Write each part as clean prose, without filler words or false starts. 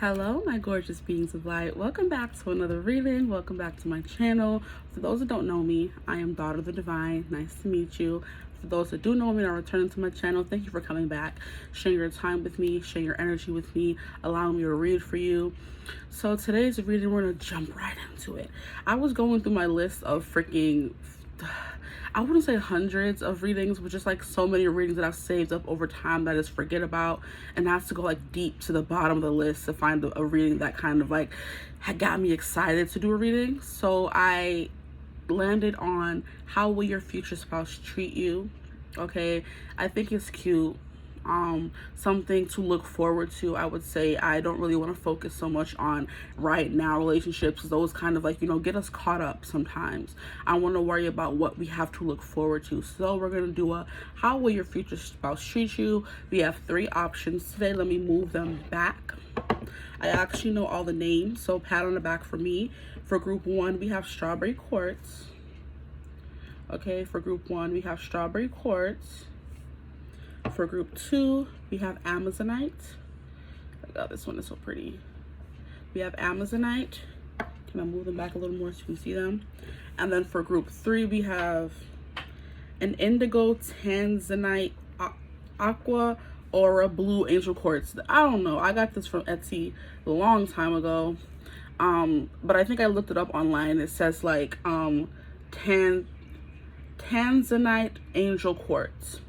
Hello, my gorgeous beings of light. Welcome back to another reading. Welcome back to my channel. For those that don't know me, I am Daughter of the Divine. Nice to meet you. For those that do know me and are returning to my channel, thank you for coming back, sharing your time with me, sharing your energy with me, allowing me to read for you. So today's reading, we're going to jump right into it. I was going through my list of freaking... I wouldn't say hundreds of readings, but just like so many readings that I've saved up over time that I just forget about, and I have to go like deep to the bottom of the list to find a reading that kind of like had got me excited to do a reading. So I landed on how will your future spouse treat you. Okay, I think it's cute. Something to look forward to. I would say I don't really want to focus so much on right now relationships. Those kind of like, you know, get us caught up sometimes. I want to worry about what we have to look forward to. So we're going to do a how will your future spouse treat you. We have 3 options today. Let me move them back. I actually know all the names, so pat on the back for me. For group 1, we have Strawberry Quartz. Okay, for group 1, we have Strawberry Quartz. For group 2, we have Amazonite. Oh, this one is so pretty. We have Amazonite. Can I move them back a little more so you can see them? And then for group 3, we have an Indigo Tanzanite Aqua Aura Blue Angel Quartz. I don't know. I got this from Etsy a long time ago. But I think I looked it up online. It says like Tanzanite Angel Quartz.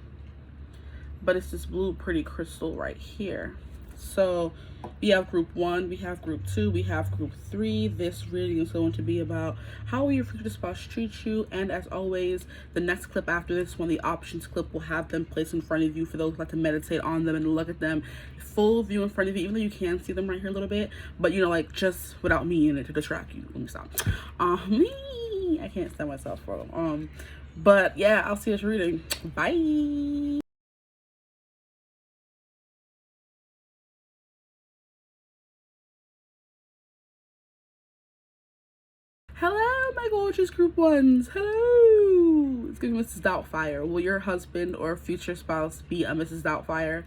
But it's this blue pretty crystal right here. So we have group 1, we have group 2, we have group 3. This reading is going to be about how will your future spouse treat you. And as always, the next clip after this one, the options clip, will have them placed in front of you for those who like to meditate on them and look at them full view in front of you, even though you can see them right here a little bit, but you know, like just without me in it to distract you. Let me stop. I can't stand myself for them. But yeah, I'll see you reading. Bye. Hello, my gorgeous group 1s. Hello. It's gonna be Mrs. Doubtfire. Will your husband or future spouse be a Mrs. Doubtfire?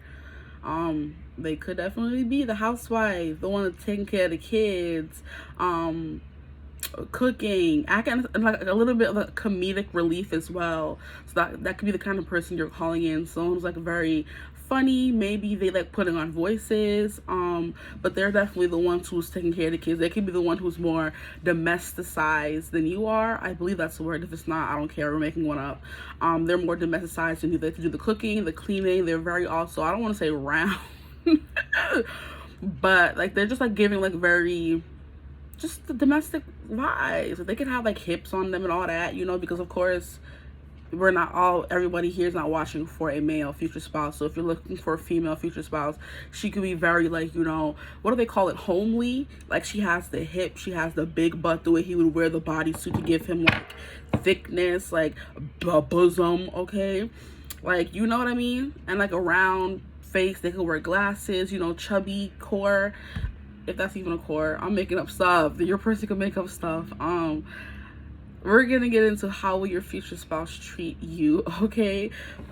They could definitely be the housewife, the one that's taking care of the kids, cooking, acting like a little bit of a comedic relief as well. So that could be the kind of person you're calling in. Someone who's like very funny. Maybe they like putting on voices, but they're definitely the ones who's taking care of the kids. They could be the one who's more domesticized than you are. I believe that's the word. If it's not, I don't care, we're making one up. They're more domesticized than you. They have to do the cooking, the cleaning. They're very also, I don't want to say round but like they're just like giving like very just the domestic vibes. They could have like hips on them and all that, you know, because of course we're not everybody here is not watching for a male future spouse. So if you're looking for a female future spouse, she could be very like, you know, what do they call it, homely. Like she has the hip, she has the big butt, the way he would wear the bodysuit to give him like thickness, like a bosom, okay, like, you know what I mean. And like a round face. They could wear glasses, you know, chubby core, if that's even a core. I'm making up stuff. Your person could make up stuff. We're gonna get into how will your future spouse treat you, okay?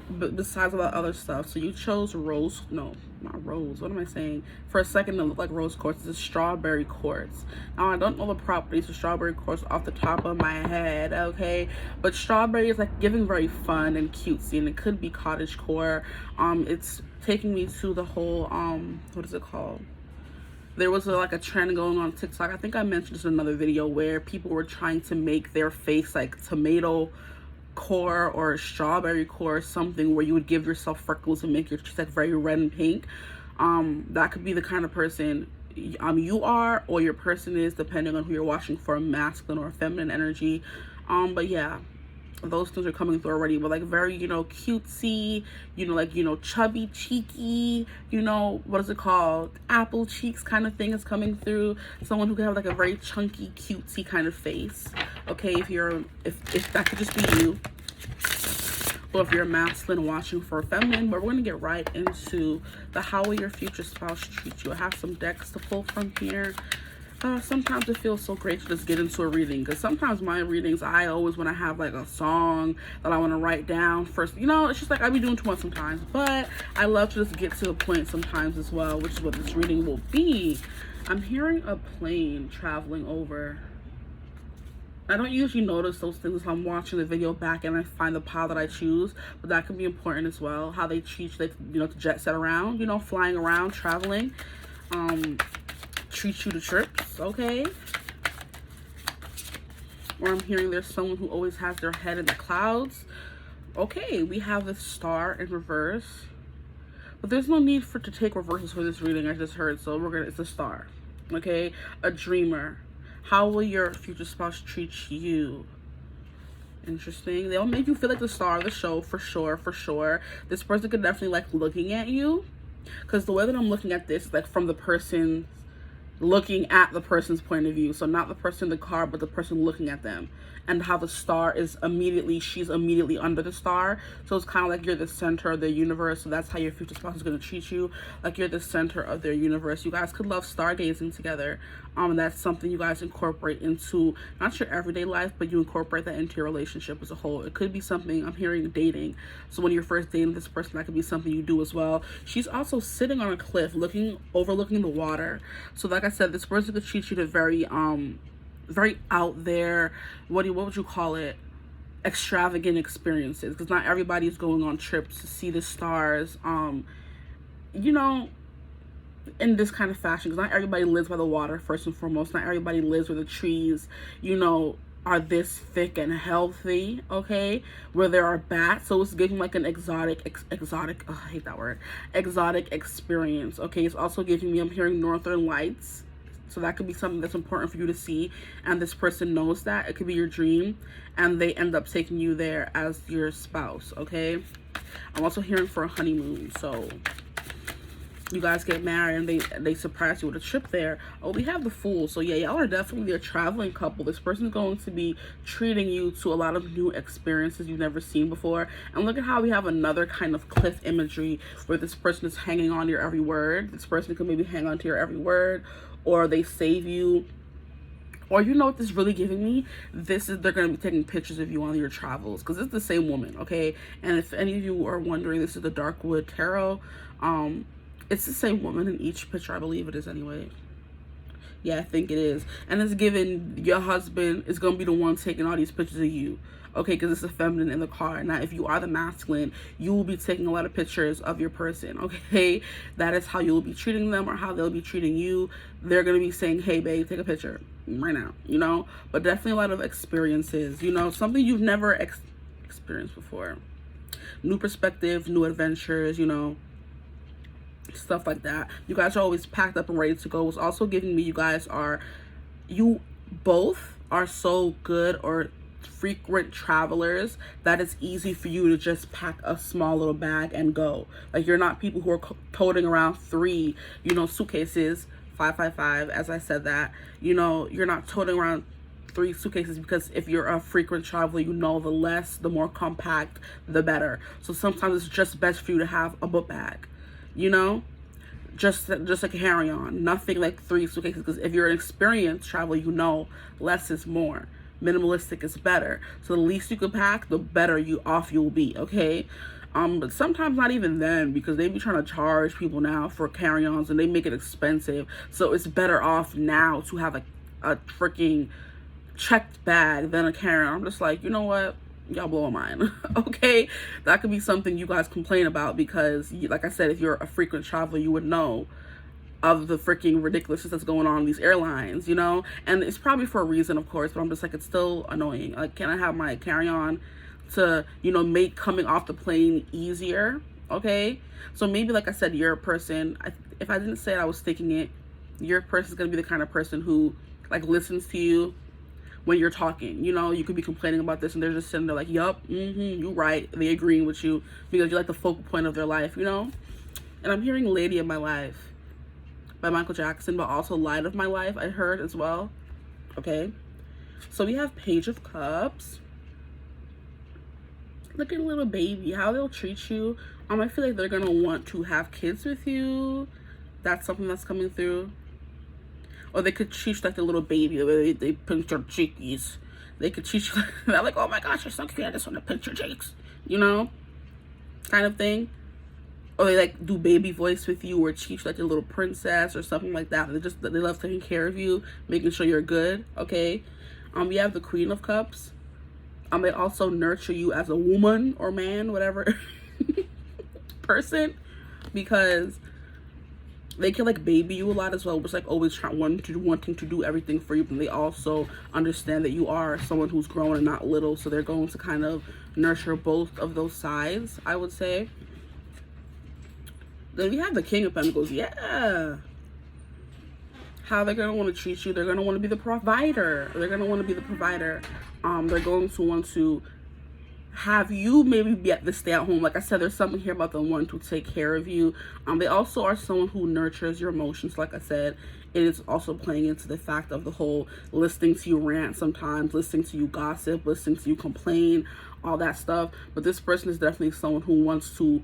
But besides all that other stuff, so you chose rose, no, not rose, what am I saying? For a second, it looked like rose quartz. It's strawberry quartz. Now, I don't know the properties of strawberry quartz off the top of my head, okay? But strawberry is like giving very fun and cutesy, and it could be cottagecore. It's taking me to the whole, what is it called? There was like a trend going on TikTok. I think I mentioned this in another video where people were trying to make their face like tomato core or strawberry core, something where you would give yourself freckles and make your cheeks like very red and pink. That could be the kind of person you are, or your person is, depending on who you're watching for, a masculine or a feminine energy. But yeah, those things are coming through already, but like very, you know, cutesy, you know, like, you know, chubby, cheeky, you know, what is it called, apple cheeks kind of thing is coming through. Someone who can have like a very chunky, cutesy kind of face, okay? If that could just be you, or if you're a masculine watching for a feminine. But we're gonna get right into the how will your future spouse treat you. I have some decks to pull from here. Sometimes it feels so great to just get into a reading, because sometimes my readings, I always want to have like a song that I want to write down first, you know. It's just like I be doing too much sometimes, but I love to just get to the point sometimes as well, which is what this reading will be. I'm hearing a plane traveling over. I don't usually notice those things if I'm watching the video back and I find the pile that I choose, but that can be important as well. How they treat you, you know, to jet set around, you know, flying around, traveling, treat you to trips, okay? Or I'm hearing there's someone who always has their head in the clouds. Okay, we have the star in reverse, but there's no need to take reverses for this reading. I just heard, so it's the star, okay? A dreamer. How will your future spouse treat you? Interesting. They'll make you feel like the star of the show, for sure, for sure. This person could definitely like looking at you, because the way that I'm looking at this is like from the person looking at the person's point of view. So not the person in the car, but the person looking at them. And how the star is she's immediately under the star. So it's kind of like you're the center of their universe. So that's how your future spouse is going to treat you. Like you're the center of their universe. You guys could love stargazing together. That's something you guys incorporate into not your everyday life, but you incorporate that into your relationship as a whole. It could be something, I'm hearing dating. So when you're first dating this person, that could be something you do as well. She's also sitting on a cliff, overlooking the water. So like I said, this person could treat you to very out there, what would you call it, extravagant experiences, because not everybody's going on trips to see the stars, you know, in this kind of fashion, because not everybody lives by the water. First and foremost, not everybody lives where the trees, you know, are this thick and healthy, okay, where there are bats. So it's giving like an exotic oh, I hate that word, exotic experience, okay? It's also giving me, I'm hearing northern lights. So that could be something that's important for you to see, and this person knows that. It could be your dream, and they end up taking you there as your spouse, okay? I'm also hearing for a honeymoon. So you guys get married and they surprise you with a trip there. Oh, we have the Fool. So yeah, y'all are definitely a traveling couple. This person's going to be treating you to a lot of new experiences you've never seen before. And look at how we have another kind of cliff imagery where this person is hanging on to your every word. This person could maybe hang on to your every word, or they save you. Or you know what this is really giving me? They're going to be taking pictures of you on your travels, because it's the same woman, okay? And if any of you are wondering, this is the Darkwood Tarot. It's the same woman in each picture. I believe it is anyway. Yeah, I think it is. And it's given your husband is going to be the one taking all these pictures of you. Okay, because it's a feminine in the car. Now, if you are the masculine, you will be taking a lot of pictures of your person, okay? That is how you'll be treating them, or how they'll be treating you. They're going to be saying, hey, babe, take a picture right now, you know? But definitely a lot of experiences, you know? Something you've never experienced before. New perspective, new adventures, you know? Stuff like that. You guys are always packed up and ready to go. It's also giving me you both are so good or frequent travelers that it's easy for you to just pack a small little bag and go. Like, you're not people who are toting around 3, you know, suitcases, 555, as I said that, you know, you're not toting around 3 suitcases, because if you're a frequent traveler, you know, the more compact, the better. So sometimes it's just best for you to have a book bag, you know, just like a carry-on, nothing like 3 suitcases, because if you're an experienced traveler, you know, less is more. Minimalistic is better. So the least you can pack, the better off you'll be, okay? But sometimes not even then, because they be trying to charge people now for carry-ons, and they make it expensive. So it's better off now to have a freaking checked bag than a carry-on. I'm just like, you know what? Y'all blow my mind. Okay? That could be something you guys complain about, because like I said, if you're a frequent traveler, you would know of the freaking ridiculousness that's going on in these airlines, you know? And it's probably for a reason, of course, but I'm just like, it's still annoying. Like, can I have my carry-on to, you know, make coming off the plane easier? Okay? So maybe, like I said, you're a person, if I didn't say it, I was thinking it, your person is going to be the kind of person who, like, listens to you when you're talking. You know, you could be complaining about this, and they're just sitting there like, yup, you right. They agreeing with you, because you're like the focal point of their life, you know? And I'm hearing Lady of My Life by Michael Jackson, but also Light of My Life, I heard as well. Okay? So we have Page of Cups. Look at a little baby, how they'll treat you. I feel like they're going to want to have kids with you. That's something that's coming through. Or they could treat you like the little baby, the way they pinch your cheekies. They could treat you like, they're like, oh my gosh, you're so cute, I just want to pinch your cheeks. You know? Kind of thing. or they like do baby voice with you or treat you like a little princess or something like that. They love taking care of you, making sure you're good. Okay. We have the Queen of Cups. They also nurture you as a woman or man, whatever person, because they can like baby you a lot as well, which like always wanting to do everything for you. But they also understand that you are someone who's grown and not little, so they're going to kind of nurture both of those sides, I would say. Then we have the King of Pentacles. Yeah, how they're going to want to treat you. They're going to want to be the provider. They're going to want to be the provider. They're going to want to have you maybe be at the stay at home. Like I said, there's something here about them wanting to take care of you. They also are someone who nurtures your emotions. Like I said, it is also playing into the fact of the whole listening to you rant sometimes, listening to you gossip, listening to you complain, all that stuff. But this person is definitely someone who wants to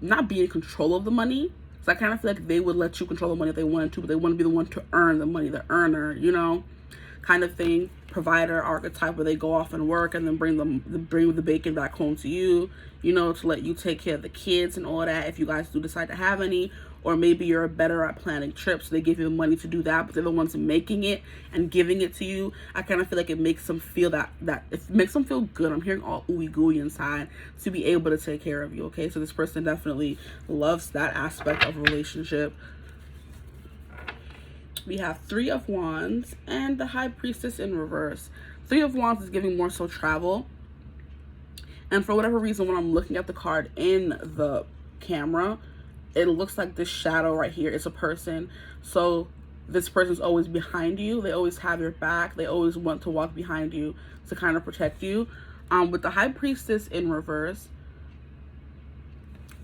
not be in control of the money. So I kind of feel like they would let you control the money if they wanted to, but they want to be the one to earn the money, the earner, you know, kind of thing. Provider archetype, where they go off and work and then bring the bacon back home to you, you know, to let you take care of the kids and all that if you guys do decide to have any. Or maybe you're better at planning trips, so they give you the money to do that, but they're the ones making it and giving it to you. I kind of feel like it makes them feel that it makes them feel good. I'm hearing all ooey gooey inside to be able to take care of you. Okay, so this person definitely loves that aspect of a relationship. We have Three of Wands and the High Priestess in reverse. Three of Wands is giving more so travel. And for whatever reason, when I'm looking at the card in the camera, it looks like this shadow right here is a person. So this person's always behind you. They always have your back. They always want to walk behind you to kind of protect you. With the High Priestess in reverse,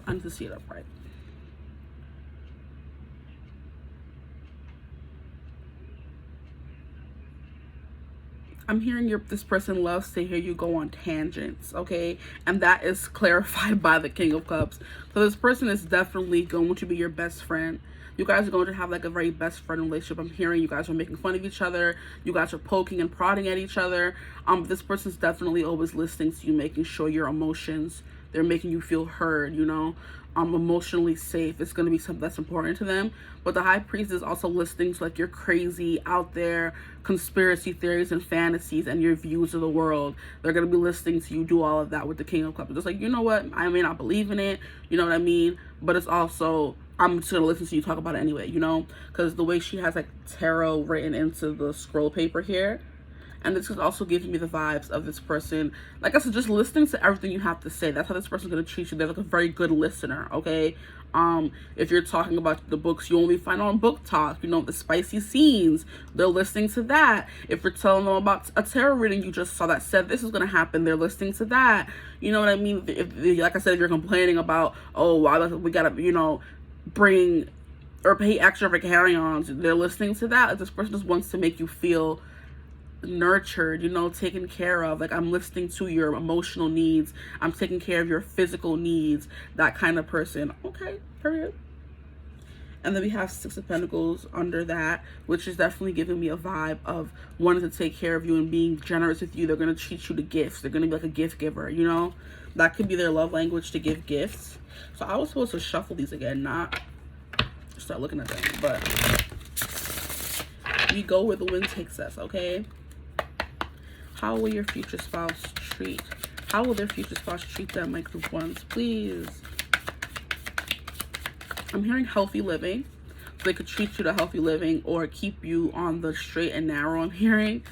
I need to see it upright. I'm hearing this person loves to hear you go on tangents, okay? And that is clarified by the King of Cups. So this person is definitely going to be your best friend. You guys are going to have like a very best friend relationship. I'm hearing you guys are making fun of each other. You guys are poking and prodding at each other. This person's definitely always listening to you, making sure your emotions, they're making you feel heard, you know? Emotionally safe. It's going to be something that's important to them. But the High Priest is also listening to like your crazy out there conspiracy theories and fantasies and your views of the world. They're going to be listening to you do all of that with the King of Cups. Just like, you know what, I may not believe in it, you know what I mean, but it's also, I'm just going to listen to you talk about it anyway, you know, because the way she has like tarot written into the scroll paper here. And this is also giving me the vibes of this person, like I said, just listening to everything you have to say. That's how this person's going to treat you. They're like a very good listener, okay? If you're talking about the books you only find on Book Talk, you know, the spicy scenes, they're listening to that. If you're telling them about a tarot reading you just saw that said this is going to happen, they're listening to that. You know what I mean? If, like I said, if you're complaining about, oh, wow, we got to, you know, bring or pay extra for carry-ons, they're listening to that. This person just wants to make you feel nurtured, you know, taken care of. Like, I'm listening to your emotional needs, I'm taking care of your physical needs, that kind of person. Okay, period. And then we have Six of Pentacles under that, which is definitely giving me a vibe of wanting to take care of you and being generous with you. They're going to treat you to gifts. They're going to be like a gift giver, you know? That could be their love language, to give gifts. So I was supposed to shuffle these again, not start looking at them. But we go where the wind takes us, okay? How will your future spouse treat? How will their future spouse treat them, my group ones? Please. I'm hearing healthy living. So they could treat you to healthy living or keep you on the straight and narrow, I'm hearing.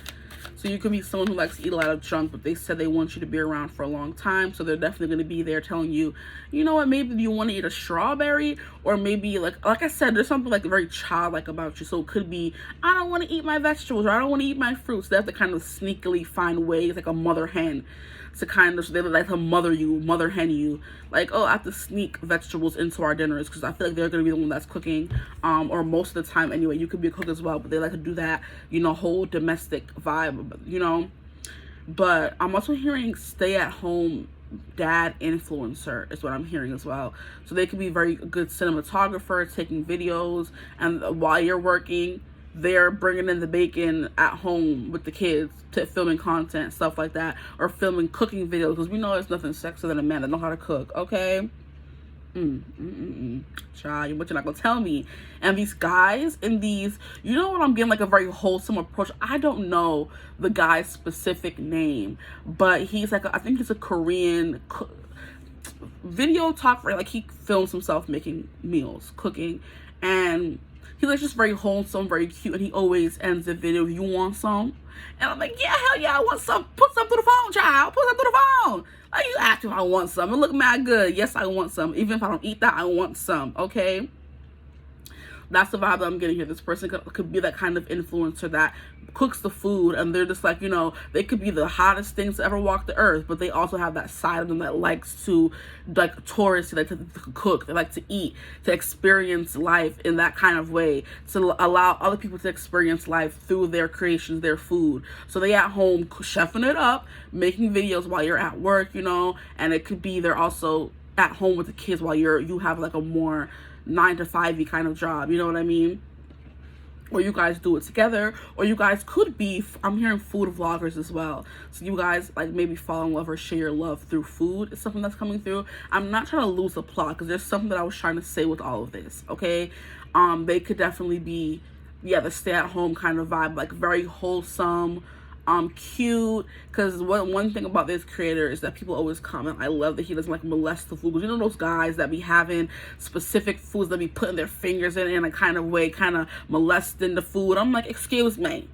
So you could be someone who likes to eat a lot of junk, but they said they want you to be around for a long time. So they're definitely going to be there telling you, you know what, maybe you want to eat a strawberry, or maybe like I said, there's something like very childlike about you. So it could be, I don't want to eat my vegetables, or I don't want to eat my fruits. They have to kind of sneakily find ways, like a mother hen, to kind of, so they like to mother hen you, like, oh, I have to sneak vegetables into our dinners because I feel like they're going to be the one that's cooking, or most of the time anyway. You could be a cook as well, but they like to do that, you know, whole domestic vibe, you know. But I'm also hearing stay at home dad influencer is what I'm hearing as well. So they could be very good cinematographer, taking videos, and while you're working, they're bringing in the bacon at home with the kids, to filming content, stuff like that, or filming cooking videos, because we know there's nothing sexier than a man that knows how to cook, okay? Child, but you're not gonna tell me. And these guys in these, you know what, I'm getting like a very wholesome approach. I don't know the guy's specific name, but he's like I think he's a Korean video talk, right? Like he films himself making meals, cooking, and he's like just very wholesome, very cute, and he always ends the video, "You want some?" And I'm like, yeah, hell yeah, I want some. Put some through the phone, child. Put some through the phone. Like, you ask if I want some. It look mad good. Yes, I want some. Even if I don't eat that, I want some. Okay? That's the vibe that I'm getting here. This person could be that kind of influencer that cooks the food, and they're just like, you know, they could be the hottest things to ever walk the earth, but they also have that side of them that likes to, like tourists, they like to cook, they like to eat, to experience life in that kind of way, to allow other people to experience life through their creations, their food. So they at home chefing it up, making videos while you're at work, you know, and it could be they're also at home with the kids while you have like a more 9 to 5 kind of job, you know what I mean? Or you guys do it together, or you guys could be, I'm hearing food vloggers as well. So you guys like maybe fall in love or share your love through food. It's something that's coming through. I'm not trying to lose the plot because there's something that I was trying to say with all of this, okay? They could definitely be, yeah, the stay-at-home kind of vibe, like very wholesome, cute, because one thing about this creator is that people always comment, I love that he doesn't like molest the food, because you know those guys that be having specific foods that be putting their fingers in a kind of way, kind of molesting the food. I'm like, excuse me,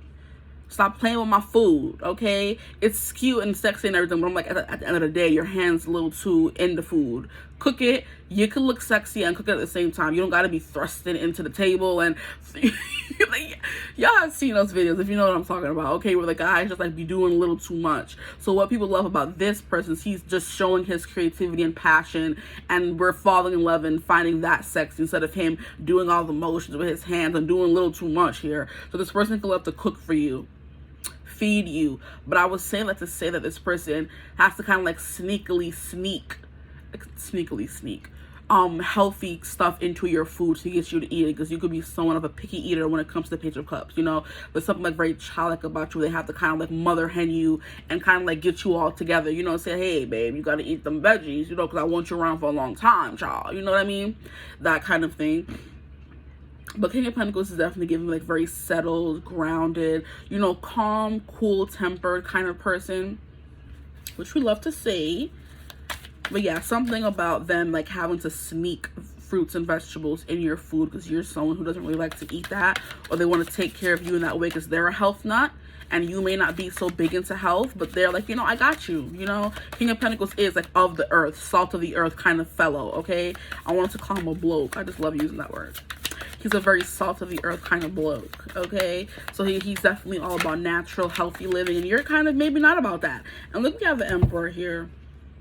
stop playing with my food, okay? It's cute and sexy and everything, but I'm like, at the end of the day, your hand's a little too in the food. Cook it. You can look sexy and cook it at the same time. You don't got to be thrusting into the table. And like, y'all have seen those videos, if you know what I'm talking about, okay, where the guys just like be doing a little too much. So what people love about this person is he's just showing his creativity and passion, and we're falling in love and finding that sexy instead of him doing all the motions with his hands and doing a little too much here. So this person can love to cook for you, feed you. But I was saying that to say that this person has to kind of like sneak healthy stuff into your food to get you to eat it, because you could be someone of a picky eater when it comes to the Page of Cups, you know. There's something like very childlike about you. They have to kind of like mother hen you and kind of like get you all together, you know, say, hey babe, you got to eat them veggies, you know, because I want you around for a long time, child, you know what I mean, that kind of thing. But King of Pentacles is definitely giving like very settled, grounded, you know, calm, cool tempered kind of person, which we love to see. But yeah, something about them like having to sneak fruits and vegetables in your food because you're someone who doesn't really like to eat that, or they want to take care of you in that way because they're a health nut and you may not be so big into health, but they're like, you know, I got you, you know. King of Pentacles is like of the earth, salt of the earth kind of fellow, okay? I wanted to call him a bloke. I just love using that word. He's a very salt of the earth kind of bloke, okay? So he's definitely all about natural, healthy living, and you're kind of maybe not about that. And look, we have the Emperor here.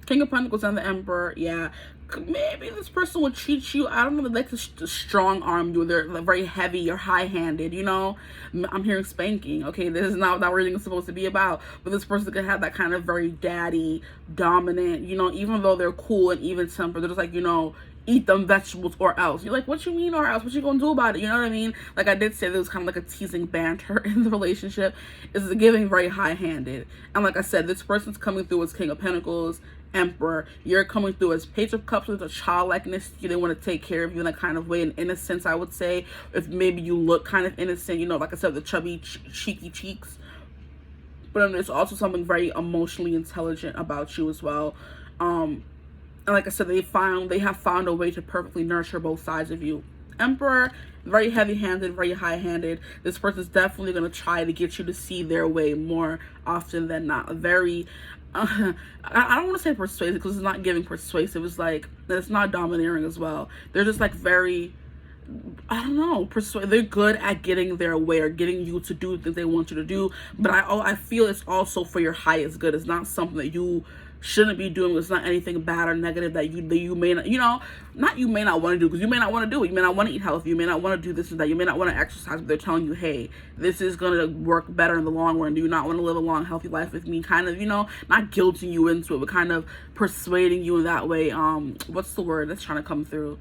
King of Pentacles and the Emperor, yeah. Maybe this person would treat you, I don't know, they like to strong arm you. They're like very heavy or high-handed, you know. I'm hearing spanking, okay? This is not what everything is supposed to be about. But this person could have that kind of very daddy, dominant, you know, even though they're cool and even-tempered, they're just like, you know, eat them vegetables or else. You're like, what you mean or else? What you gonna do about it? You know what I mean? Like I did say, there was kind of like a teasing banter in the relationship. It's giving very high-handed. And like I said, this person's coming through as King of Pentacles, Emperor. You're coming through as Page of Cups with a childlikeness. They want to take care of you in a kind of way, an innocence, I would say. If maybe you look kind of innocent, you know, like I said, the chubby, cheeky cheeks. But then there's also something very emotionally intelligent about you as well. And like I said, they have found a way to perfectly nurture both sides of you. Emperor, very heavy-handed, very high-handed. This person's definitely going to try to get you to see their way more often than not. Very, I don't want to say persuasive because it's not giving persuasive. It's like, it's not domineering as well. They're just like very, I don't know, they're good at getting their way or getting you to do things they want you to do. But I feel it's also for your highest good. It's not something that you shouldn't be doing. It's not anything bad or negative that you may not, you know, not you may not want to do, because you may not want to do it. You may not want to eat healthy. You may not want to do this and that. You may not want to exercise, but they're telling you, hey, this is going to work better in the long run. Do you not want to live a long, healthy life with me? Kind of, you know, not guilting you into it, but kind of persuading you in that way. What's the word that's trying to come through?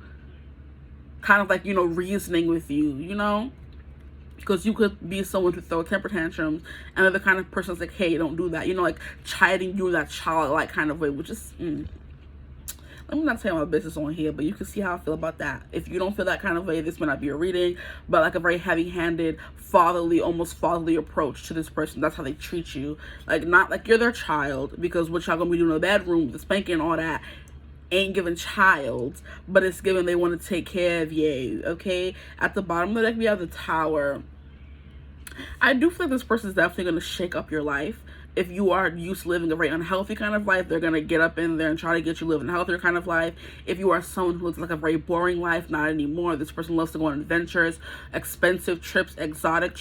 Kind of like, you know, reasoning with you, you know? Because you could be someone who throw temper tantrums, and they're the kind of person that's like, hey, don't do that. You know, like chiding you in that childlike kind of way, which is, Let me not tell you my business on here, but you can see how I feel about that. If you don't feel that kind of way, this may not be a reading, but like a very heavy-handed, fatherly, almost fatherly approach to this person. That's how they treat you. Like, not like you're their child, because what y'all gonna be doing in the bedroom, the spanking and all that, ain't giving child, but it's given they want to take care of you, okay? At the bottom of the deck, we have the Tower. I do feel like this person is definitely going to shake up your life. If you are used to living a very unhealthy kind of life, they're going to get up in there and try to get you living a healthier kind of life. If you are someone who lives like a very boring life, not anymore. This person loves to go on adventures, expensive trips to exotic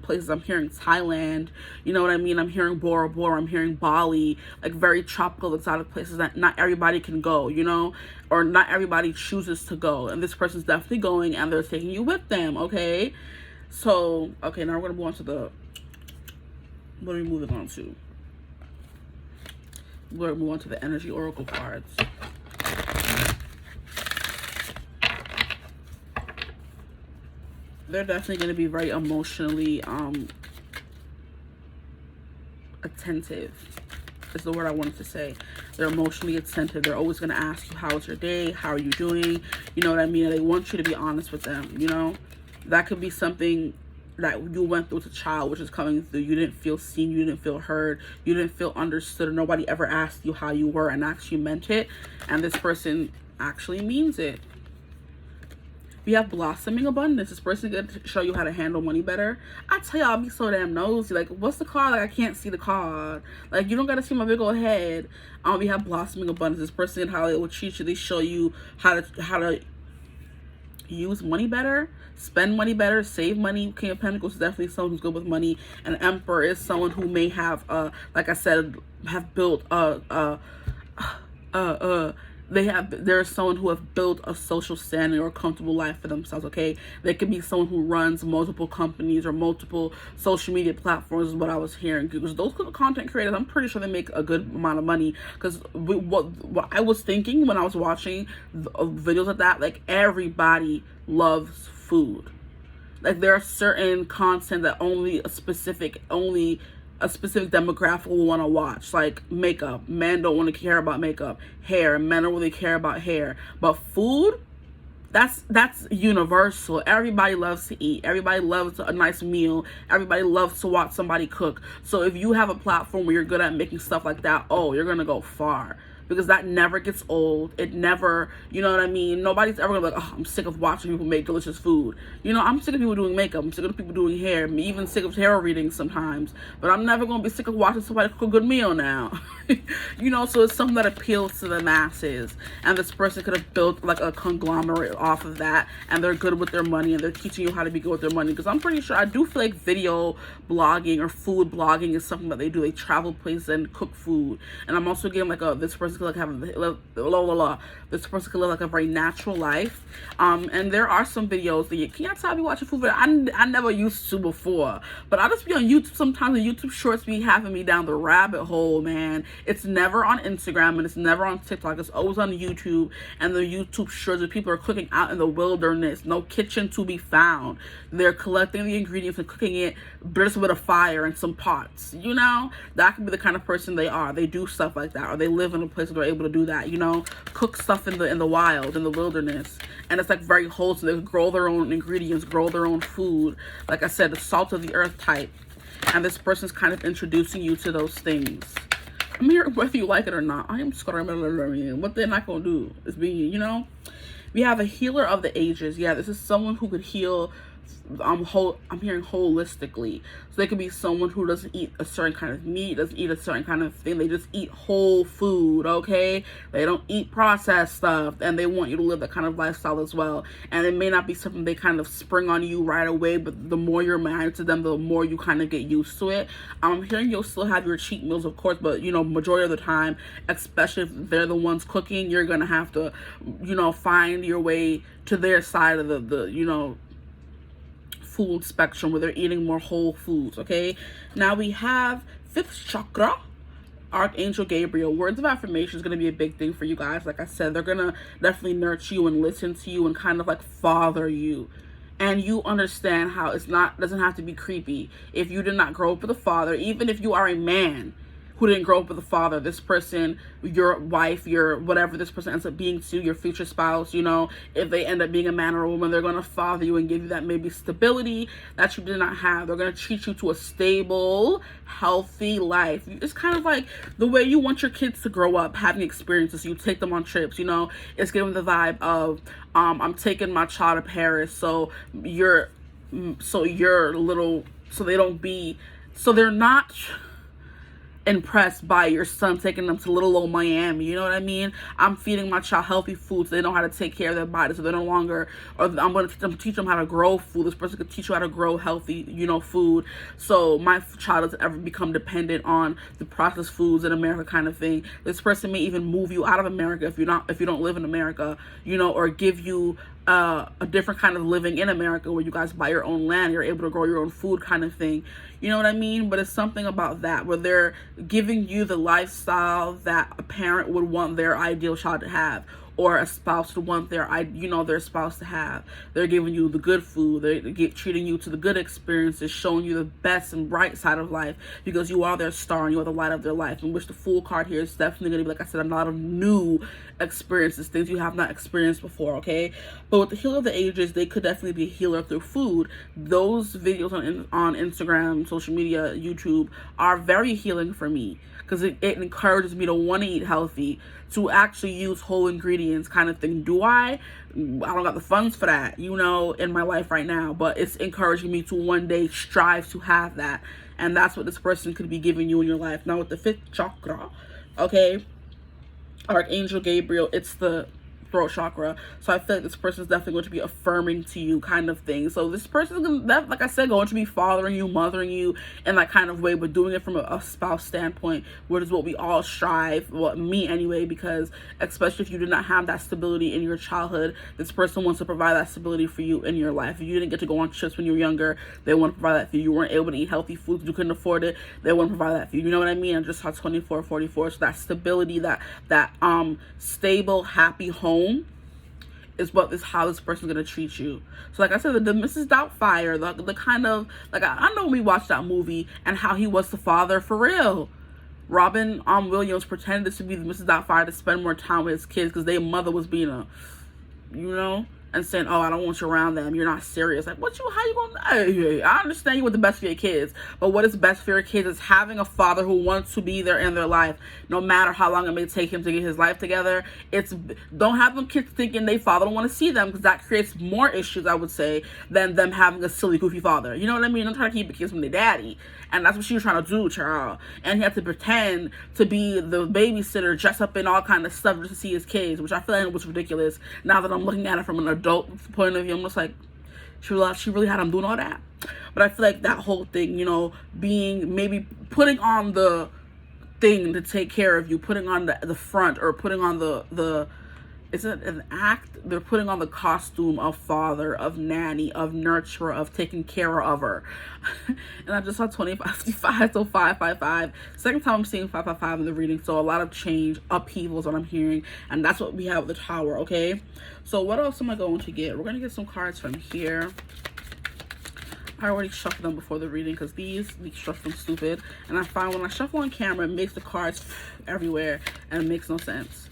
places. I'm hearing Thailand, you know what I mean? I'm hearing Bora Bora, I'm hearing Bali, like very tropical, exotic places that not everybody can go, you know? Or not everybody chooses to go. And this person's definitely going, and they're taking you with them, okay? So, okay, now we're going to move on to the... What are we moving on to? We're going to move on to the energy oracle cards. They're definitely going to be very emotionally attentive. Is the word I wanted to say. They're emotionally attentive. They're always going to ask you, how was your day? How are you doing? You know what I mean? And they want you to be honest with them, you know? That could be something that you went through as a child, which is coming through. You didn't feel seen, you didn't feel heard, you didn't feel understood, or nobody ever asked you how you were and actually meant it. And this person actually means it. We have blossoming abundance. This person is going to show you how to handle money better. I tell y'all, I'll be so damn nosy. Like, what's the card? Like, I can't see the card. Like, you don't got to see my big old head. We have blossoming abundance. This person, how they will treat you. They show you how to use money better, spend money better, save money. King of Pentacles is definitely someone who's good with money. And Emperor is someone who may have, like I said, have built there's someone who have built a social standing or a comfortable life for themselves, okay? They could be someone who runs multiple companies or multiple social media platforms is what I was hearing. Because those content creators, I'm pretty sure they make a good amount of money. Because what I was thinking when I was watching videos of that, like, everybody loves food. Like, there are certain content that only a specific demographic will want to watch, like makeup. Men don't want to care about makeup. Hair, men don't really care about hair. But food, that's universal. Everybody loves to eat. Everybody loves a nice meal. Everybody loves to watch somebody cook. So if you have a platform where you're good at making stuff like that, oh, you're gonna go far. Because that never gets old. It never, you know what I mean? Nobody's ever gonna be like, oh, I'm sick of watching people make delicious food. You know, I'm sick of people doing makeup. I'm sick of people doing hair. I'm even sick of tarot readings sometimes. But I'm never gonna be sick of watching somebody cook a good meal now. You know, so it's something that appeals to the masses. And this person could have built like a conglomerate off of that. And they're good with their money. And they're teaching you how to be good with their money. Because I'm pretty sure, I do feel like video blogging or food blogging is something that they do. They travel places and cook food. And I'm also getting like this person could like have this person could live like a very natural life. And there are some videos that you can't tell me watching food, but I never used to before. But I'll just be on YouTube sometimes, and YouTube shorts be having me down the rabbit hole, man. It's never on Instagram and it's never on TikTok. It's always on YouTube, and the YouTube shorts where people are cooking out in the wilderness, no kitchen to be found. They're collecting the ingredients and cooking it just with a fire and some pots. You know, that could be the kind of person they are. They do stuff like that, or they live in a place where they're able to do that. You know, cook stuff in the wild, in the wilderness, and it's like very wholesome. They grow their own ingredients, grow their own food. Like I said, the salt of the earth type. And this person's kind of introducing you to those things. I'm here whether you like it or not. I am screaming. What they're not gonna do is be, you know. We have a healer of the ages. Yeah, this is someone who could heal. I'm hearing holistically. So they could be someone who doesn't eat a certain kind of meat, doesn't eat a certain kind of thing. They just eat whole food, okay? They don't eat processed stuff, and they want you to live that kind of lifestyle as well. And it may not be something they kind of spring on you right away, but the more you're married to them, the more you kind of get used to it. I'm hearing you'll still have your cheat meals, of course, but, you know, majority of the time, especially if they're the ones cooking, you're gonna have to, you know, find your way to their side of the you know, food spectrum where they're eating more whole foods, okay? Now we have 5th chakra, Archangel Gabriel. Words of affirmation is going to be a big thing for you guys. Like I said, they're going to definitely nurture you and listen to you and kind of like father you. And you understand how doesn't have to be creepy. If you did not grow up with a father, even if you are a man who didn't grow up with a father. This person, your wife, your whatever this person ends up being to your future spouse, you know, if they end up being a man or a woman, they're going to father you and give you that maybe stability that you did not have. They're going to treat you to a stable, healthy life. It's kind of like the way you want your kids to grow up, having experiences. You take them on trips, you know. It's giving the vibe of I'm taking my child to Paris, so you're little, so they're not impressed by your son taking them to little old Miami. You know what I mean? I'm feeding my child healthy food so they know how to take care of their body, so they're no longer, or I'm going to teach them how to grow food. This person could teach you how to grow healthy, you know, food, so my child doesn't ever become dependent on the processed foods in America, kind of thing. This person may even move you out of America if you don't live in America, you know, or give you a different kind of living in America where you guys buy your own land, you're able to grow your own food, kind of thing. You know what I mean? But it's something about that where they're giving you the lifestyle that a parent would want their ideal child to have, or a spouse would want their spouse to have. They're giving you the good food. They're treating you to the good experiences, showing you the best and bright side of life, because you are their star and you are the light of their life. In which the Fool card here is definitely going to be, like I said, a lot of new experiences, things you have not experienced before, okay? But with the Healer of the Ages, they could definitely be a healer through food. Those videos on Instagram, social media, YouTube are very healing for me, because it encourages me to want to eat healthy, to actually use whole ingredients, kind of thing. I don't got the funds for that, you know, in my life right now, but it's encouraging me to one day strive to have that. And that's what this person could be giving you in your life. Now with the 5th chakra, okay, Archangel Gabriel, it's the throat chakra. So I feel like this person is definitely going to be affirming to you, kind of thing. So this person is, like I said, going to be fathering you, mothering you in that kind of way, but doing it from a spouse standpoint, which is what we all strive, well, me anyway, because especially if you did not have that stability in your childhood, this person wants to provide that stability for you in your life. If you didn't get to go on trips when you were younger, they want to provide that for you. You weren't able to eat healthy foods, you couldn't afford it, they want to provide that for you. You know what I mean? I just saw 24, 44. So that stability, that stable, happy home is how this person's gonna treat you. So like I said, the Mrs. Doubtfire, the kind of, like, I know we watched that movie and how he was the father for real. Robin Williams pretended to be the Mrs. Doubtfire to spend more time with his kids because their mother was being and saying, oh, I don't want you around them, you're not serious. Like, how you gonna, hey, I understand you want the best for your kids, but what is best for your kids is having a father who wants to be there in their life, no matter how long it may take him to get his life together. Don't have them kids thinking they father don't want to see them, because that creates more issues, I would say, than them having a silly, goofy father. You know what I mean? I'm trying to keep the kids from their daddy. And that's what she was trying to do, child. And he had to pretend to be the babysitter, dress up in all kind of stuff just to see his kids, which I feel like was ridiculous. Now that I'm looking at it from an adult point of view, I'm just like, she really had him doing all that. But I feel like that whole thing, you know, maybe putting on the thing to take care of you, putting on the front, or putting on the it's an act. They're putting on the costume of father, of nanny, of nurturer, of taking care of her. And I just saw 2555, so 555. Second time I'm seeing 555 in the reading. So a lot of change, upheaval is what I'm hearing. And that's what we have with the Tower, okay? So what else am I going to get? We're going to get some cards from here. I already shuffled them before the reading because these shuffling stupid. And I find when I shuffle on camera, it makes the cards everywhere and it makes no sense.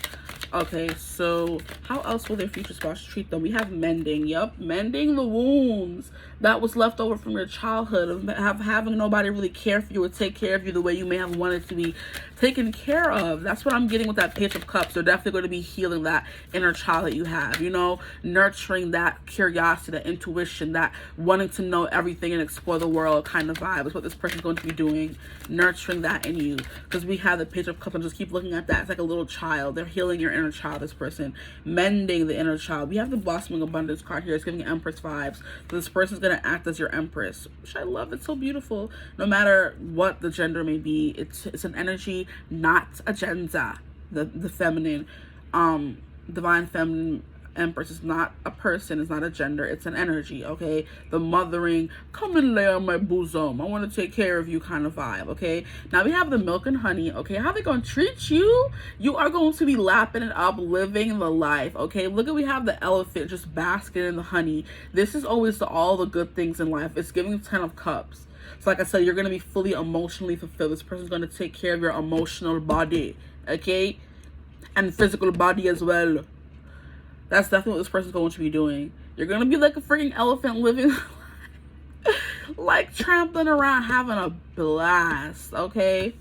Okay, so how else will their future spouse treat them? We have mending. Yep, mending the wounds that was left over from your childhood, of having nobody really care for you or take care of you the way you may have wanted to be taken care of. That's what I'm getting with that Page of Cups. They're definitely going to be healing that inner child that you have, you know, nurturing that curiosity, that intuition, that wanting to know everything and explore the world kind of vibe is what this person's going to be doing, nurturing that in you. Because we have the Page of Cups and just keep looking at that. It's like a little child. They're healing your inner child, this person, mending the inner child. We have the Blossoming Abundance card here. It's giving Empress vibes. So this person's going to act as your Empress, which I love. It's so beautiful. No matter what the gender may be, it's an energy, not a gender. The feminine, divine feminine Empress is not a person, it's not a gender, it's an energy, okay? The mothering, come and lay on my bosom, I want to take care of you kind of vibe, okay? Now we have the Milk and Honey, okay? How they gonna treat you? You are going to be lapping it up, living the life, okay? Look at, we have the Elephant just basking in the honey. This is always all the good things in life. It's giving 10 of Cups. So like I said, you're going to be fully emotionally fulfilled. This person's going to take care of your emotional body, okay? And physical body as well. That's definitely what this person's going to be doing. You're going to be like a freaking elephant living like trampling around, having a blast, okay?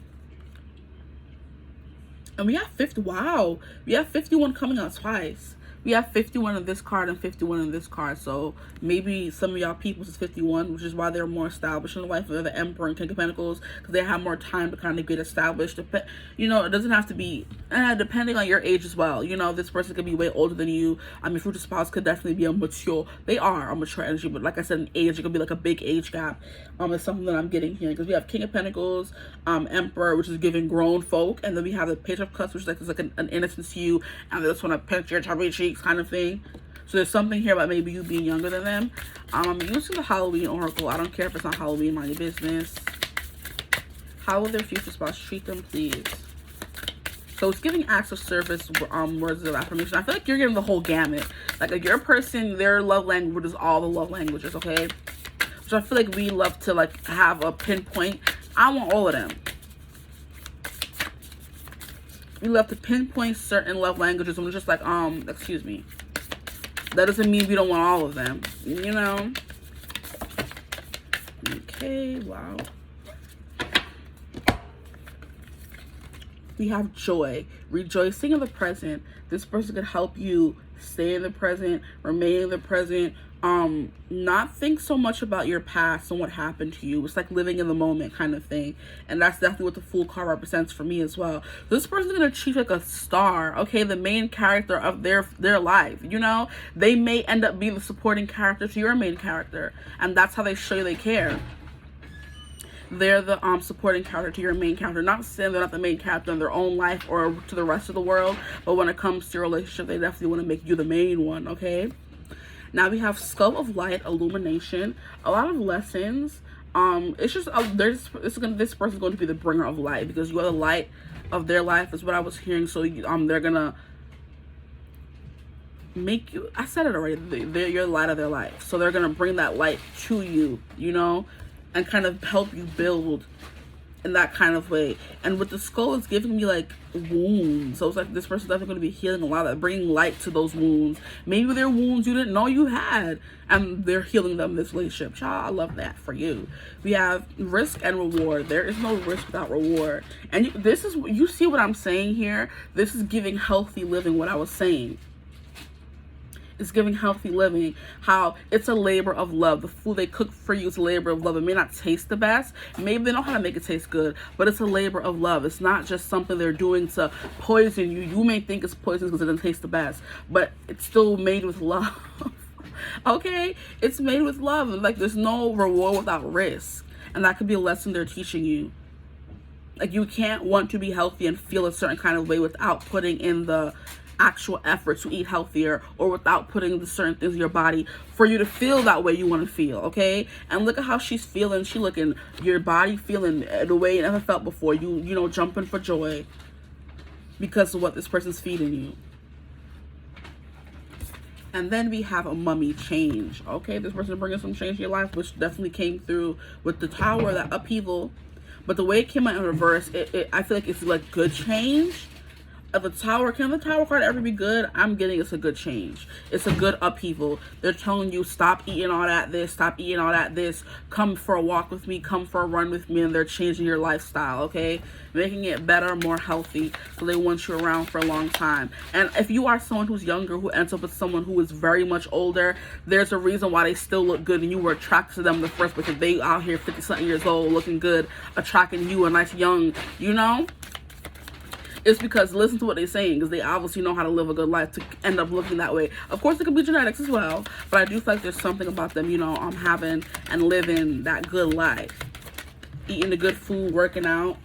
And we have 50. Wow, we have 51 coming out twice. We have 51 in this card and 51 in this card. So maybe some of y'all people is 51, which is why they're more established in life. They're the Emperor and King of Pentacles, because they have more time to kind of get established. You know, it doesn't have to be, depending on your age as well. You know, this person could be way older than you. I mean, future spouse could definitely be a mature. They are a mature energy, but like I said, in age, it could be like a big age gap. It's something that I'm getting here, because we have King of Pentacles, Emperor, which is giving grown folk, and then we have the Page of Cups, which is like an innocence to you, and they just want to pinch your chubby cheeks kind of thing. So there's something here about maybe you being younger than them. I'm using the Halloween Oracle. I don't care if it's not Halloween, mind your business. How will their future spouse treat them, please? So it's giving acts of service, words of affirmation. I feel like you're getting the whole gamut. Like your person, their love language is all the love languages, okay? Which I feel like we love to like have a pinpoint. I want all of them. We love to pinpoint certain love languages, and we're just like, excuse me. That doesn't mean we don't want all of them, you know? Okay, wow. We have joy, rejoicing in the present. This person could help you stay in the present, remain in the present, not think so much about your past and what happened to you. It's like living in the moment kind of thing. And that's definitely what the Fool card represents for me as well. This person's gonna treat you like a star, okay? The main character of their life, you know? They may end up being the supporting character to your main character, and that's how they show you they care. They're the supporting character to your main character. Not saying they're not the main character in their own life or to the rest of the world, but when it comes to your relationship, they definitely want to make you the main one, okay? Now we have Skull of Light, Illumination, a lot of lessons. It's just this person's going to be the bringer of light, because you are the light of their life, is what I was hearing. So they're gonna make you. I said it already. You're the light of their life, so they're gonna bring that light to you, you know, and kind of help you build in that kind of way. And with the skull, it's giving me like wounds. So it's like this person's definitely going to be healing a lot of that, bringing light to those wounds. Maybe they're wounds you didn't know you had, and they're healing them in this relationship. Child, I love that for you. We have risk and reward. There is no risk without reward. And you see what I'm saying here? This is giving healthy living, what I was saying. It's giving healthy living, how it's a labor of love. The food they cook for you is a labor of love. It may not taste the best. Maybe they know how to make it taste good, but it's a labor of love. It's not just something they're doing to poison you. You may think it's poison because it doesn't taste the best, but it's still made with love. Okay? It's made with love. Like, there's no reward without risk. And that could be a lesson they're teaching you. Like, you can't want to be healthy and feel a certain kind of way without putting in the actual effort to eat healthier, or without putting the certain things in your body for you to feel that way you want to feel, okay? And look at how she's feeling. She looking, your body feeling the way it never felt before. You know, jumping for joy because of what this person's feeding you. And then we have a mummy, change, okay? This person bringing some change in your life, which definitely came through with the Tower, that upheaval. But the way it came out in reverse, I feel like it's like good change. The Tower, can the Tower card ever be good? I'm getting it's a good change. It's a good upheaval. They're telling you, stop eating all that this, stop eating all that this, come for a walk with me, come for a run with me, and they're changing your lifestyle, okay? Making it better, more healthy, so they want you around for a long time. And if you are someone who's younger, who ends up with someone who is very much older, there's a reason why they still look good and you were attracted to them in the first place, because they out here 50-something years old, looking good, attracting you, a nice young, you know? It's because, listen to what they're saying, because they obviously know how to live a good life to end up looking that way. Of course, it could be genetics as well, but I do feel like there's something about them, you know, having and living that good life. Eating the good food, working out.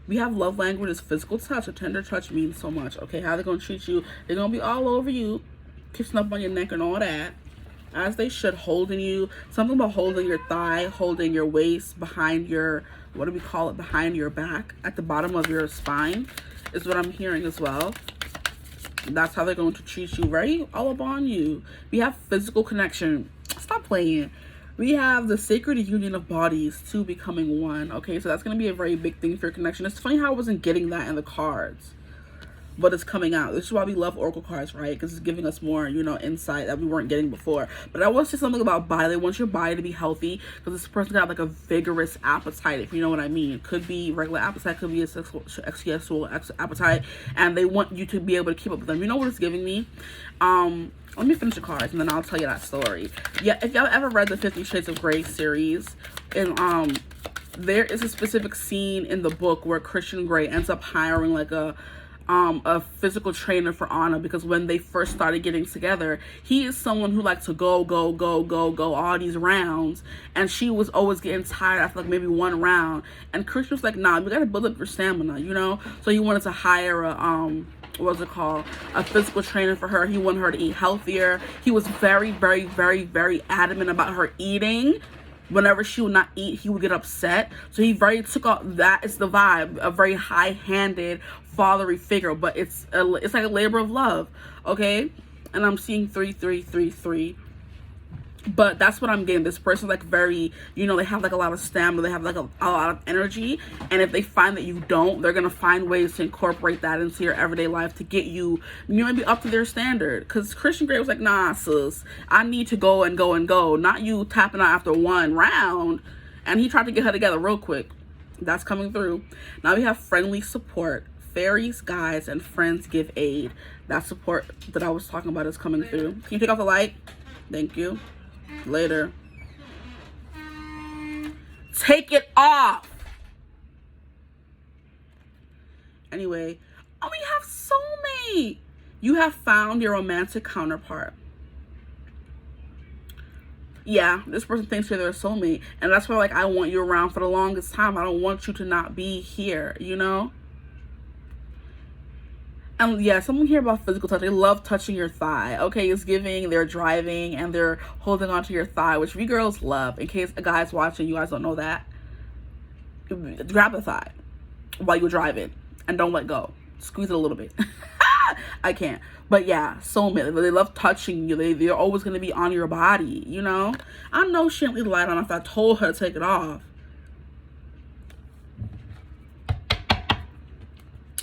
We have love language is physical touch. A tender touch means so much, okay? How they're going to treat you. They're going to be all over you, kissing up on your neck and all that, as they should, holding you. Something about holding your thigh, holding your waist, behind your, what do we call it, behind your back, at the bottom of your spine, is what I'm hearing as well. That's how they're going to treat you, right? All up on you. We have physical connection. Stop playing. We have the sacred union of bodies, two becoming one. Okay, so that's going to be a very big thing for your connection. It's funny how I wasn't getting that in the cards, but it's coming out. This is why we love oracle cards, right? Because it's giving us more, you know, insight that we weren't getting before. But I want to say something about body. They want your body to be healthy, because this person got like a vigorous appetite, if you know what I mean. It could be regular appetite, could be a sexual appetite, and they want you to be able to keep up with them. You know what it's giving me? Let me finish the cards and then I'll tell you that story. Yeah, if y'all ever read the 50 Shades of Grey series, and there is a specific scene in the book where Christian Grey ends up hiring like a physical trainer for Anna, because when they first started getting together, he is someone who likes to go all these rounds, and she was always getting tired after like maybe one round, and Christian was like, nah, we gotta build up your stamina, you know. So he wanted to hire a a physical trainer for her. He wanted her to eat healthier. He was very adamant about her eating. Whenever she would not eat, he would get upset. So he very took off. That is the vibe, a very high-handed fatherly figure, but it's like a labor of love, okay? And I'm seeing 3-3-3-3. But that's what I'm getting. This person's like very, you know, they have like a lot of stamina, they have like a lot of energy, and if they find that you don't, they're gonna find ways to incorporate that into your everyday life to get you, maybe up to their standard. Because Christian Grey was like, nah, sis, I need to go, not you tapping out after one round. And he tried to get her together real quick. That's coming through. Now we have friendly support. Fairies, guides, and friends give aid. That support that I was talking about is coming through. Can you take off the light? Thank you. Later. Take it off. Anyway, oh, we have soulmate. You have found your romantic counterpart. Yeah, this person thinks you're their soulmate, and that's why, like, I want you around for the longest time. I don't want you to not be here, you know. And yeah, someone here about physical touch. They love touching your thigh. Okay, it's giving, they're driving and they're holding onto your thigh, which we girls love. In case a guy's watching, you guys don't know that. Grab the thigh while you're driving and don't let go. Squeeze it a little bit. I can't. But yeah, soulmate. They love touching you. They're always going to be on your body, you know? I know she didn't leave the light on if I told her to take it off.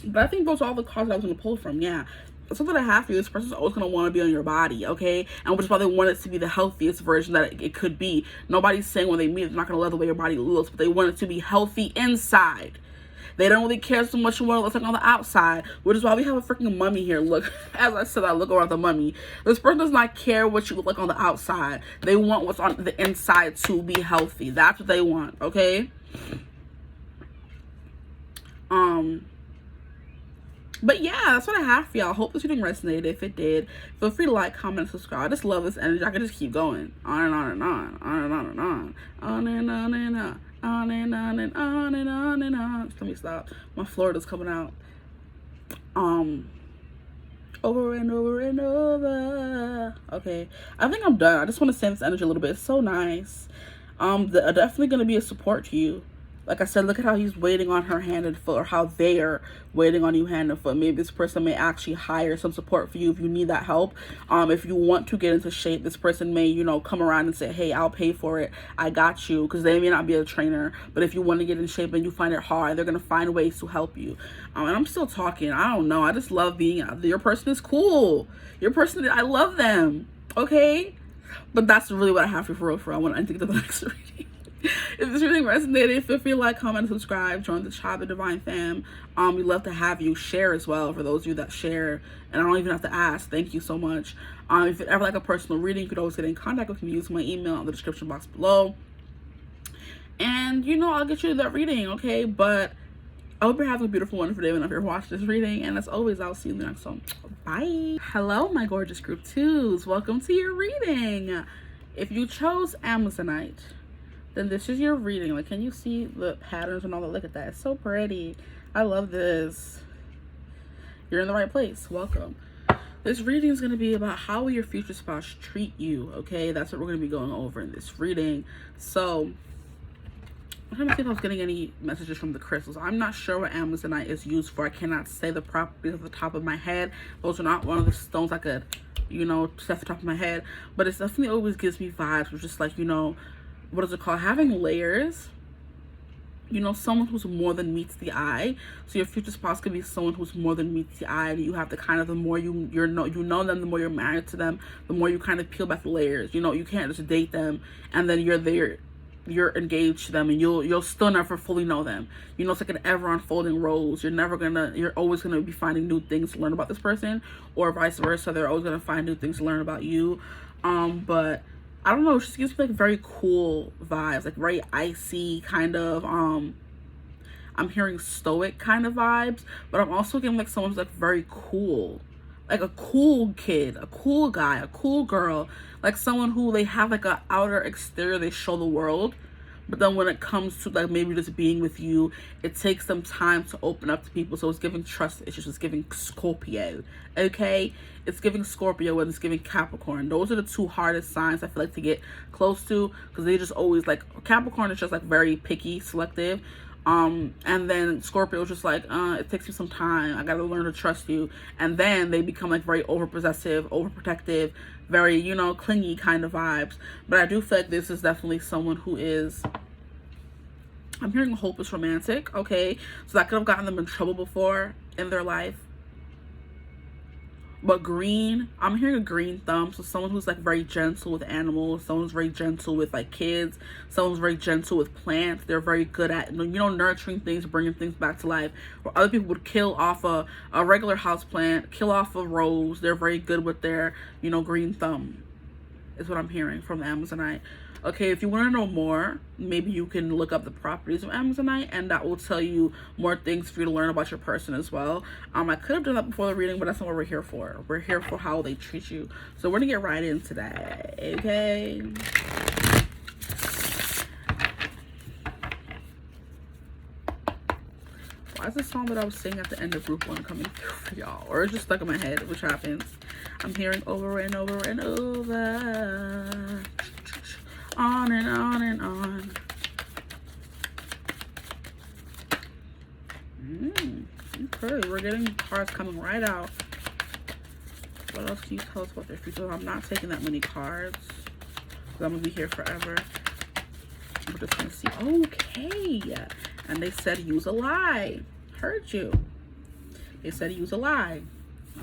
But I think those are all the cards I was going to pull from. Yeah. Something I have for you, this person's always going to want to be on your body, okay? And which is why they want it to be the healthiest version that it could be. Nobody's saying when they meet, they're not going to love the way your body looks, but they want it to be healthy inside. They don't really care so much what it looks like on the outside, which is why we have a freaking mummy here. Look, as I said, I look around the mummy. This person does not care what you look like on the outside. They want what's on the inside to be healthy. That's what they want, okay? But yeah, that's what I have for y'all. Hope this reading resonated. If it did, feel free to like, comment, and subscribe. I just love this energy. I can just keep going on and on and on, on and on and on, on and on and on, on and on and on and on and on. Let me stop. My Florida's coming out. Over and over and over. Okay, I think I'm done. I just want to send this energy a little bit. It's so nice. Definitely gonna be a support to you. Like I said, look at how he's waiting on her hand and foot, or how they're waiting on you hand and foot. Maybe this person may actually hire some support for you if you need that help. If you want to get into shape, this person may, you know, come around and say, hey, I'll pay for it. I got you. Because they may not be a trainer. But if you want to get in shape and you find it hard, they're going to find ways to help you. And I'm still talking. I don't know. I just love being out there. Your person is cool. Your person, I love them. Okay? But that's really what I have for real. I want to get to the next reading. If this reading resonated, feel free to like, comment, and subscribe. Join the tribe of Divine Fam. We'd love to have you share as well, for those of you that share. And I don't even have to ask. Thank you so much. If you'd ever like a personal reading, you could always get in contact with me using my email in the description box below. And, you know, I'll get you that reading, okay? But I hope you're having a beautiful, wonderful day whenever you're watching this reading. And as always, I'll see you in the next one. Bye. Hello, my gorgeous group 2s. Welcome to your reading. If you chose Amazonite, then this is your reading. Like, can you see the patterns and all that? Look at that. It's so pretty. I love this. You're in the right place. Welcome. This reading is going to be about how will your future spouse treat you, okay? That's what we're going to be going over in this reading. So, I'm trying to see if I was getting any messages from the crystals. I'm not sure what Amazonite is used for. I cannot say the properties off the top of my head. Those are not one of the stones I could, you know, just off the top of my head. But it definitely always gives me vibes. It's just like, you know, what is it called, having layers. You know, someone who's more than meets the eye. So your future spouse could be someone who's more than meets the eye. And you have to kind of, the more you know them, the more you're married to them, the more you kind of peel back the layers. You know, you can't just date them and then you're engaged to them, and you'll still never fully know them. You know, it's like an ever unfolding rose. You're always gonna be finding new things to learn about this person, or vice versa. They're always gonna find new things to learn about you. But I don't know, it just gives me like very cool vibes, like very icy kind of, I'm hearing stoic kind of vibes, but I'm also getting like someone's like very cool, like a cool kid, a cool guy, a cool girl, like someone who they have like a outer exterior they show the world, but then when it comes to like maybe just being with you, it takes them time to open up to people. So it's giving trust issues. It's giving Scorpio, okay? It's giving Scorpio and it's giving Capricorn. Those are the two hardest signs I feel like to get close to, because they just always like, Capricorn is just like very picky, selective. And then Scorpio is just like, it takes me some time. I gotta learn to trust you. And then they become like very overpossessive, overprotective, very, you know, clingy kind of vibes. But I do feel like this is definitely someone who is, I'm hearing hopeless romantic, okay? So that could have gotten them in trouble before in their life. But green, I'm hearing a green thumb. So someone who's like very gentle with animals, someone who's very gentle with like kids, someone who's very gentle with plants. They're very good at, you know, nurturing things, bringing things back to life. Where other people would kill off a regular house plant, kill off a rose. They're very good with their, you know, green thumb, is what I'm hearing from the Amazonite. Okay, if you want to know more, maybe you can look up the properties of Amazonite, and that will tell you more things for you to learn about your person as well. I could have done that before the reading, but that's not what we're here for. We're here for how they treat you. So we're gonna get right into that, okay? Why is the song that I was singing at the end of group 1 coming through for y'all? Or it's just stuck in my head, which happens. I'm hearing over and over and over. On and on and on. Okay, we're getting cards coming right out. What else can you tell us about their future? I'm not taking that many cards, because I'm going to be here forever. We're just going to see. Okay. And they said use a lie. Heard you. They said use a lie.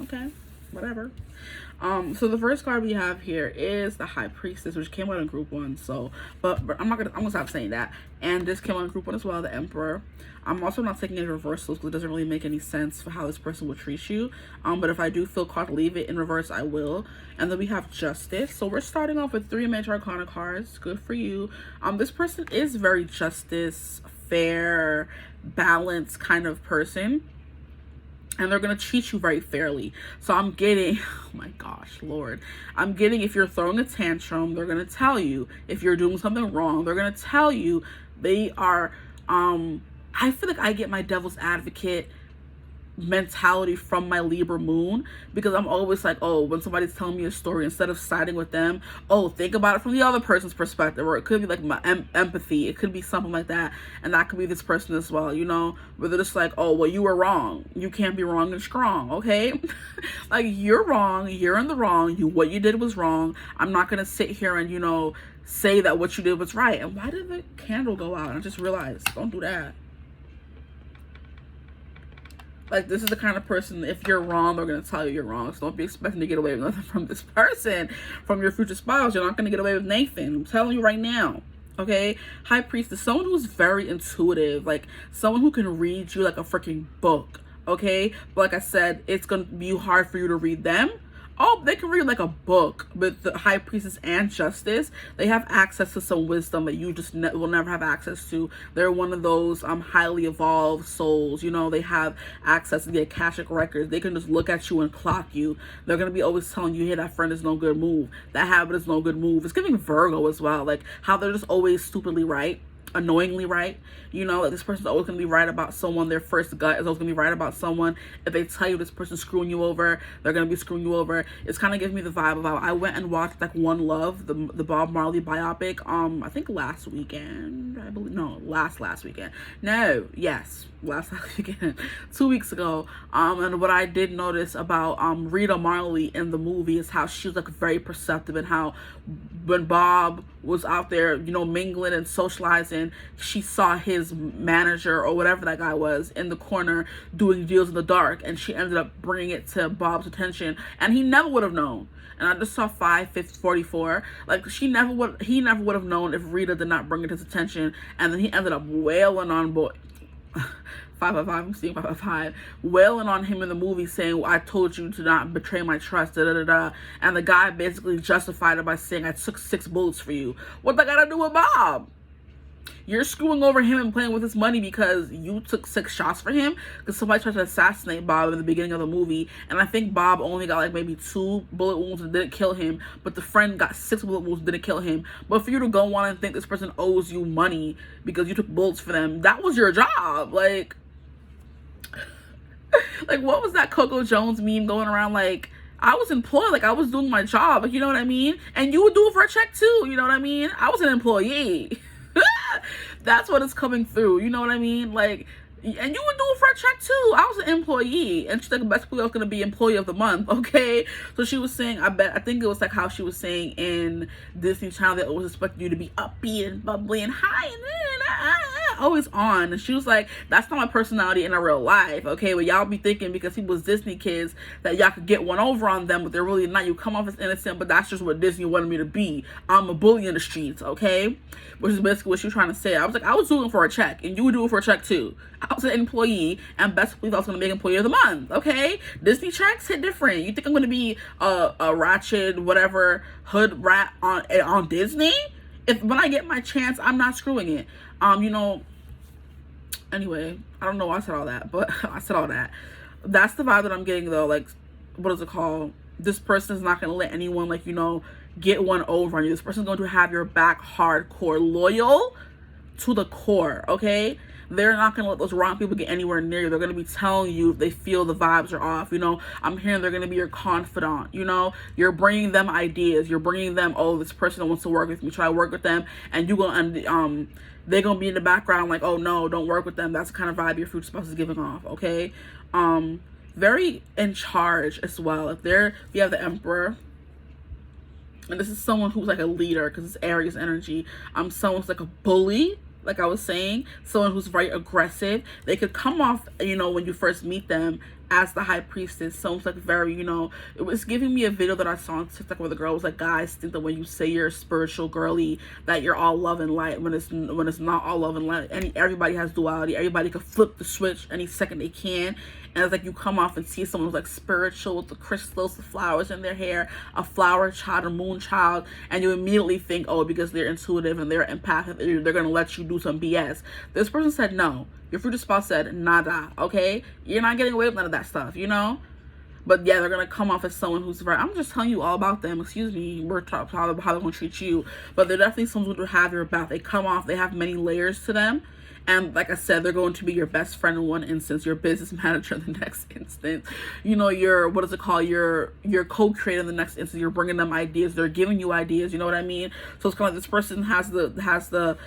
Okay. Whatever. So the first card we have here is the High Priestess, which came out in group 1. So, but I'm gonna stop saying that. And this came out in group 1 as well, the Emperor. I'm also not taking any reversals because it doesn't really make any sense for how this person will treat you. But if I do feel called to leave it in reverse, I will. And then we have Justice. So we're starting off with 3 Major Arcana cards. Good for you. This person is very justice, fair, balanced kind of person. And they're going to treat you very fairly. So I'm getting, oh my gosh, Lord. I'm getting, if you're throwing a tantrum, they're going to tell you. If you're doing something wrong, they're going to tell you. They are, I feel like I get my devil's advocate mentality from my Libra moon, because I'm always like, oh, when somebody's telling me a story, instead of siding with them, oh, think about it from the other person's perspective. Or it could be like my empathy, it could be something like that, and that could be this person as well, you know, where they're just like, oh, well, you were wrong, you can't be wrong and strong, okay? Like, you're wrong, you're in the wrong, what you did was wrong. I'm not gonna sit here and, you know, say that what you did was right. And why did the candle go out? I just realized, don't do that. Like, this is the kind of person, if you're wrong, they're going to tell you you're wrong. So don't be expecting to get away with nothing from this person, from your future spouse. You're not going to get away with Nathan. I'm telling you right now. Okay? High Priestess, someone who's very intuitive. Like, someone who can read you like a freaking book. Okay? But like I said, it's going to be hard for you to read them. Oh, they can read like a book. But the High Priestess and Justice, they have access to some wisdom that you just will never have access to. They're one of those highly evolved souls. You know, they have access to the Akashic records. They can just look at you and clock you. They're going to be always telling you, hey, that friend is no good move. That habit is no good move. It's giving Virgo as well. Like, how they're just always stupidly right. Annoyingly right. You know, like, this person's always going to be right about someone. Their first gut is always going to be right about someone. If they tell you this person's screwing you over, they're going to be screwing you over. It's kind of giving me the vibe of, I went and watched like One Love, the Bob Marley biopic, I think last weekend, I believe. No, last weekend. No, yes, last weekend, 2 weeks ago. And what I did notice about Rita Marley in the movie is how she was like very perceptive, and how when Bob was out there, you know, mingling and socializing, she saw his manager or whatever that guy was in the corner doing deals in the dark, and she ended up bringing it to Bob's attention, and he never would have known. And I just saw 5:44. Like, he never would have known if Rita did not bring it to his attention. And then he ended up wailing on boy 555. I'm seeing 555, wailing on him in the movie, saying, "I told you to not betray my trust." Da, da, da, da. And the guy basically justified it by saying, "I took 6 bullets for you." What that got to do with Bob? You're screwing over him and playing with his money because you took 6 shots for him, because somebody tried to assassinate Bob in the beginning of the movie, and I think Bob only got like maybe 2 bullet wounds and didn't kill him, but the friend got 6 bullet wounds and didn't kill him. But for you to go on and think this person owes you money because you took bullets for them, that was your job. Like what was that Coco Jones meme going around? Like, I was employed, like I was doing my job, like, you know what I mean? And you would do it for a check too, you know what I mean? I was an employee. That's what is coming through, you know what I mean? Like, and you would do it for a check too. I was an employee, and she's like, basically I was gonna be employee of the month, okay? So she was saying, I think it was like how she was saying in Disney Channel that it was expecting you to be upbeat and bubbly and high and always on. And she was like, that's not my personality in a real life, okay? But y'all be thinking because he was Disney kids that y'all could get one over on them, but they're really not. You come off as innocent, but that's just what Disney wanted me to be. I'm a bully in the streets, okay? Which is basically what she was trying to say. I was like, I was doing it for a check, and you would do it for a check too. I was an employee, and best believe I was going to make employee of the month, okay? Disney checks hit different. You think I'm going to be a ratchet, whatever, hood rat on Disney? When I get my chance, I'm not screwing it. You know, anyway, I don't know why I said all that, but I said all that. That's the vibe that I'm getting, though. Like, what is it called? This person is not going to let anyone, like, you know, get one over on you. This person's going to have your back hardcore, loyal to the core, okay? They're not going to let those wrong people get anywhere near you. They're going to be telling you if they feel the vibes are off, you know? I'm hearing they're going to be your confidant, you know? You're bringing them ideas. You're bringing them, oh, this person wants to work with me. Try to work with them. And you're going to, they're going to be in the background like, oh, no, don't work with them. That's the kind of vibe your future spouse is giving off, okay? Very in charge as well. If you have the Emperor, and this is someone who's like a leader because it's Aries energy. Someone who's like a bully, like I was saying, someone who's very aggressive. They could come off, you know, when you first meet them as the high priestess. Someone's like very, you know, it was giving me a video that I saw on TikTok where the girl was like, guys think that when you say you're a spiritual girly that you're all love and light, when it's not all love and light. And everybody has duality. Everybody could flip the switch any second they can. And it's like you come off and see someone who's like spiritual with the crystals, the flowers in their hair, a flower child, a moon child, and you immediately think, oh, because they're intuitive and they're empathic, they're going to let you do some BS. This person said no. Your future spouse said nada, okay? You're not getting away with none of that stuff, you know? But yeah, they're going to come off as someone who's very, I'm just telling you all about them. Excuse me, we're talking about how they're going to treat you. But they're definitely someone who will have your back. They come off, they have many layers to them. And like I said, they're going to be your best friend in one instance, your business manager in the next instance. You know, your, what is it called? Your co-creator in the next instance. You're bringing them ideas. They're giving you ideas. You know what I mean? So it's kind of like this person has the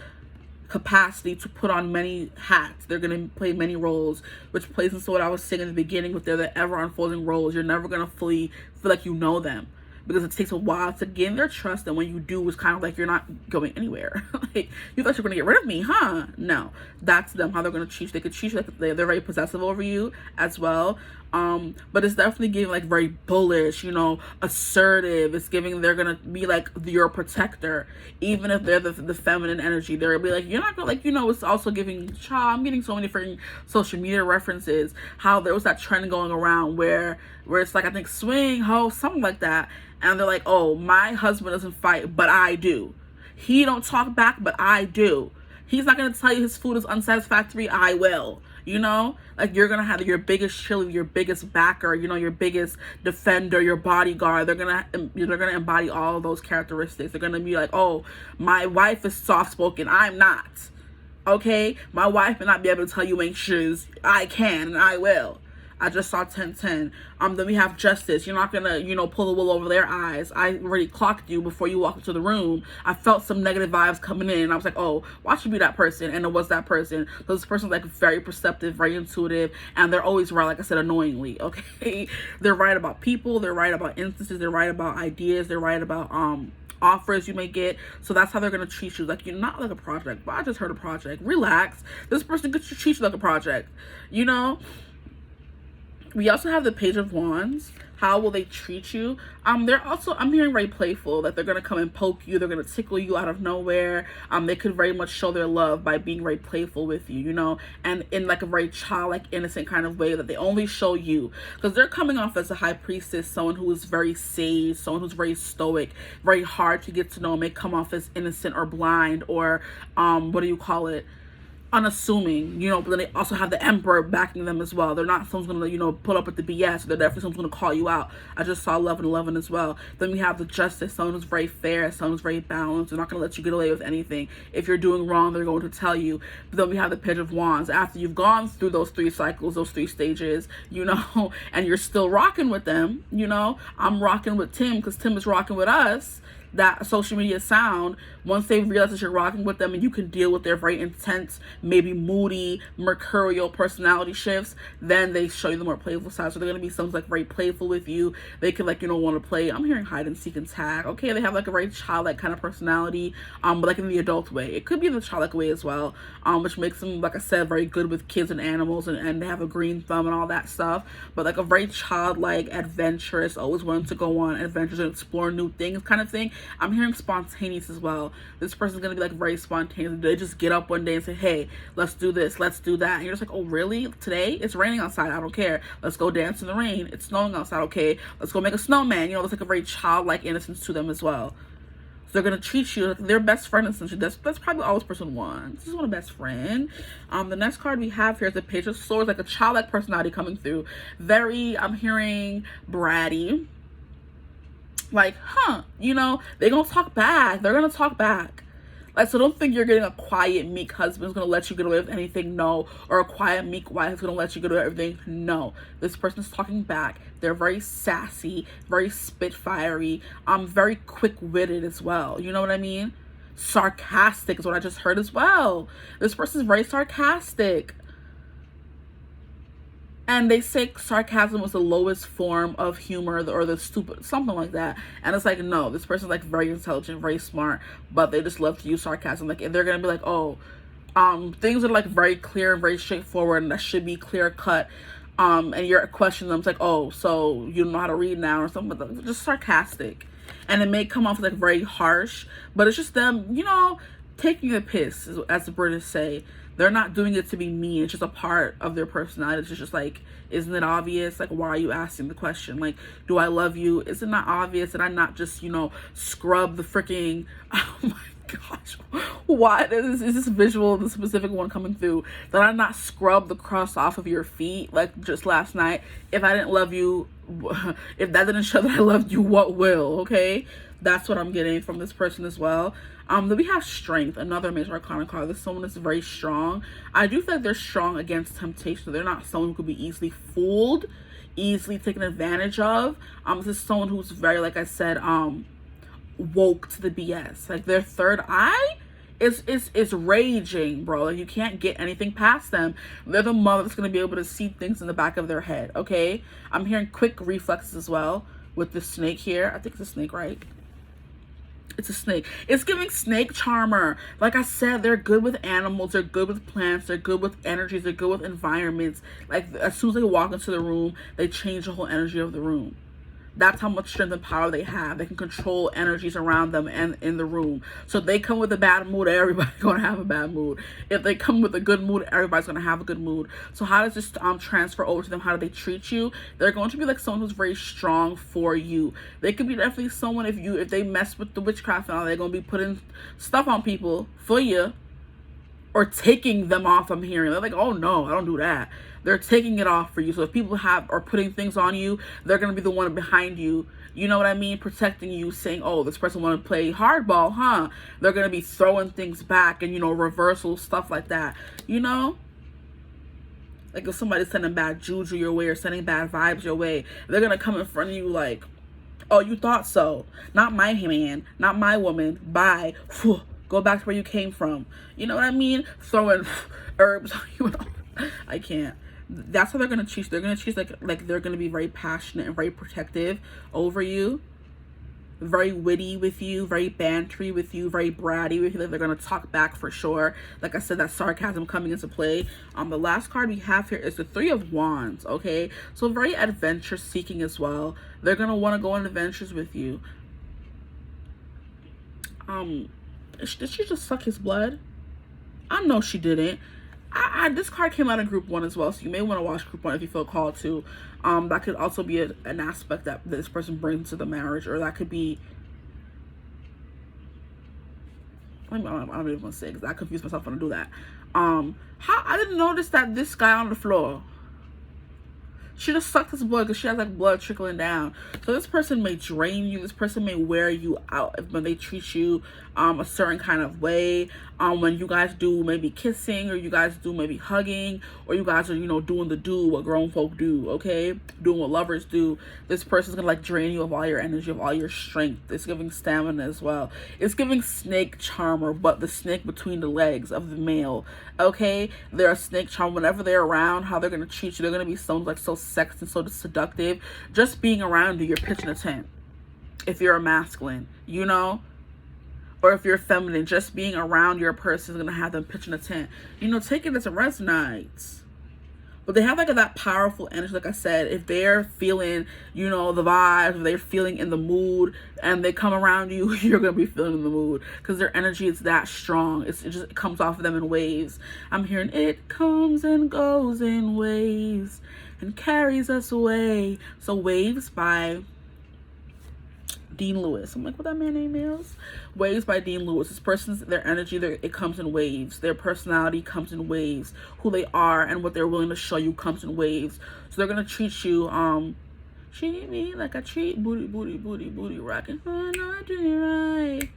capacity to put on many hats. They're going to play many roles, which plays into what I was saying in the beginning with the ever unfolding roles. You're never going to fully feel like you know them, because it takes a while to gain their trust, and when you do, it's kind of like you're not going anywhere. Like, you thought you were going to get rid of me, huh? No, that's them, how they're going to treat you. They could treat you like they're very possessive over you as well. But it's definitely giving like very bullish, you know, assertive. It's giving they're going to be like your protector, even if they're the feminine energy. They'll be like, you're not going to, like, you know, it's also giving, I'm getting so many freaking social media references, how there was that trend going around where it's like, I think swing, ho, something like that. And they're like, oh, my husband doesn't fight, but I do. He don't talk back, but I do. He's not going to tell you his food is unsatisfactory. I will. You know, like, you're going to have your biggest cheerleader, your biggest backer, you know, your biggest defender, your bodyguard. They're going to embody all of those characteristics. They're going to be like, oh, my wife is soft-spoken. I'm not. Okay? My wife may not be able to tell you ain't shoes. I can, and I will. I just saw 10-10. Then we have justice. You're not gonna, you know, pull the wool over their eyes. I already clocked you before you walked into the room. I felt some negative vibes coming in, and I was like, oh, watch you be that person, and it was that person. So this person's like very perceptive, very intuitive, and they're always right, like I said, annoyingly, okay? They're right about people, they're right about instances, they're right about ideas, they're right about offers you may get. So that's how they're gonna treat you. Like, you're not like a project. But I just heard a project. Relax. This person gets to treat you like a project, you know. We also have the Page of Wands. How will they treat you? They're also, I'm hearing very playful, that they're gonna come and poke you, they're gonna tickle you out of nowhere. They could very much show their love by being very playful with you, you know, and in like a very childlike, innocent kind of way that they only show you, because they're coming off as a high priestess, someone who is very sage, someone who's very stoic, very hard to get to know, may come off as innocent or blind, or what do you call it, unassuming, you know. But then they also have the Emperor backing them as well. They're not someone's gonna, you know, put up with the BS. They're definitely someone's gonna call you out. I just saw Love and 11 as well. Then we have the Justice, someone who's very fair, someone who's very balanced. They're not gonna let you get away with anything. If you're doing wrong, they're going to tell you. But then we have the Page of Wands. After you've gone through those 3 cycles, those 3 stages, you know, and you're still rocking with them, you know. I'm rocking with Tim because Tim is rocking with us. That social media sound, once they realize that you're rocking with them and you can deal with their very intense, maybe moody, mercurial personality shifts, then they show you the more playful side. So they're going to be someone like very playful with you. They could, like, you know, want to play, I'm hearing hide and seek and tag. Okay, they have like a very childlike kind of personality, but like in the adult way. It could be in the childlike way as well, which makes them, like I said, very good with kids and animals, and they have a green thumb and all that stuff. But like a very childlike, adventurous, always wanting to go on adventures and explore new things kind of thing. I'm hearing spontaneous as well. This person's gonna be like very spontaneous. They just get up one day and say, hey, let's do this, let's do that. And you're just like, oh really? Today? It's raining outside, I don't care. Let's go dance in the rain. It's snowing outside, okay. Let's go make a snowman. You know, there's like a very childlike innocence to them as well. So they're gonna treat you like their best friend, essentially. That's probably all this person wants. Just want a best friend. The next card we have here is the Page of Swords, like a childlike personality coming through. Very, I'm hearing bratty. Like, you know, they're gonna talk back. They're gonna talk back. Like, so don't think you're getting a quiet, meek husband who's gonna let you get away with anything. No. Or a quiet, meek wife who's gonna let you get away with everything. No. This person's talking back. They're very sassy, very spitfirey, very quick-witted as well. You know what I mean? Sarcastic is what I just heard as well. This person's very sarcastic. And they say sarcasm was the lowest form of humor, or the stupid, something like that. And it's like, no, this person's like very intelligent, very smart, but they just love to use sarcasm. Like, they're gonna be like, oh, things are like very clear and very straightforward, and that should be clear cut. And you're questioning them. It's like, oh, so you don't know how to read now or something. But just sarcastic, and it may come off like very harsh, but it's just them, you know, taking a piss, as the British say. They're not doing it to be mean. It's just a part of their personality. It's just like, isn't it obvious? Like, why are you asking the question? Like, do I love you? Is it not obvious that I not just, you know, scrub the freaking, oh my gosh, why is this visual, the specific one coming through, that I not scrub the crust off of your feet like just last night? If I didn't love you, if that didn't show that I loved you, what will? Okay, that's what I'm getting from this person as well. Then we have Strength, another major arcana card. This is someone that's very strong. I do feel like they're strong against temptation. They're not someone who could be easily fooled, easily taken advantage of. This is someone who's very, like I said, woke to the BS. Like, their third eye is raging, bro. Like, you can't get anything past them. They're the mother that's gonna be able to see things in the back of their head. Okay, I'm hearing quick reflexes as well with the snake here. I think it's a snake, right? It's a snake. It's giving snake charmer. Like I said, they're good with animals, they're good with plants, they're good with energies, they're good with environments. Like, as soon as they walk into the room, they change the whole energy of the room. That's how much strength and power they have. They can control energies around them and in the room. So if they come with a bad mood, everybody's going to have a bad mood. If they come with a good mood, everybody's going to have a good mood. So how does this transfer over to them? How do they treat you? They're going to be like someone who's very strong for you. They could be definitely someone, if they mess with the witchcraft and all, they're going to be putting stuff on people for you, or taking them off. I'm hearing they're like, oh no, I don't do that. They're taking it off for you. So if people are putting things on you, they're going to be the one behind you, you know what I mean, protecting you, saying, oh, this person want to play hardball, huh? They're going to be throwing things back and, you know, reversal, stuff like that, you know. Like if somebody's sending bad juju your way or sending bad vibes your way, they're gonna come in front of you like, oh, you thought so. Not my man, not my woman. Bye. Go back to where you came from. You know what I mean? Throwing herbs on you. I can't. That's how they're gonna treat you. They're gonna treat you like they're gonna be very passionate and very protective over you. Very witty with you, very bantery with you, very bratty with you. Like they're gonna talk back for sure. Like I said, that sarcasm coming into play. The last card we have here is the Three of Wands. Okay, so very adventure seeking as well. They're gonna want to go on adventures with you. Did she just suck his blood? I know she didn't. This card came out in group 1 as well, so you may want to watch group 1 if you feel called to. That could also be an aspect that this person brings to the marriage, or that could be, I don't even want to say because I confuse myself when I do that. I didn't notice that this guy on the floor, she just sucked his blood because she has like blood trickling down. So this person may drain you. This person may wear you out when they treat you a certain kind of way. When you guys do maybe kissing, or you guys do maybe hugging, or you guys are, you know, doing what grown folk do, okay? Doing what lovers do. This person's gonna like drain you of all your energy, of all your strength. It's giving stamina as well. It's giving snake charmer, but the snake between the legs of the male, okay? They're a snake charmer. Whenever they're around, how they're gonna treat you, they're gonna be so sexy and so seductive. Just being around you, you're pitching a tent. If you're a masculine, you know, or if you're feminine, just being around your person is gonna have them pitching a tent. You know, take it as it resonates. But they have like that powerful energy. Like I said, if they're feeling, you know, the vibes, if they're feeling in the mood, and they come around you, you're gonna be feeling in the mood because their energy is that strong. It comes off of them in waves. I'm hearing it comes and goes in waves and carries us away. So Waves by Dean Lewis. I'm like, what that man name is? Waves by Dean Lewis. This person's, their energy, it comes in waves. Their personality comes in waves. Who they are and what they're willing to show you comes in waves. So they're gonna treat you, treat me like I treat booty rocking. Oh no, I do it right.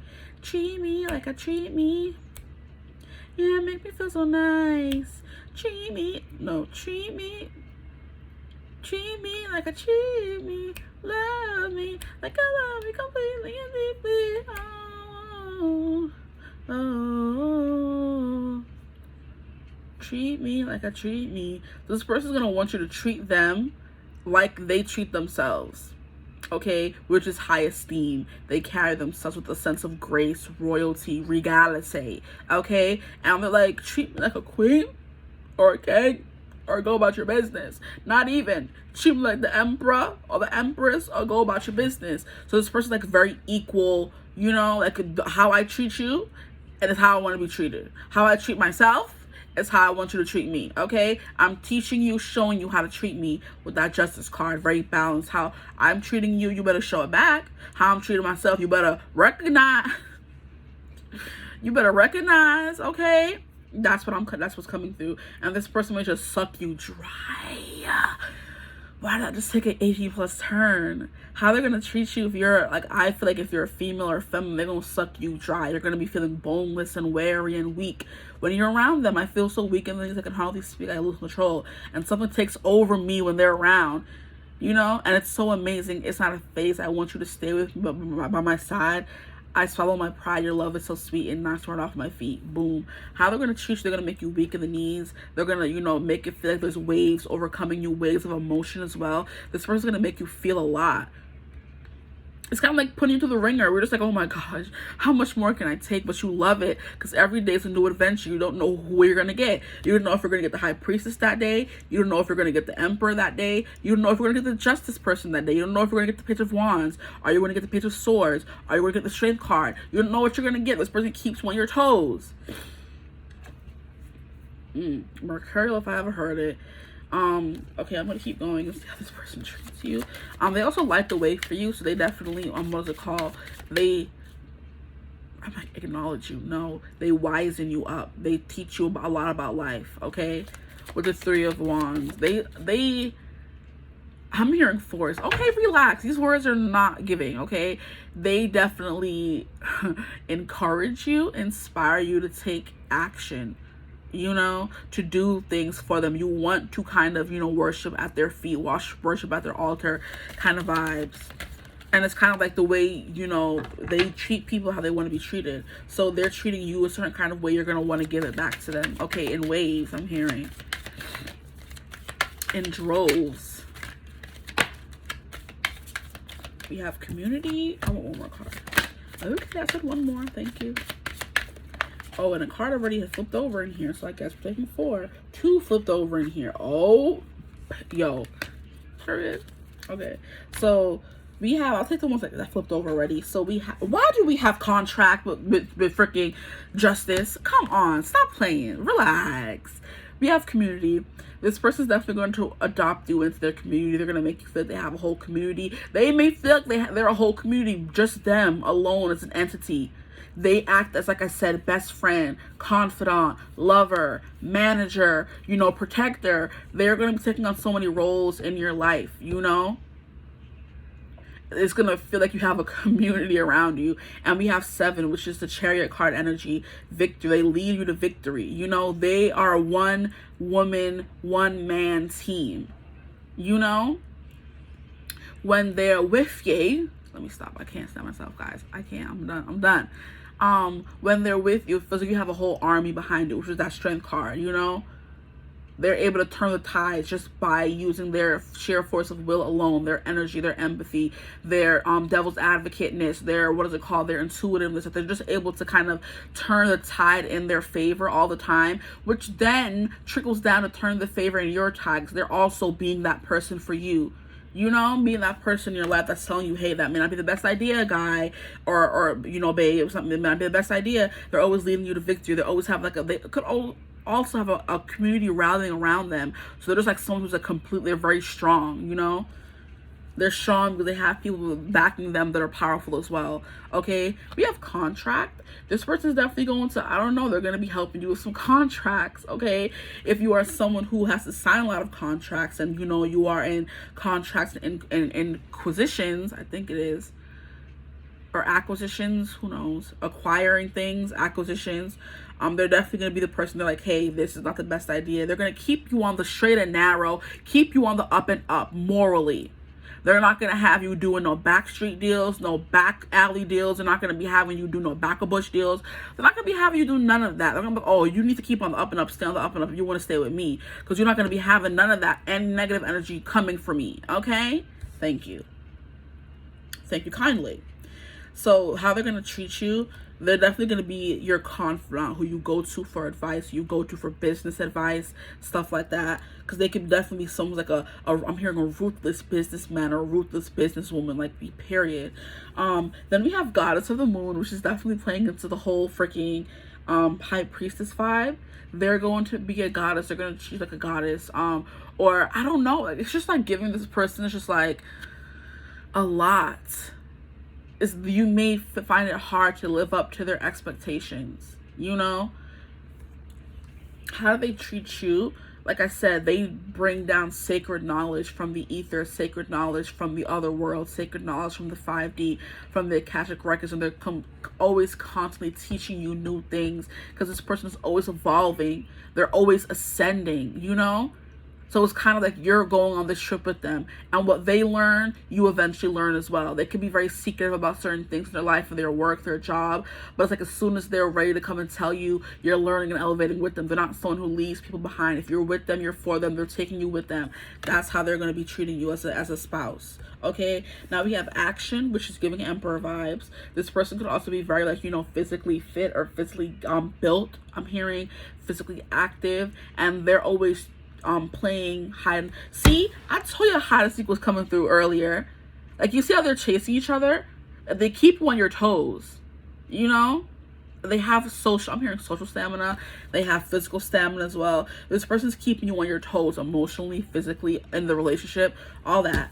Treat me like I treat me. Yeah, make me feel so nice. Treat me like I treat me. Love me like I love you completely and deeply. Oh. Treat me like I treat me. This person's gonna want you to treat them like they treat themselves. Okay, which is high esteem. They carry themselves with a sense of grace, royalty, regality. Okay, and they're like, treat me like a queen or a king, or go about your business. Not even treat me like the emperor or the empress, or go about your business. So this person's like very equal, you know, like how I treat you, and it's how I want to be treated. How I treat myself is how I want you to treat me, okay? I'm teaching you, showing you how to treat me with that Justice card. Very balanced. How I'm treating you, you better show it back. How I'm treating myself, you better recognize. You better recognize, okay? That's what's coming through. And this person may just suck you dry. Why not just take an 18+ turn? How they're gonna treat you if you're like, I feel like if you're a female or feminine, they're gonna suck you dry. You're gonna be feeling boneless and weary and weak. When you're around them, I feel so weak and things I can hardly speak. I lose control, and something takes over me when they're around, you know. And it's so amazing. It's not a phase. I want you to stay with me, but by my side. I swallow my pride. Your love is so sweet and not torn off my feet. Boom. How they're going to treat you, they're going to make you weak in the knees. They're going to, you know, make it feel like there's waves overcoming you, waves of emotion as well. This person's going to make you feel a lot. It's kind of like putting you through the ringer. We're just like, oh my gosh, how much more can I take? But you love it because every day is a new adventure. You don't know who you're going to get. You don't know if you're going to get the High Priestess that day. You don't know if you're going to get the Emperor that day. You don't know if you're going to get the Justice person that day. You don't know if you're going to get the Page of Wands. Are you going to get the Page of Swords? Are you going to get the Strength card? You don't know what you're going to get. This person keeps you on your toes. Mercurial, if I ever heard it. Okay, I'm gonna keep going and see how this person treats you. They also light the way for you, so they definitely, what's it called? I might acknowledge you. No, they wisen you up. They teach you a lot about life, okay? With the Three of Wands. I'm hearing force. Okay, relax. These words are not giving, okay? They definitely encourage you, inspire you to take action. you know, to do things for them. You want to kind of, you know, worship at their feet, worship at their altar kind of vibes. And it's kind of like the way, you know, they treat people how they want to be treated. So they're treating you a certain kind of way, you're going to want to give it back to them. Okay, in waves, I'm hearing. In droves. We have community. I want one more card. Okay, I said one more. Thank you. Oh, and a card already has flipped over in here, so I guess we're taking 4. 2 flipped over in here. Oh, yo. Sure is. Okay, so we have, I'll take the ones that flipped over already. So we have, why do we have contract with freaking justice? Come on, stop playing. Relax. We have community. This person's definitely going to adopt you into their community. They're going to make you feel like they have a whole community. They may feel like they're a whole community, just them alone as an entity. They act as, like I said, best friend, confidant, lover, manager, you know, protector. They're going to be taking on so many roles in your life, you know. It's going to feel like you have a community around you. And we have 7, which is the Chariot card energy. Victory. They lead you to victory. You know, they are a one woman, one man team. You know, when they're with you, let me stop. I can't stand myself, guys. I can't. I'm done. When they're with you, it feels like you have a whole army behind you, which is that Strength card, you know. They're able to turn the tides just by using their sheer force of will alone, their energy, their empathy, their devil's advocate-ness, their, what is it called, their intuitiveness. That they're just able to kind of turn the tide in their favor all the time, which then trickles down to turn the favor in your tide, because they're also being that person for you. You know, being that person in your life that's telling you, hey, that may not be the best idea, guy, or you know, babe, or something that may not be the best idea. They're always leading you to victory. They always have like they could also have a community rallying around them. So they're just like someone who's they're very strong, you know. They're strong because they have people backing them that are powerful as well. Okay, we have contract. This person's definitely going to, I don't know, they're going to be helping you with some contracts. Okay, if you are someone who has to sign a lot of contracts, and you know you are in contracts and inquisitions, I think it is, or acquisitions, who knows, acquiring things, acquisitions. They're definitely going to be the person. They're like, hey, this is not the best idea. They're going to keep you on the straight and narrow, keep you on the up and up morally. They're not going to have you doing no backstreet deals, no back alley deals. They're not going to be having you do no back-a-bush deals. They're not going to be having you do none of that. They're going to be, oh, you need to keep on the up and up, stay on the up and up if you want to stay with me. Because you're not going to be having none of that and negative energy coming from me. Okay? Thank you. Thank you kindly. So how they're going to treat you, they're definitely going to be your confidant, who you go to for advice, you go to for business advice, stuff like that. Because they could definitely be someone like I'm hearing a ruthless businessman or a ruthless businesswoman, like, period. Then we have Goddess of the Moon, which is definitely playing into the whole freaking High Priestess vibe. They're going to be a goddess. They're going to treat like a goddess. Or I don't know. It's just like giving this person, it's just like a lot. You may find it hard to live up to their expectations, you know. How do they treat you? Like I said, they bring down sacred knowledge from the ether, sacred knowledge from the other world, sacred knowledge from the 5D, from the Akashic records, and they're always constantly teaching you new things, because this person is always evolving. They're always ascending, you know. So it's kind of like you're going on this trip with them, and what they learn, you eventually learn as well. They can be very secretive about certain things in their life, or their work, their job, but it's like as soon as they're ready to come and tell you, you're learning and elevating with them. They're not someone who leaves people behind. If you're with them, you're for them. They're taking you with them. That's how they're going to be treating you as a spouse. Okay, now we have Action, which is giving Emperor vibes. This person could also be very, like, you know, physically fit or physically built. I'm hearing physically active, and they're always playing hide. See, I told you hide and seek was coming through earlier. Like, you see how they're chasing each other? They keep you on your toes, you know. They have social, I'm hearing social stamina. They have physical stamina as well. This person's keeping you on your toes emotionally, physically, in the relationship, all that.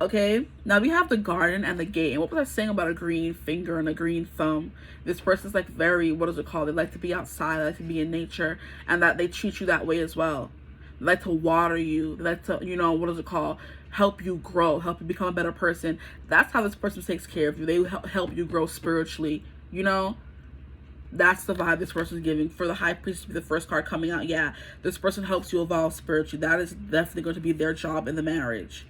Okay, now we have the Garden and the Gate. And what was I saying about a green finger and a green thumb? This person's like very, what is it called? They like to be outside, they like to be in nature, and that they treat you that way as well. They like to water you. They like to, you know, what is it called? Help you grow, help you become a better person. That's how this person takes care of you. They help you grow spiritually, you know? That's the vibe this person's giving. For the High Priest to be the first card coming out, yeah, this person helps you evolve spiritually. That is definitely going to be their job in the marriage.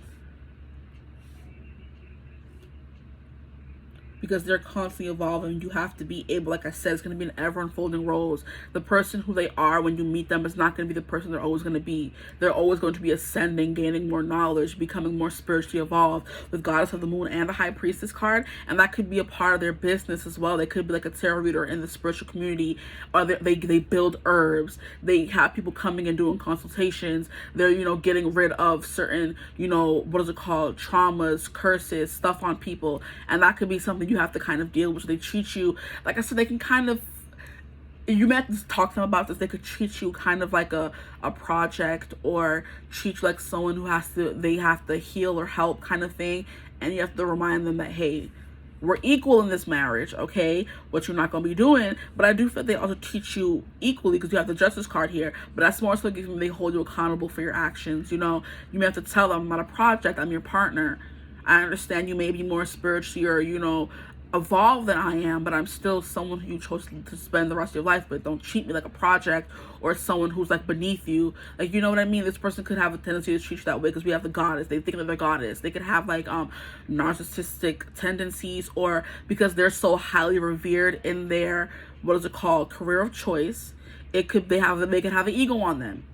Because they're constantly evolving. You have to be able, like I said, it's going to be an ever-unfolding roles. The person who they are when you meet them is not going to be the person they're always going to be. They're always going to be ascending, gaining more knowledge, becoming more spiritually evolved with Goddess of the Moon and the High Priestess card. And that could be a part of their business as well. They could be like a tarot reader in the spiritual community. Or they build herbs. They have people coming and doing consultations. They're, you know, getting rid of certain, you know, what is it called? Traumas, curses, stuff on people. And that could be something you have to kind of deal with. They treat you, like I said, they can kind of, you may have to talk to them about this, they could treat you kind of like a project, or treat you like someone who they have to heal or help kind of thing. And you have to remind them that, hey, we're equal in this marriage, okay? What you're not going to be doing. But I do feel they also teach you equally, because you have the Justice card here. But that's more so giving, they hold you accountable for your actions. You know, you may have to tell them, I'm not a project, I'm your partner. I understand you may be more spiritually or, you know, evolved than I am, but I'm still someone who you chose to spend the rest of your life with. Don't treat me like a project or someone who's like beneath you. Like, you know what I mean? This person could have a tendency to treat you that way because we have the Goddess. They think they're the Goddess. They could have like narcissistic tendencies, or because they're so highly revered in their, what is it called, career of choice. It could, they could have an ego on them.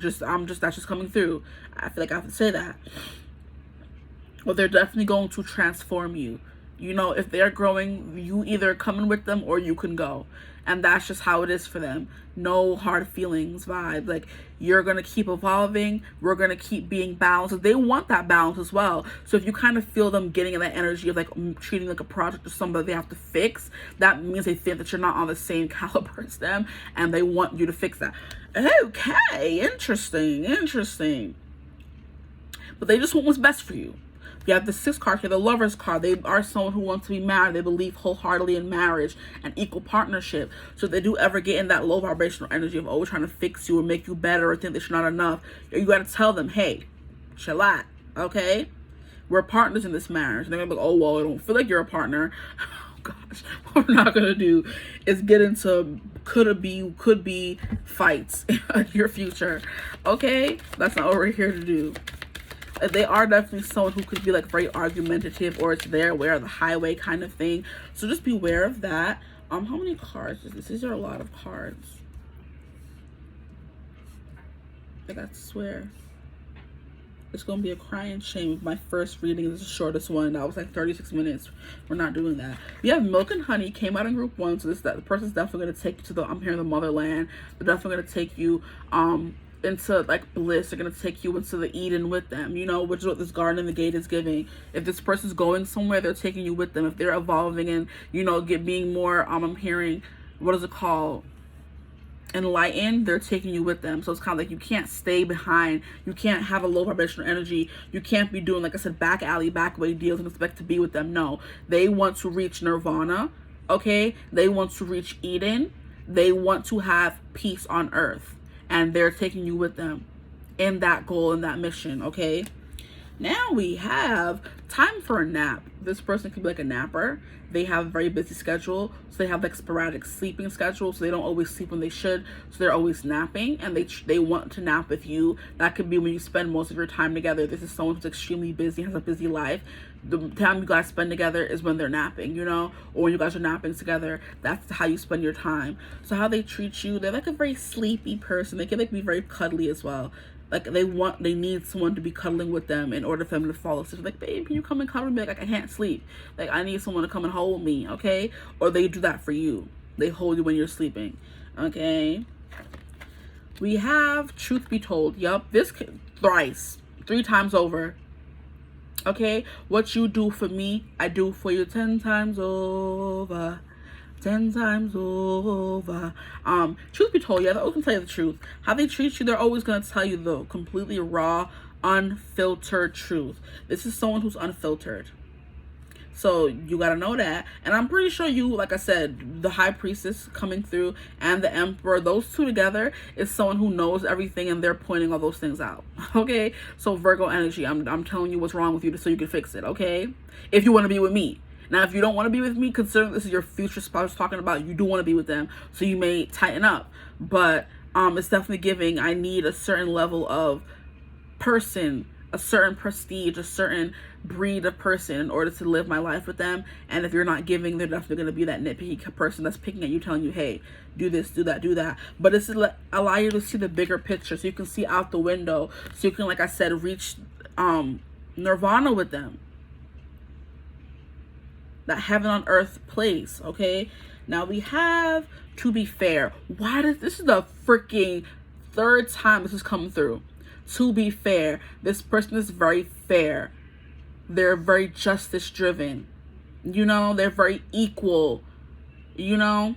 That's just coming through. I feel like I have to say that. Well, they're definitely going to transform you. You know, if they're growing, you either coming with them or you can go. And that's just how it is for them. No hard feelings vibe. Like, you're going to keep evolving. We're going to keep being balanced. They want that balance as well. So if you kind of feel them getting in that energy of like treating like a project or somebody they have to fix, that means they think that you're not on the same caliber as them, and they want you to fix that. Okay, interesting. But they just want what's best for you. You have the 6th card here, the Lover's card. They are someone who wants to be married. They believe wholeheartedly in marriage and equal partnership. So if they do ever get in that low vibrational energy of always trying to fix you or make you better or think that you're not enough, you got to tell them, hey, chill out, okay? We're partners in this marriage. And they're going to be like, oh, well, I don't feel like you're a partner. Oh, gosh. What we're not going to do is get into could be fights in your future, okay? That's not what we're here to do. They are definitely someone who could be like very argumentative, or it's their way or the highway kind of thing. So just beware of that. How many cards is this? These are a lot of cards. I got to swear. It's going to be a crying shame if my first reading is the shortest one. That was like 36 minutes. We're not doing that. We have Milk and Honey came out in group 1. So the person's definitely going to take you to the, I'm hearing the motherland. They're definitely going to take you, into like bliss. They're gonna take you into the Eden with them, you know, which is what this Garden in the Gate is giving. If this person's going somewhere, they're taking you with them. If they're evolving and, you know, being more I'm hearing, what is it called, enlightened, they're taking you with them. So it's kind of like you can't stay behind, you can't have a low vibrational energy, you can't be doing, like I said, back alley, back way deals and expect to be with them. No, they want to reach nirvana, okay? They want to reach Eden. They want to have peace on earth. And they're taking you with them in that goal and that mission, okay? Now we have time for a nap. This person could be like a napper. They have a very busy schedule. So they have like sporadic sleeping schedules. So they don't always sleep when they should. So they're always napping, and they want to nap with you. That could be when you spend most of your time together. This is someone who's extremely busy, has a busy life. The time you guys spend together is when they're napping, you know, or when you guys are napping together. That's how you spend your time. So how they treat you, they're like a very sleepy person. They can like be very cuddly as well. Like they need someone to be cuddling with them in order for them to fall asleep. Like, babe, can you come and cuddle me? Like I can't sleep. Like I need someone to come and hold me, okay? Or they do that for you. They hold you when you're sleeping, okay? We have Truth Be Told. Yup, this thrice, 3 times over. Okay, what you do for me, I do for you 10 times over. 10 times over. Truth be told, yeah, they're always gonna tell you the truth. How they treat you, they're always gonna tell you the completely raw, unfiltered truth. This is someone who's unfiltered. So you gotta know that. And I'm pretty sure you, like I said, the High Priestess coming through and the Emperor, those two together is someone who knows everything, and they're pointing all those things out. Okay? So Virgo energy, I'm telling you what's wrong with you so you can fix it, okay? If you want to be with me. Now, if you don't want to be with me, considering this is your future spouse talking about, you do want to be with them, so you may tighten up. But it's definitely giving, I need a certain level of person, a certain prestige, a certain breed of person in order to live my life with them. And if you're not giving, they're definitely going to be that nitpicky person that's picking at you, telling you, hey, do this, do that, do that. But it's to allow you to see the bigger picture, so you can see out the window, so you can, like I said, reach nirvana with them, that heaven on earth place. Okay, now we have to be fair. Why does this is the freaking third time this is coming through? To be fair, this person is very fair. They're very justice driven, you know, they're very equal, you know.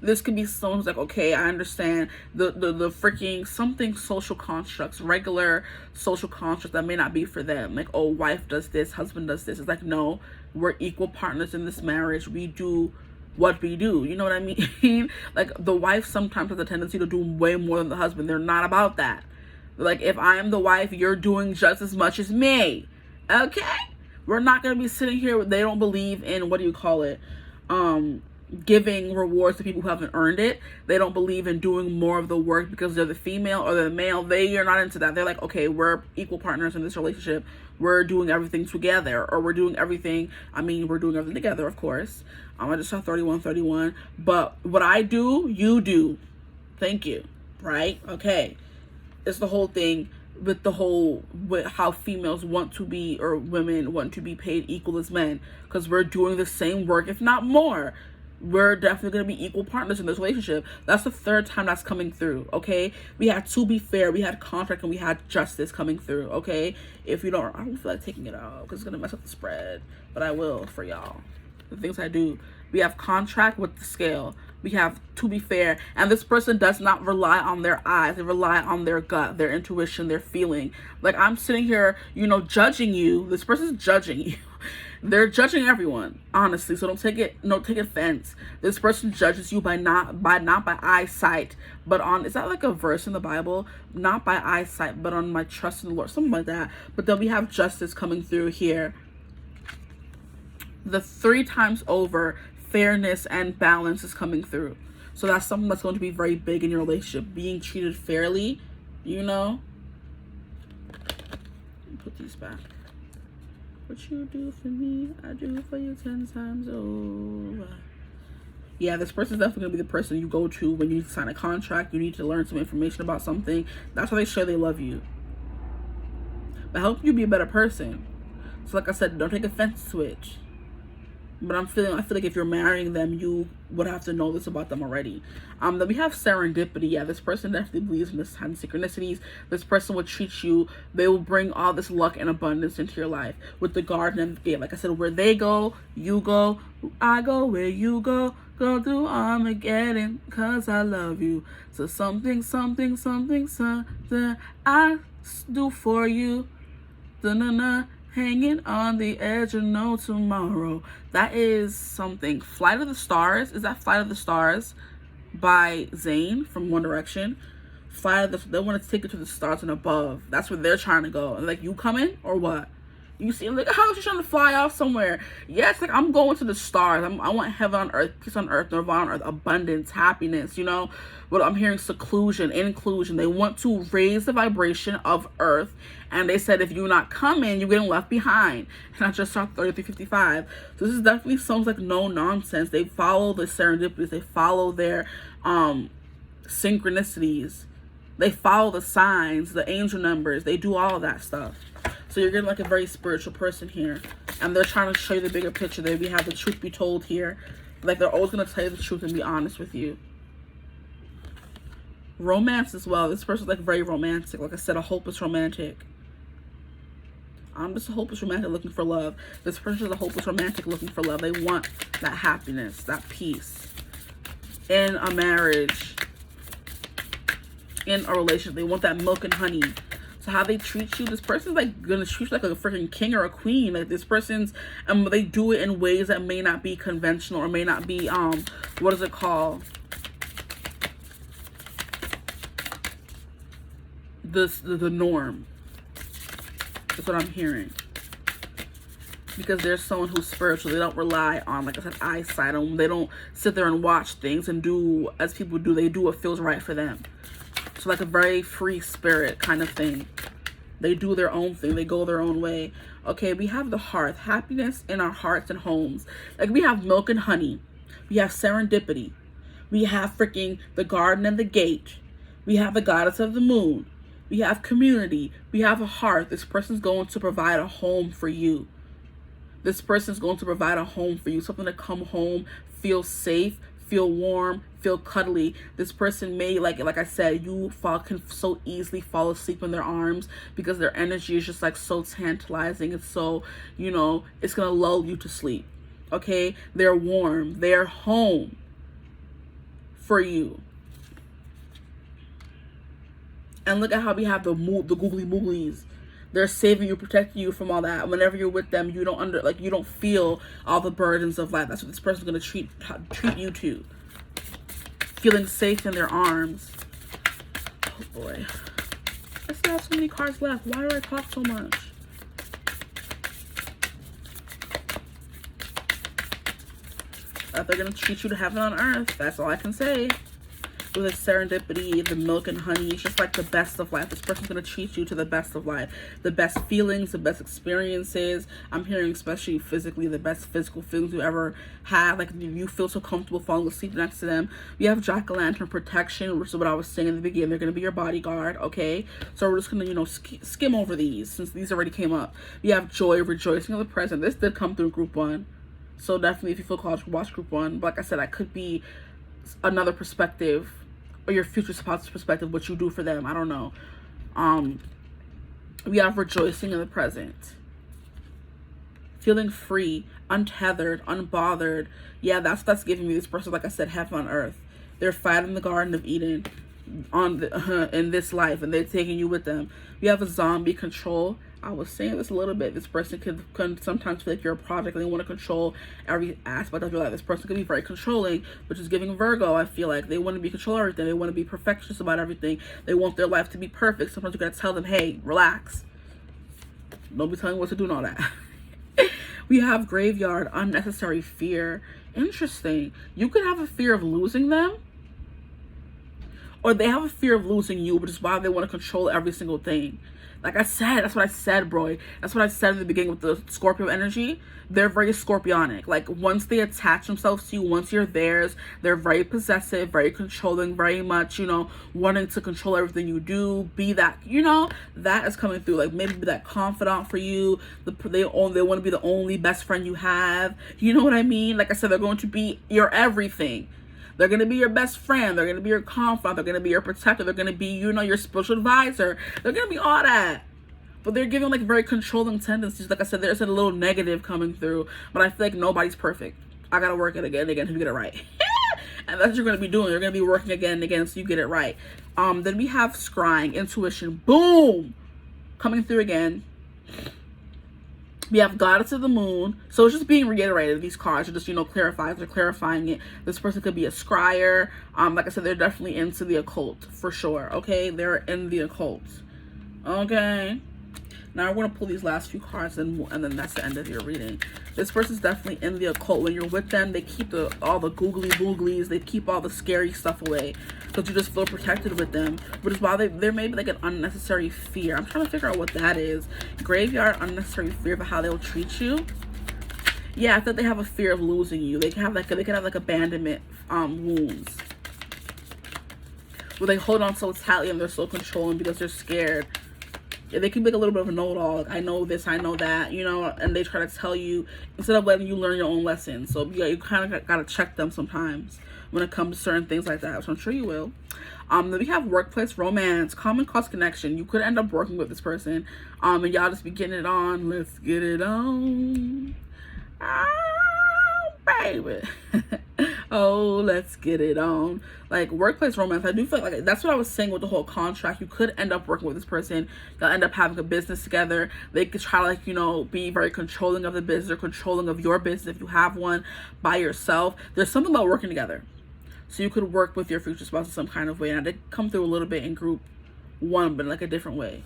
This could be someone who's like, okay, I understand the freaking something social constructs, regular social constructs that may not be for them. Like, oh, wife does this, husband does this. It's like, no, we're equal partners in this marriage. We do what we do. You know what I mean? Like, the wife sometimes has a tendency to do way more than the husband. They're not about that. Like, if I am the wife, you're doing just as much as me. Okay? We're not going to be sitting here. They don't believe in, what do you call it? Giving rewards to people who haven't earned it. They don't believe in doing more of the work because they're the female or they're the male. They are not into that. They're like, okay, we're equal partners in this relationship. We're doing everything together, or we're doing everything. I mean, we're doing everything together, of course. I just saw 3131. But what I do, you do. Thank you. Right? Okay. It's the whole thing with how females want to be, or women want to be paid equal as men, because we're doing the same work, if not more. We're definitely going to be equal partners in this relationship. That's the third time that's coming through. Okay, we had to be fair, we had contract, and we had justice coming through. Okay, if you don't, I don't feel like taking it out because it's going to mess up the spread, but I will for y'all. The things I do. We have contract with the scale. We have to be fair. And this person does not rely on their eyes. They rely on their gut, their intuition, their feeling. Like, I'm sitting here, you know, judging you. This person's judging you. They're judging everyone, honestly. So don't take offense. This person judges you not by eyesight, but on, is that like a verse in the Bible? Not by eyesight, but on my trust in the Lord, something like that. But then we have justice coming through here. The 3 times over, fairness and balance is coming through. So that's something that's going to be very big in your relationship, being treated fairly, you know. Put these back. What you do for me, I do for you 10 times over. Yeah, this person's definitely going to be the person you go to when you need to sign a contract, you need to learn some information about something. That's how they show they love you. But help you be a better person. So like I said, don't take offense to it. But I feel like if you're marrying them, you would have to know this about them already. Then we have serendipity. Yeah, this person definitely believes in this kind of synchronicities. This person will treat you. They will bring all this luck and abundance into your life. With the garden and the gate, like I said, where they go, you go. I go where you go. Go through Armageddon, 'cause I love you. So something I do for you. Da-na-na. Hanging on the edge of no tomorrow. That is something. Flight of the Stars. Is that Flight of the Stars by Zayn from One Direction? They want to take it to the stars and above. That's where they're trying to go. Like, you coming or what? You see, like, how is she trying to fly off somewhere? Yeah, it's like, I'm going to the stars. I want heaven on earth, peace on earth, nirvana on earth, abundance, happiness, you know? But I'm hearing seclusion, inclusion. They want to raise the vibration of earth. And they said, if you're not coming, you're getting left behind. And I just saw 3355. So this is definitely sounds like no nonsense. They follow the serendipities. They follow their synchronicities. They follow the signs, the angel numbers. They do all of that stuff. So you're getting like a very spiritual person here. And they're trying to show you the bigger picture. There we have the truth be told here. Like, they're always going to tell you the truth and be honest with you. Romance as well. This person's like very romantic. Like I said, a hopeless romantic. I'm just a hopeless romantic looking for love. This person is a hopeless romantic looking for love. They want that happiness, that peace in a marriage, in a relationship. They want that milk and honey. So how they treat you, this person's like gonna treat you like a freaking king or a queen. Like, this person's they do it in ways that may not be conventional, or may not be what is it called? The norm. That's what I'm hearing. because they're someone who's spiritual. They don't rely on, like I said, eyesight. They don't sit there and watch things and do as people do. They do what feels right for them. So like a very free spirit kind of thing. They do their own thing. They go their own way. Okay, we have the hearth. Happiness in our hearts and homes. Like we have milk and honey. We have serendipity. We have freaking the garden and the gate. We have the goddess of the moon. We have community. We have a hearth. This person's going to provide a home for you. This person's going to provide a home for you. Something to come home, feel safe, feel warm, feel cuddly. This person may, like I said, can so easily fall asleep in their arms because their energy is just like so tantalizing. It's so, you know, it's going to lull you to sleep. Okay? They're warm. They're home for you. And look at how we have the googly mooglies. They're saving you, protecting you from all that. Whenever you're with them, you don't feel all the burdens of life. That's what this person's gonna treat you to. Feeling safe in their arms. Oh boy. I still have so many cards left. Why do I talk so much? That they're gonna treat you to heaven on earth. That's all I can say. With the serendipity, the milk and honey, it's just like the best of life. This person's going to treat you to the best of life. The best feelings, the best experiences. I'm hearing especially physically, the best physical feelings you ever had. Like you feel so comfortable falling asleep next to them. We have jack-o'-lantern protection, which is what I was saying in the beginning. They're going to be your bodyguard, okay? So we're just going to, you know, skim over these since these already came up. We have joy, rejoicing of the present. This did come through group 1. So definitely if you feel called to watch group 1. But like I said, that could be another perspective, or your future spouse's perspective, what you do for them. I don't know. We have rejoicing in the present. Feeling free, untethered, unbothered. Yeah, that's giving me this person, like I said, heaven on earth. They're fighting the Garden of Eden in this life, and they're taking you with them. We have a zombie control. I was saying this a little bit. This person can sometimes feel like you're a project and they want to control every aspect of your life. This person can be very controlling, which is giving Virgo. I feel like they want to be controlling everything. They want to be perfectionist about everything. They want their life to be perfect. Sometimes you got to tell them, hey, relax. Don't be telling them what to do and all that. We have graveyard, unnecessary fear. Interesting. You could have a fear of losing them, or they have a fear of losing you, which is why they want to control every single thing. Like I said, that's what I said, bro. That's what I said in the beginning with the Scorpio energy. They're very scorpionic. Like once they attach themselves to you, once you're theirs, they're very possessive, very controlling, very much, you know, wanting to control everything you do, be that, you know, that is coming through. Like maybe be that confidant for you. They want to be the only best friend you have. You know what I mean? Like I said, they're going to be your everything. They're going to be your best friend. They're going to be your confidant. They're going to be your protector. They're going to be, you know, your spiritual advisor. They're going to be all that. But they're giving like very controlling tendencies. Like I said, there's a little negative coming through. But I feel like nobody's perfect. I got to work it again and again to get it right. And that's what you're going to be doing. You're going to be working again and again so you get it right. Then we have scrying, intuition. Boom! Coming through again. We have goddess of the moon. So it's just being reiterated. These cards are just, you know, they're clarifying it. This person could be a scryer. Like I said, they're definitely into the occult for sure. Okay, they're in the occult. Okay. Now we're going to pull these last few cards and then that's the end of your reading. This person's definitely in the occult. When you're with them, they keep all the googly booglies. They keep all the scary stuff away because you just feel protected with them. Which is why there may be like an unnecessary fear. I'm trying to figure out what that is. Graveyard, unnecessary fear of how they'll treat you. Yeah, I think they have a fear of losing you. They can have like abandonment wounds. Where they hold on so tightly and they're so controlling because they're scared. They can be like a little bit of a know-it-all. Like, I know this, I know that, you know, and they try to tell you instead of letting you learn your own lessons. So yeah, you kind of got to check them sometimes when it comes to certain things like that, which I'm sure you will. Then we have workplace romance, common cause connection. You could end up working with this person, and y'all just be getting it on. Let's get it on. Oh, baby. Oh, let's get it on. Like workplace romance, I do feel like that's what I was saying with the whole contract. You could end up working with this person. You'll end up having a business together. They could try to, like, you know, be very controlling of the business or controlling of your business if you have one by yourself. There's something about working together. So you could work with your future spouse in some kind of way. And I did come through a little bit in group 1, but in like a different way.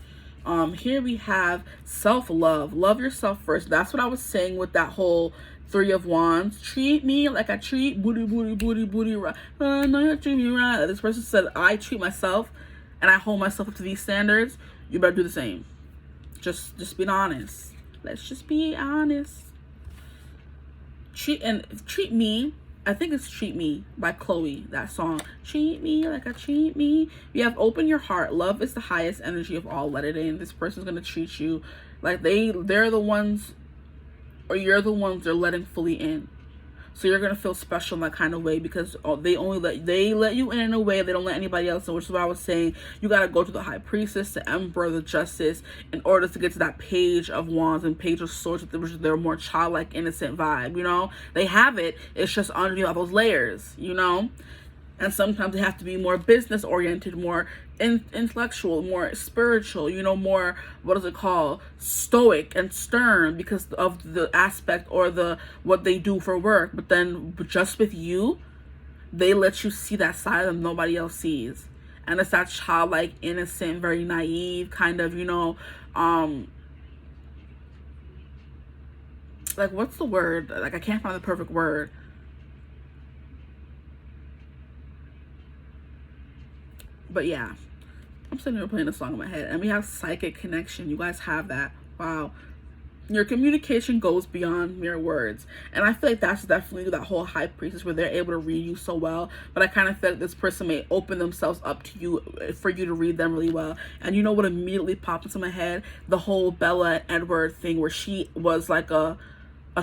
Here we have self-love. Love yourself first. That's what I was saying with that whole Three of Wands. Treat me like I treat booty, booty, booty, booty, right. No, you treat me right. This person said, I treat myself and I hold myself up to these standards. You better do the same. Just being honest. Let's just be honest. Treat me. I think it's Treat Me by Chloe, that song. Treat me like I treat me. You have open your heart. Love is the highest energy of all. Let it in. This person's going to treat you like they're the ones, or you're the ones they're letting fully in. So you're going to feel special in that kind of way, because they let you in a way they don't let anybody else in, which is what I was saying. You got to go to the High Priestess, the Emperor, the Justice, in order to get to that Page of Wands and Page of Swords, which is their more childlike, innocent vibe, you know? They have it. It's just underneath all those layers, you know? And sometimes they have to be more business oriented, more intellectual, more spiritual, you know, more, what is it called, stoic and stern, because of the aspect or what they do for work. But then just with you, they let you see that side that nobody else sees. And it's that childlike, innocent, very naive kind of, you know, like, what's the word? Like, I can't find the perfect word. But yeah, I'm sitting here playing a song in my head. And we have psychic connection. You guys have that. Wow. Your communication goes beyond mere words. And I feel like that's definitely that whole High Priestess, where they're able to read you so well. But I kind of feel like this person may open themselves up to you for you to read them really well. And you know what immediately popped into my head? The whole Bella and Edward thing, where she was like a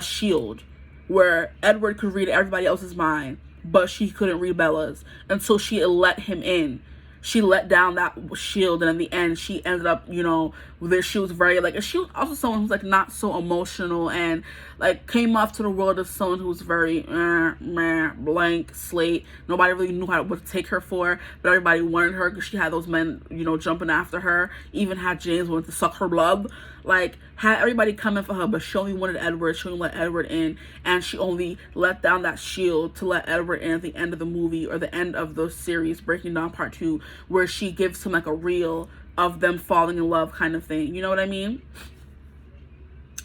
shield, where Edward could read everybody else's mind, but she couldn't read Bella's. And so she let him in. She let down that shield, and in the end she ended up, you know, she was very like, she was also someone who's like not so emotional, and like came off to the world as someone who was very blank slate. Nobody really knew what to take her for, but everybody wanted her because she had those men, you know, jumping after her. Even had James wanted to suck her blood, like had everybody coming for her, but she only wanted Edward. She only let Edward in, and she only let down that shield to let Edward in at the end of the movie, or the end of the series, Breaking Dawn Part 2, where she gives him like a reel of them falling in love kind of thing. You know what I mean?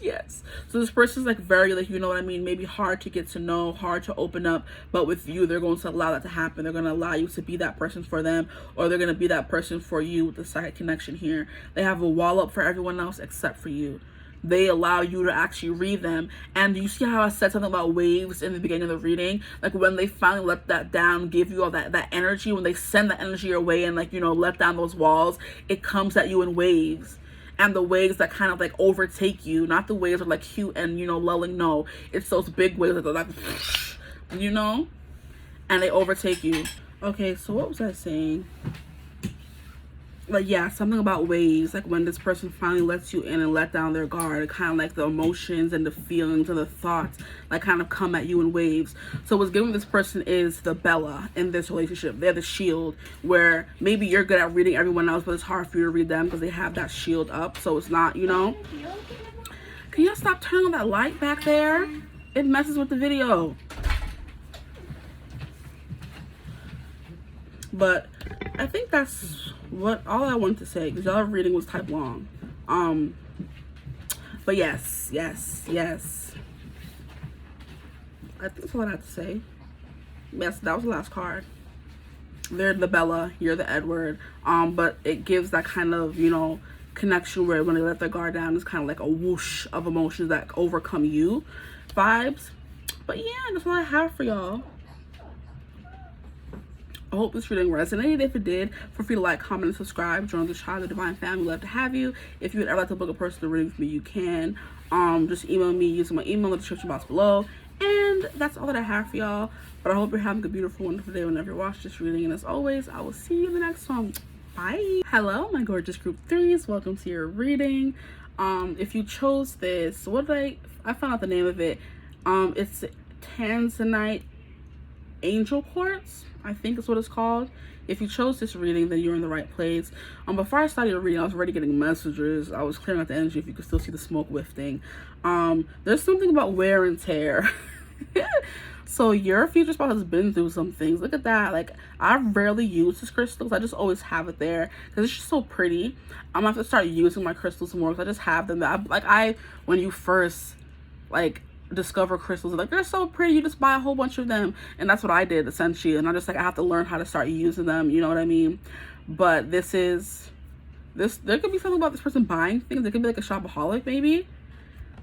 Yes. So this person's like very, like, you know what I mean, maybe hard to get to know, hard to open up, but with you, they're going to allow that to happen. They're going to allow you to be that person for them, or they're going to be that person for you with the psychic connection here. They have a wall up for everyone else except for you. They allow you to actually read them. And you see how I said something about waves in the beginning of the reading? Like, when they finally let that down, give you all that energy, when they send that energy your way and, like, you know, let down those walls, it comes at you in waves. And the waves that kind of like overtake you, not the waves are like cute and, you know, lulling. No, it's those big waves that are like, you know, and they overtake you. Okay, so what was I saying? Like, yeah, something about waves, like when this person finally lets you in and let down their guard, kind of like the emotions and the feelings and the thoughts like kind of come at you in waves. So what's giving this person is the Bella in this relationship. They're the shield, where maybe you're good at reading everyone else, but it's hard for you to read them because they have that shield up. So it's not, you know. Can y'all stop turning on that light back there? It messes with the video. But I think that's all I wanted to say, because y'all reading was type long. But yes. I think that's all I have to say. Yes, that was the last card. They're the Bella, you're the Edward. But it gives that kind of, you know, connection where when they let their guard down, it's kind of like a whoosh of emotions that overcome you vibes. But yeah, that's all I have for y'all. I hope this reading resonated. If it did, feel free to like, comment, and subscribe. Join the Child of the Divine family. Love to have you. If you would ever like to book a personal reading with me, you can. Just email me using my email in the description box below. And that's all that I have for y'all. But I hope you're having a beautiful, wonderful day whenever you watch this reading. And as always, I will see you in the next one. Bye. Hello, my gorgeous group 3s. Welcome to your reading. If you chose this, I found out the name of it. It's Tanzanite Angel Quartz, I think is what it's called. If you chose this reading, then you're in the right place. Before I started reading, I was already getting messages. I was clearing out the energy, if you could still see the smoke wafting. There's something about wear and tear. So your future spouse has been through some things. Look at that. Like, I rarely use these crystals. I just always have it there because it's just so pretty. I'm gonna have to start using my crystals more because I just have them. When you first like discover crystals, like, they're so pretty, you just buy a whole bunch of them, and that's what I did essentially. And I'm just like, I have to learn how to start using them, you know what I mean? But there could be something about this person buying things. They could be like a shopaholic maybe.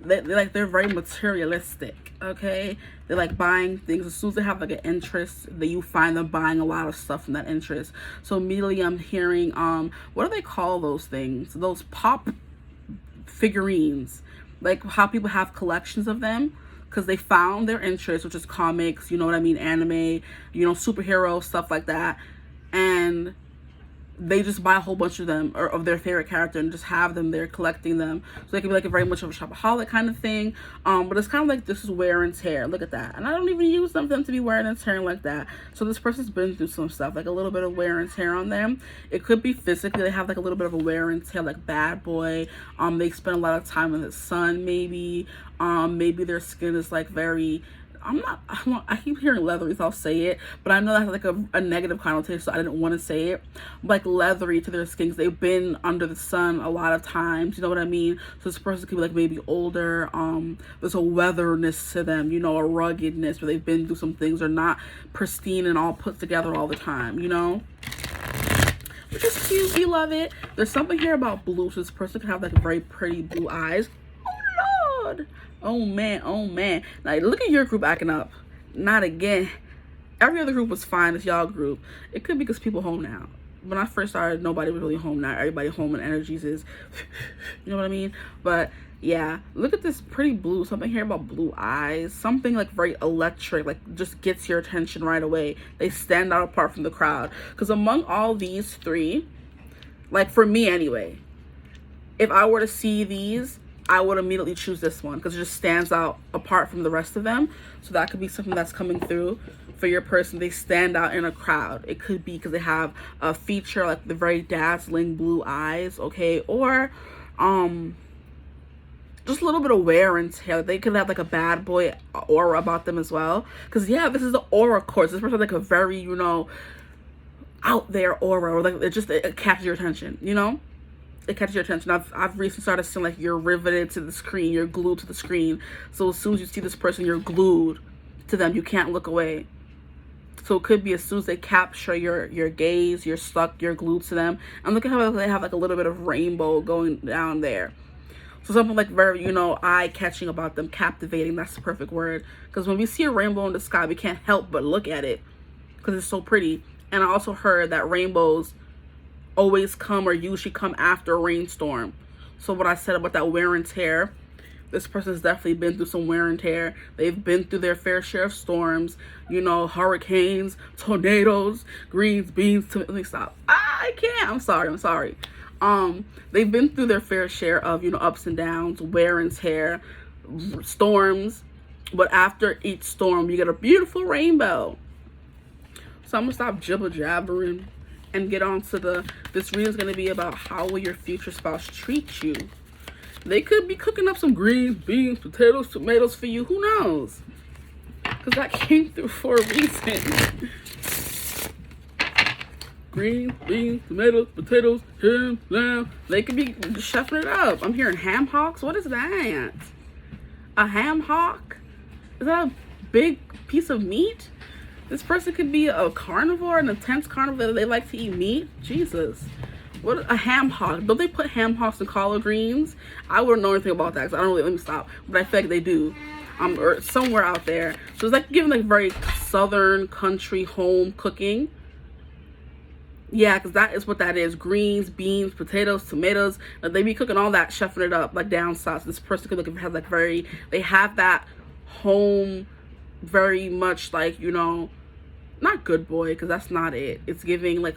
They're very materialistic, okay? They like buying things. As soon as they have like an interest, that you find them buying a lot of stuff from that interest. So immediately I'm hearing, what do they call those things? Those pop figurines, like how people have collections of them because they found their interest, which is comics, you know what I mean, anime, you know, superhero stuff like that, and they just buy a whole bunch of them, or of their favorite character, and just have them there collecting them. So they can be like a very much of a shopaholic kind of thing. But it's kind of like, this is wear and tear. Look at that. And I don't even use them for them to be wearing and tearing like that. So this person's been through some stuff, like a little bit of wear and tear on them. It could be physically, they have like a little bit of a wear and tear, like bad boy. They spend a lot of time in the sun maybe. Maybe their skin is like very, I keep hearing leathery, so I'll say it, but I know that has like a negative connotation, so I didn't want to say it. But like leathery to their skin, they've been under the sun a lot of times, you know what I mean? So this person could be like maybe older. There's a weatherness to them, you know, a ruggedness, where they've been through some things. They're not pristine and all put together all the time, you know? Which is cute. We love it. There's something here about blue. So this person could have like very pretty blue eyes. Oh Lord. Oh man, oh man. Now look at your group acting up. Not again. Every other group was fine. It's y'all group. It could be because people home now. When I first started, nobody was really home now. Everybody home and energies is, you know what I mean? But yeah, look at this pretty blue. Something here about blue eyes. Something like very electric, like just gets your attention right away. They stand out apart from the crowd. Because among all these three, like for me anyway, if I were to see these, I would immediately choose this one because it just stands out apart from the rest of them. So that could be something that's coming through for your person. They stand out in a crowd. It could be because they have a feature like the very dazzling blue eyes, okay? Or just a little bit of wear and tear. They could have like a bad boy aura about them as well. Because yeah, this is the aura course. This person has like a very, you know, out there aura, or like it catches your attention, you know? It catches your attention. I've recently started seeing like you're riveted to the screen, you're glued to the screen. So as soon as you see this person, you're glued to them. You can't look away. So it could be as soon as they capture your gaze, you're stuck, you're glued to them. And look at how they have like a little bit of rainbow going down there. So something like very, you know, eye-catching about them, captivating. That's the perfect word. Because when we see a rainbow in the sky, we can't help but look at it because it's so pretty. And I also heard that rainbows always come or usually come after a rainstorm. So what I said about that wear and tear, this person's definitely been through some wear and tear. They've been through their fair share of storms, you know, hurricanes, tornadoes, greens, beans. Let me stop. I can't. I'm sorry. They've been through their fair share of, you know, ups and downs, wear and tear, storms. But after each storm, you get a beautiful rainbow. So I'm gonna stop jibber jabbering and get on to this reading is going to be about how will your future spouse treat you. They could be cooking up some greens, beans, potatoes, tomatoes for you. Who knows? Because that came through for a reason. Greens, beans, tomatoes, potatoes, ham, lamb. They could be chefing it up. I'm hearing ham hocks. What is that? A ham hock? Is that a big piece of meat? This person could be a carnivore, an intense carnivore. They like to eat meat. Jesus. What a ham hock. Don't they put ham hocks in collard greens? I wouldn't know anything about that because I don't really, let me stop. But I feel like they do. Or somewhere out there. So it's like giving like very southern country home cooking. Yeah, because that is what that is. Greens, beans, potatoes, tomatoes. They be cooking all that, chefing it up like down south. This person could look have like very, they have that home, very much like, you know, not good boy, because that's not it. It's giving like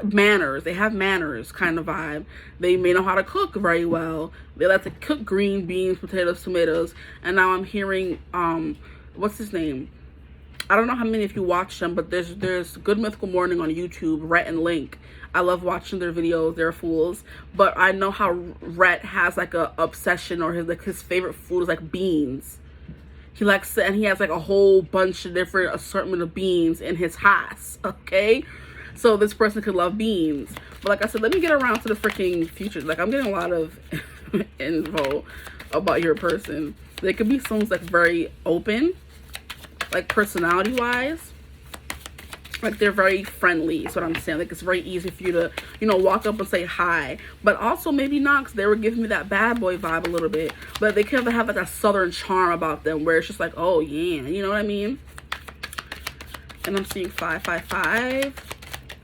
manners. They have manners kind of vibe. They may know how to cook very well. They like to cook green beans, potatoes, tomatoes. And now I'm hearing what's his name? I don't know how many of you watch them, but there's Good Mythical Morning on YouTube, Rhett and Link. I love watching their videos. They're fools. But I know how Rhett has like a obsession, or his favorite food is like beans. He likes, and he has like a whole bunch of different assortment of beans in his house, okay? So this person could love beans. But like I said, let me get around to the freaking future. Like, I'm getting a lot of info about your person. They could be someone's like very open, like personality wise. Like, they're very friendly is what I'm saying. Like, it's very easy for you to, you know, walk up and say hi. But also maybe not, because they were giving me that bad boy vibe a little bit. But they kind of have like a southern charm about them where it's just like, oh yeah, you know what I mean? And I'm seeing 555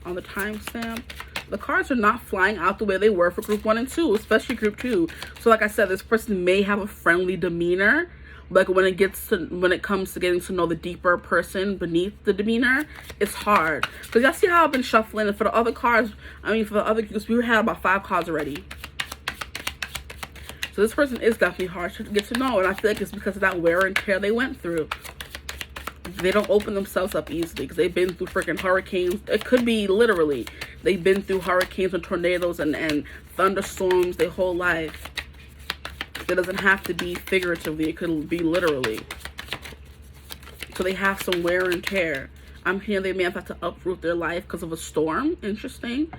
on the timestamp. The cards are not flying out the way they were for group 1 and 2, especially group 2. So like I said, this person may have a friendly demeanor. Like, when it comes to getting to know the deeper person beneath the demeanor, it's hard. Because y'all see how I've been shuffling, and for the other cards, I mean, for the other, because we had about 5 cards already. So this person is definitely hard to get to know, and I feel like it's because of that wear and tear they went through. They don't open themselves up easily because they've been through freaking hurricanes. It could be literally. They've been through hurricanes and tornadoes and thunderstorms their whole life. It doesn't have to be figuratively. It could be literally. So they have some wear and tear. I'm hearing they may have had to uproot their life because of a storm. Interesting.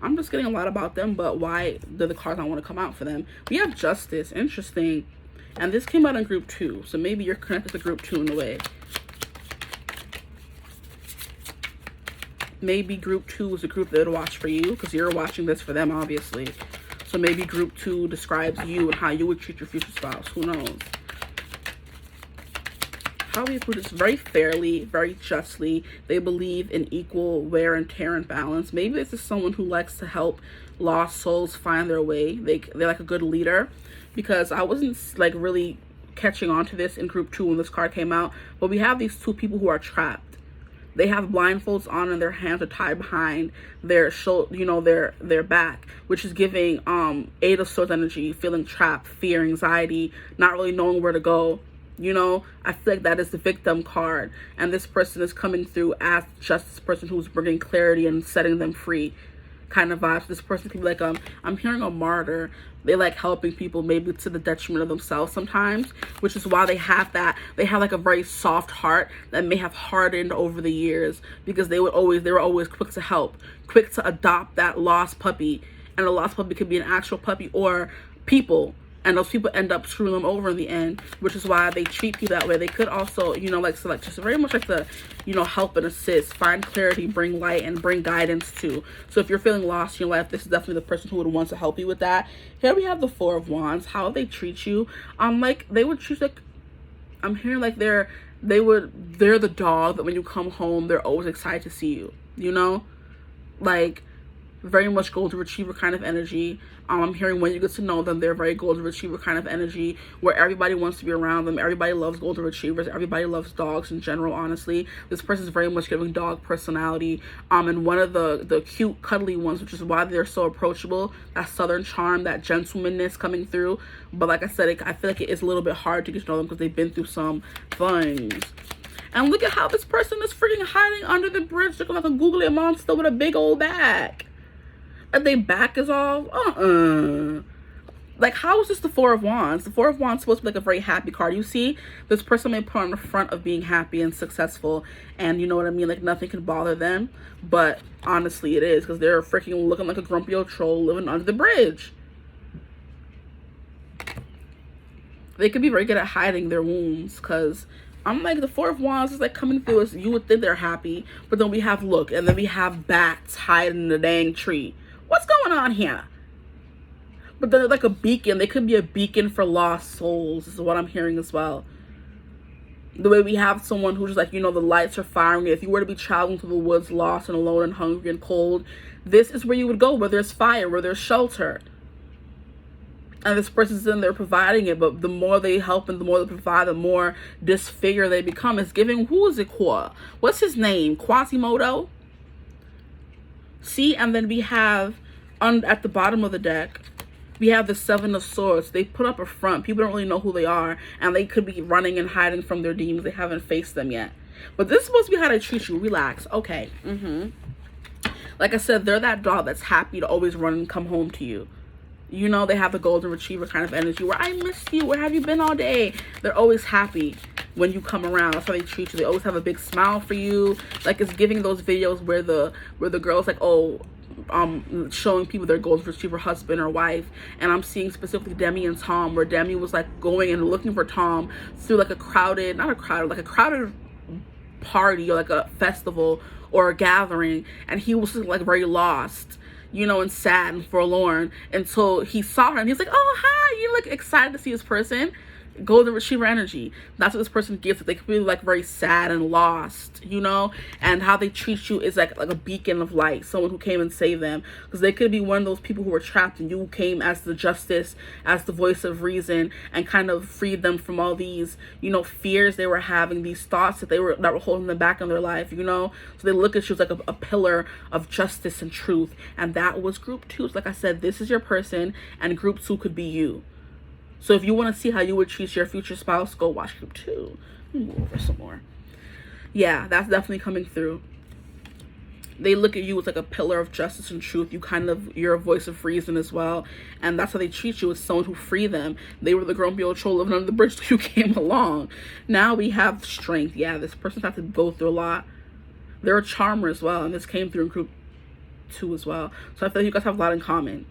I'm just getting a lot about them, but why do the cards not want to come out for them? We have Justice. Interesting. And this came out in group 2. So maybe you're connected to group 2 in a way. Maybe group 2 is a group that would watch for you because you're watching this for them, obviously. So maybe group 2 describes you and how you would treat your future spouse. Who knows? How we put this very fairly, very justly. They believe in equal wear and tear and balance. Maybe this is someone who likes to help lost souls find their way. They're like a good leader, because I wasn't like really catching on to this in group 2 when this card came out. But we have these 2 people who are trapped. They have blindfolds on and their hands are tied behind their shoulder, you know, their back, which is giving 8 of Swords energy, feeling trapped, fear, anxiety, not really knowing where to go. You know, I feel like that is the victim card, and this person is coming through as just this person who's bringing clarity and setting them free kind of vibes. This person could be like, I'm hearing a martyr. They like helping people, maybe to the detriment of themselves sometimes, which is why they have that. They have like a very soft heart that may have hardened over the years, because they were always quick to help, quick to adopt that lost puppy. And a lost puppy could be an actual puppy or people, and those people end up screwing them over in the end, which is why they treat you that way. They could also, you know, like select, just very much like the, you know, help and assist, find clarity, bring light, and bring guidance too. So if you're feeling lost in your life, this is definitely the person who would want to help you with that. Here we have the 4 of Wands. How they treat you, like they would treat, like, I'm hearing like they're the dog that when you come home, they're always excited to see you, you know, like very much golden retriever kind of energy. I'm hearing when you get to know them, they're very golden retriever kind of energy, where everybody wants to be around them. Everybody loves golden retrievers. Everybody loves dogs in general, honestly. This person is very much giving dog personality. And one of the cute, cuddly ones, which is why they're so approachable. That southern charm, that gentlemanness coming through. But like I said, I feel like it is a little bit hard to get to know them because they've been through some things. And look at how this person is freaking hiding under the bridge, looking like a googly monster with a big old bag. And their back is all, like, how is this the 4 of Wands? The 4 of Wands is supposed to be like a very happy card. You see, this person may put on the front of being happy and successful, and you know what I mean, like nothing can bother them. But honestly, it is, because they're freaking looking like a grumpy old troll living under the bridge. They could be very good at hiding their wounds, because I'm like, the 4 of Wands is like coming through as you would think they're happy, but then we have, look, and then we have bats hiding in the dang tree. What's going on here? But they're like a beacon. They could be a beacon for lost souls, is what I'm hearing as well. The way we have someone who's like, you know, the lights are firing. If you were to be traveling through the woods, lost and alone and hungry and cold, this is where you would go, where there's fire, where there's shelter. And this person's in there providing it, but the more they help and the more they provide, the more disfigured they become. It's giving, who is it, what's his name? Quasimodo? See, and then we have, at the bottom of the deck, we have the 7 of Swords. They put up a front. People don't really know who they are, and they could be running and hiding from their demons. They haven't faced them yet. But this is supposed to be how they treat you. Relax. Okay. Like I said, they're that dog that's happy to always run and come home to you. You know, they have the golden retriever kind of energy where I missed you. Where have you been all day? They're always happy. when you come around. That's how they treat you. They always have a big smile for you. Like, it's giving those videos where the girl's like, oh, showing people their goals to achieve her husband or wife. And I'm seeing specifically Demi and Tom, where Demi was like going and looking for Tom through like a crowded party or like a festival or a gathering, and he was just like very lost, you know, and sad and forlorn until he saw her, and he's like, oh, hi, you're like excited to see this person. Golden retriever energy. That's what this person gets. They could be like very sad and lost, you know, and how they treat you is like a beacon of light, someone who came and saved them, because they could be one of those people who were trapped, and you came as the justice, as the voice of reason, and kind of freed them from all these, you know, fears they were having, these thoughts that were holding them back in their life, you know. So they look at you as like a pillar of justice and truth, and that was group 2. So like I said, this is your person, and group 2 could be you. So if you want to see how you would treat your future spouse, go watch group 2. Let me move over some more. Yeah, that's definitely coming through. They look at you as like a pillar of justice and truth. You're a voice of reason as well. And that's how they treat you, as someone who freed them. They were the grumpy old troll living under the bridge till you came along. Now we have strength. Yeah, this person's had to go through a lot. They're a charmer as well. And this came through in group 2 as well. So I feel like you guys have a lot in common.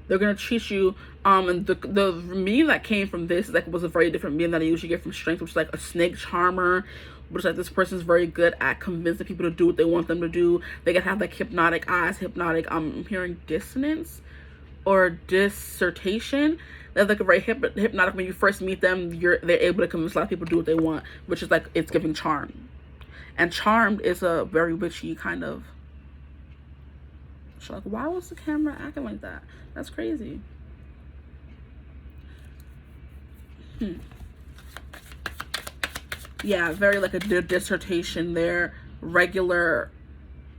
They're going to treat you, and the meaning that came from this was a very different meaning that I usually get from strength, which is like a snake charmer, which is like this person's very good at convincing people to do what they want them to do. They can have like hypnotic eyes, I'm hearing dissonance or dissertation. They're like a very hypnotic. When you first meet them, they're able to convince a lot of people to do what they want, which is like, it's giving charm. And charmed is a very witchy kind of. So like, why was the camera acting like that? That's crazy. Yeah, very like a dissertation. They're regular,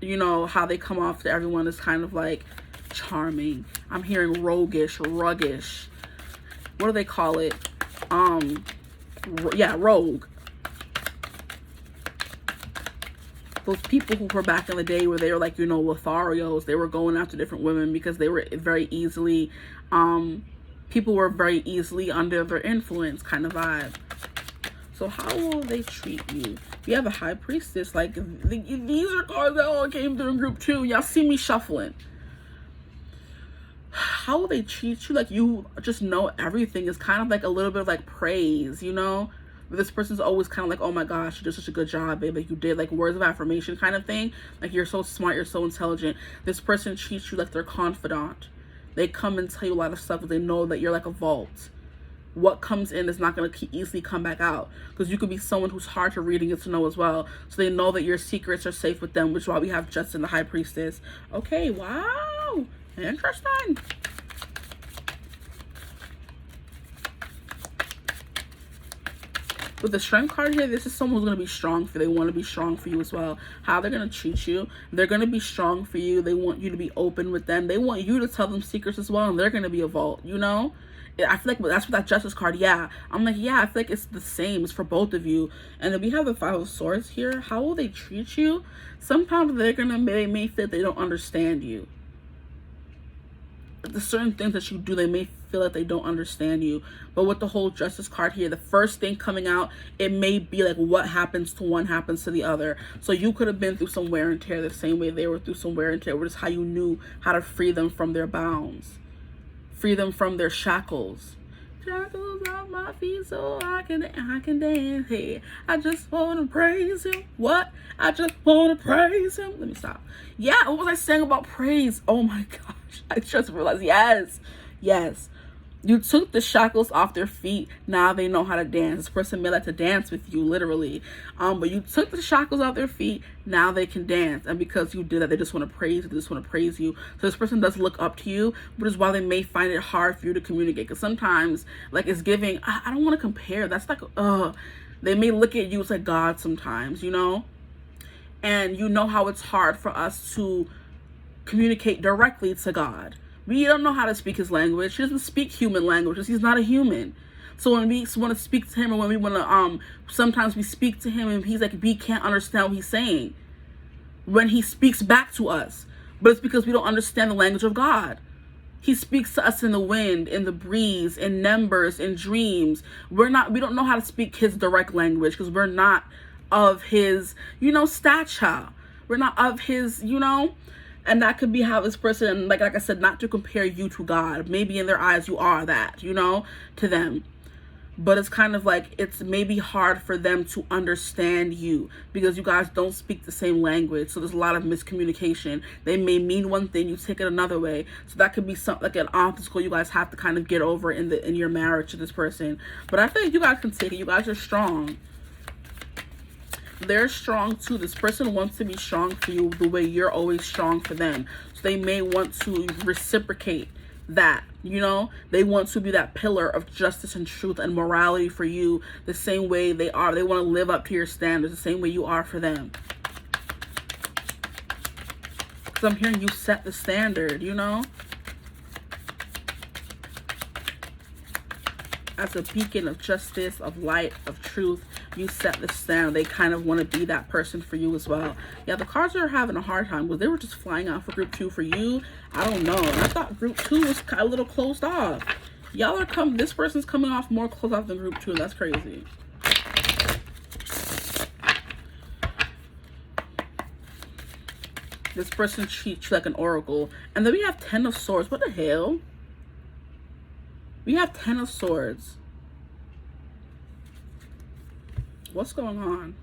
you know, how they come off to everyone is kind of like charming. I'm hearing roguish, ruggish. What do they call it? Yeah, rogue. Those people who were back in the day where they were like, you know, Lotharios, they were going after different women because they were very easily, people were very easily under their influence kind of vibe. So how will they treat you? You have a high priestess. Like, these are cards that all came through in group 2. Y'all see me shuffling. How will they treat you? Like, you just know everything. Is kind of like a little bit of like praise, you know? This person's always kind of like, oh my gosh, you did such a good job, babe. Like, you did, like, words of affirmation kind of thing. Like, you're so smart, you're so intelligent. This person treats you like their confidant. They come and tell you a lot of stuff, but they know that you're like a vault. What comes in is not going to easily come back out, because you could be someone who's hard to read and get to know as well. So they know that your secrets are safe with them, which is why we have Justin, the high priestess. Okay, wow, interesting. With the strength card here, this is someone who's going to be strong for you. They want to be strong for you as well. How they're going to treat you, they're going to be strong for you. They want you to be open with them. They want you to tell them secrets as well, and they're going to be a vault, you know? I feel like that's what that Justice card, yeah. I'm like, yeah, I feel like it's the same. It's for both of you. And if we have the 5 of Swords here, how will they treat you? Sometimes they may feel they don't understand you. The certain things that you do, they may feel like they don't understand you. But with the whole Justice card here, the first thing coming out, it may be like what happens to one happens to the other. So you could have been through some wear and tear the same way they were through some wear and tear, which is how you knew how to free them from their bounds, free them from their shackles. Shackles off my feet so I can dance. Hey, I just want to praise him. What? I just want to praise him. Let me stop. Yeah, what was I saying about praise? Oh my gosh, I just realized. Yes. You took the shackles off their feet. Now they know how to dance. This person may like to dance with you, literally. But you took the shackles off their feet. Now they can dance. And because you did that, they just want to praise you. They just want to praise you. So this person does look up to you, but is why they may find it hard for you to communicate. Because sometimes, like, it's giving, I don't want to compare. That's like, they may look at you as like God sometimes, you know? And you know how it's hard for us to communicate directly to God. We don't know how to speak his language. He doesn't speak human languages. He's not a human. So when we want to speak to him, or when we want to, sometimes we speak to him and he's like, we can't understand what he's saying when he speaks back to us. But it's because we don't understand the language of God. He speaks to us in the wind, in the breeze, in numbers, in dreams. We don't know how to speak his direct language because we're not of his, stature. We're not of his, and that could be how this person, like I said, not to compare you to God. Maybe in their eyes you are that, to them. But it's kind of like it's maybe hard for them to understand you because you guys don't speak the same language. So there's a lot of miscommunication. They may mean one thing, you take it another way. So that could be something like an obstacle you guys have to kind of get over in your marriage to this person. But I think you guys can take it. You guys are strong. They're strong too. This person wants to be strong for you the way you're always strong for them. So they may want to reciprocate that, they want to be that pillar of justice and truth and morality for you the same way they are. They want to live up to your standards the same way you are for them. Because I'm hearing you set the standard, as a beacon of justice, of light, of truth. You set the standard. They kind of want to be that person for you as well. Yeah, the cards are having a hard time because they were just flying out for group 2 for you. I don't know. I thought group 2 was a little closed off. Y'all are this person's coming off more closed off than group 2. That's crazy. This person treats you like an oracle. And then we have 10 of Swords. What the hell? We have 10 of Swords. What's going on?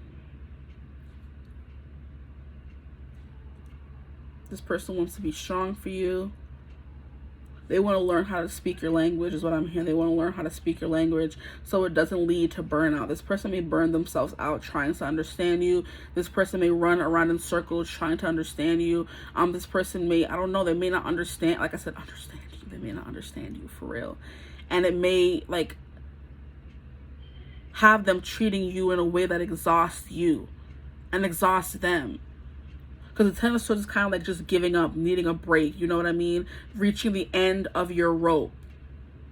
This person wants to be strong for you. They want to learn how to speak your language is what I'm hearing. They want to learn how to speak your language so it doesn't lead to burnout. This person may burn themselves out trying to understand you. This person may run around in circles trying to understand you. This person may, I don't know, they may not understand. Like I said, understand you. They may not understand you for real. And it may, have them treating you in a way that exhausts you and exhausts them. Because the 10 of Swords is kind of like just giving up, needing a break. You know what I mean? Reaching the end of your rope,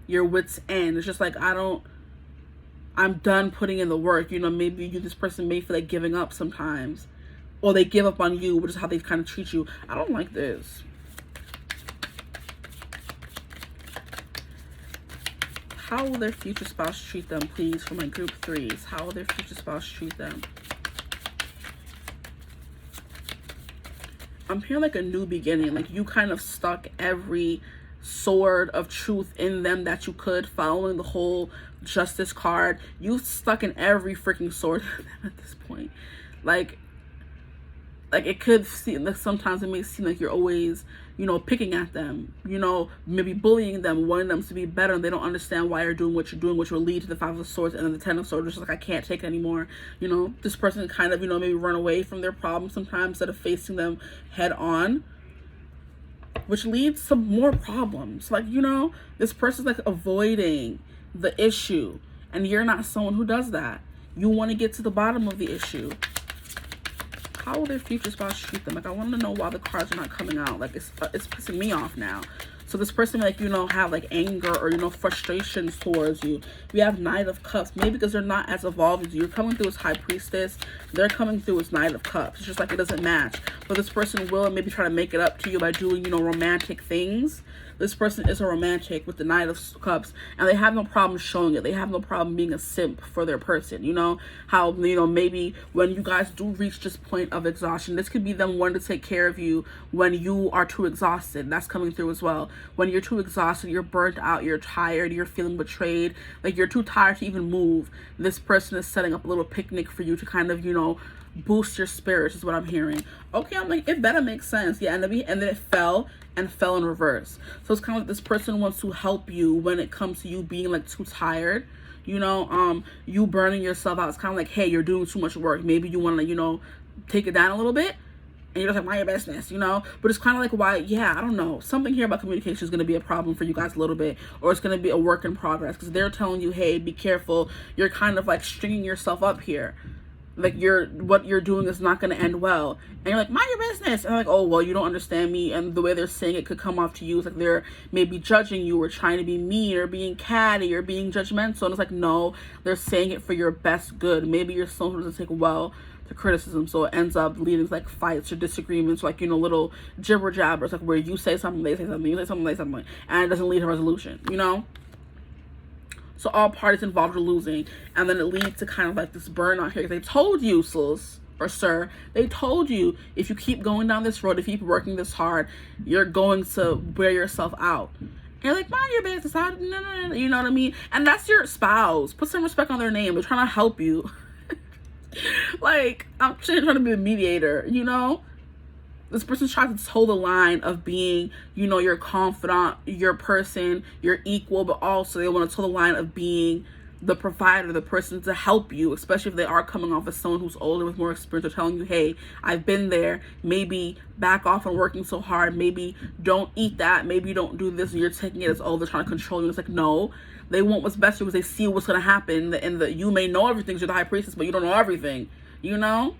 your wit's end. It's just like, I'm done putting in the work. Maybe this person may feel like giving up sometimes. Or they give up on you, which is how they kind of treat you. I don't like this. How will their future spouse treat them, please, for my group 3s? How will their future spouse treat them? I'm hearing like a new beginning. Like you kind of stuck every sword of truth in them that you could, following the whole justice card. You stuck in every freaking sword at this point. Like it could seem like sometimes it may seem like you're always, picking at them, maybe bullying them, wanting them to be better, and they don't understand why you're doing what you're doing, which will lead to the 5 of Swords and then the 10 of Swords, which is like, I can't take it anymore. This person kind of, maybe run away from their problems sometimes instead of facing them head on, which leads to more problems. Like, this person's like avoiding the issue, and you're not someone who does that. You want to get to the bottom of the issue. How will their future spouse treat them? Like, I want to know why the cards are not coming out. Like, it's pissing me off now. So this person, like, have like anger or, frustrations towards you. We have Knight of Cups. Maybe because they're not as evolved as you. You're coming through as High Priestess. They're coming through as Knight of Cups. It's just like it doesn't match. But this person will maybe try to make it up to you by doing, romantic things. This person is a romantic with the Knight of Cups, and they have no problem showing it. They have no problem being a simp for their person. How, maybe when you guys do reach this point of exhaustion, this could be them wanting to take care of you when you are too exhausted. That's coming through as well. When you're too exhausted, you're burnt out, you're tired, you're feeling betrayed, like you're too tired to even move. This person is setting up a little picnic for you to kind of, boost your spirits is what I'm hearing. Okay, I'm like, it better make sense. Yeah, and then it fell in reverse. So it's kind of like this person wants to help you when it comes to you being like too tired. You burning yourself out. It's kind of like, hey, you're doing too much work. Maybe you want to, take it down a little bit. And you're just like, mind your business, But it's kind of like, why, yeah, I don't know. Something here about communication is going to be a problem for you guys a little bit. Or it's going to be a work in progress. Because they're telling you, hey, be careful. You're kind of like stringing yourself up here. Like what you're doing is not going to end well. And you're like, mind your business. And I'm like, oh, well, you don't understand me. And the way they're saying it could come off to you is like they're maybe judging you or trying to be mean or being catty or being judgmental. And it's like, no, they're saying it for your best good. Maybe you're someone who doesn't take well to criticism. So it ends up leading to like fights or disagreements, like, you know, little jibber jabbers, like where you say something, they say something, you say something, they say something, and it doesn't lead to resolution, you know? So all parties involved are losing, and then it leads to kind of like this burnout here. They told you, sis or sir, they told you, if you keep going down this road, if you keep working this hard, you're going to wear yourself out. And you're like, mind your business, no, you know what I mean? And that's your spouse. Put some respect on their name. They're trying to help you. Like, I'm trying to be a mediator, you know? This person's trying to toe the line of being, you know, your confidant, your person, your equal, but also they want to toe the line of being the provider, the person to help you, especially if they are coming off as someone who's older with more experience. They're telling you, hey, I've been there. Maybe back off on working so hard. Maybe don't eat that. Maybe don't do this. And you're taking it as, oh, they're trying to control you. It's like, no, they want what's best for you because they see what's going to happen. And you may know everything because you're the high priestess, but you don't know everything, you know?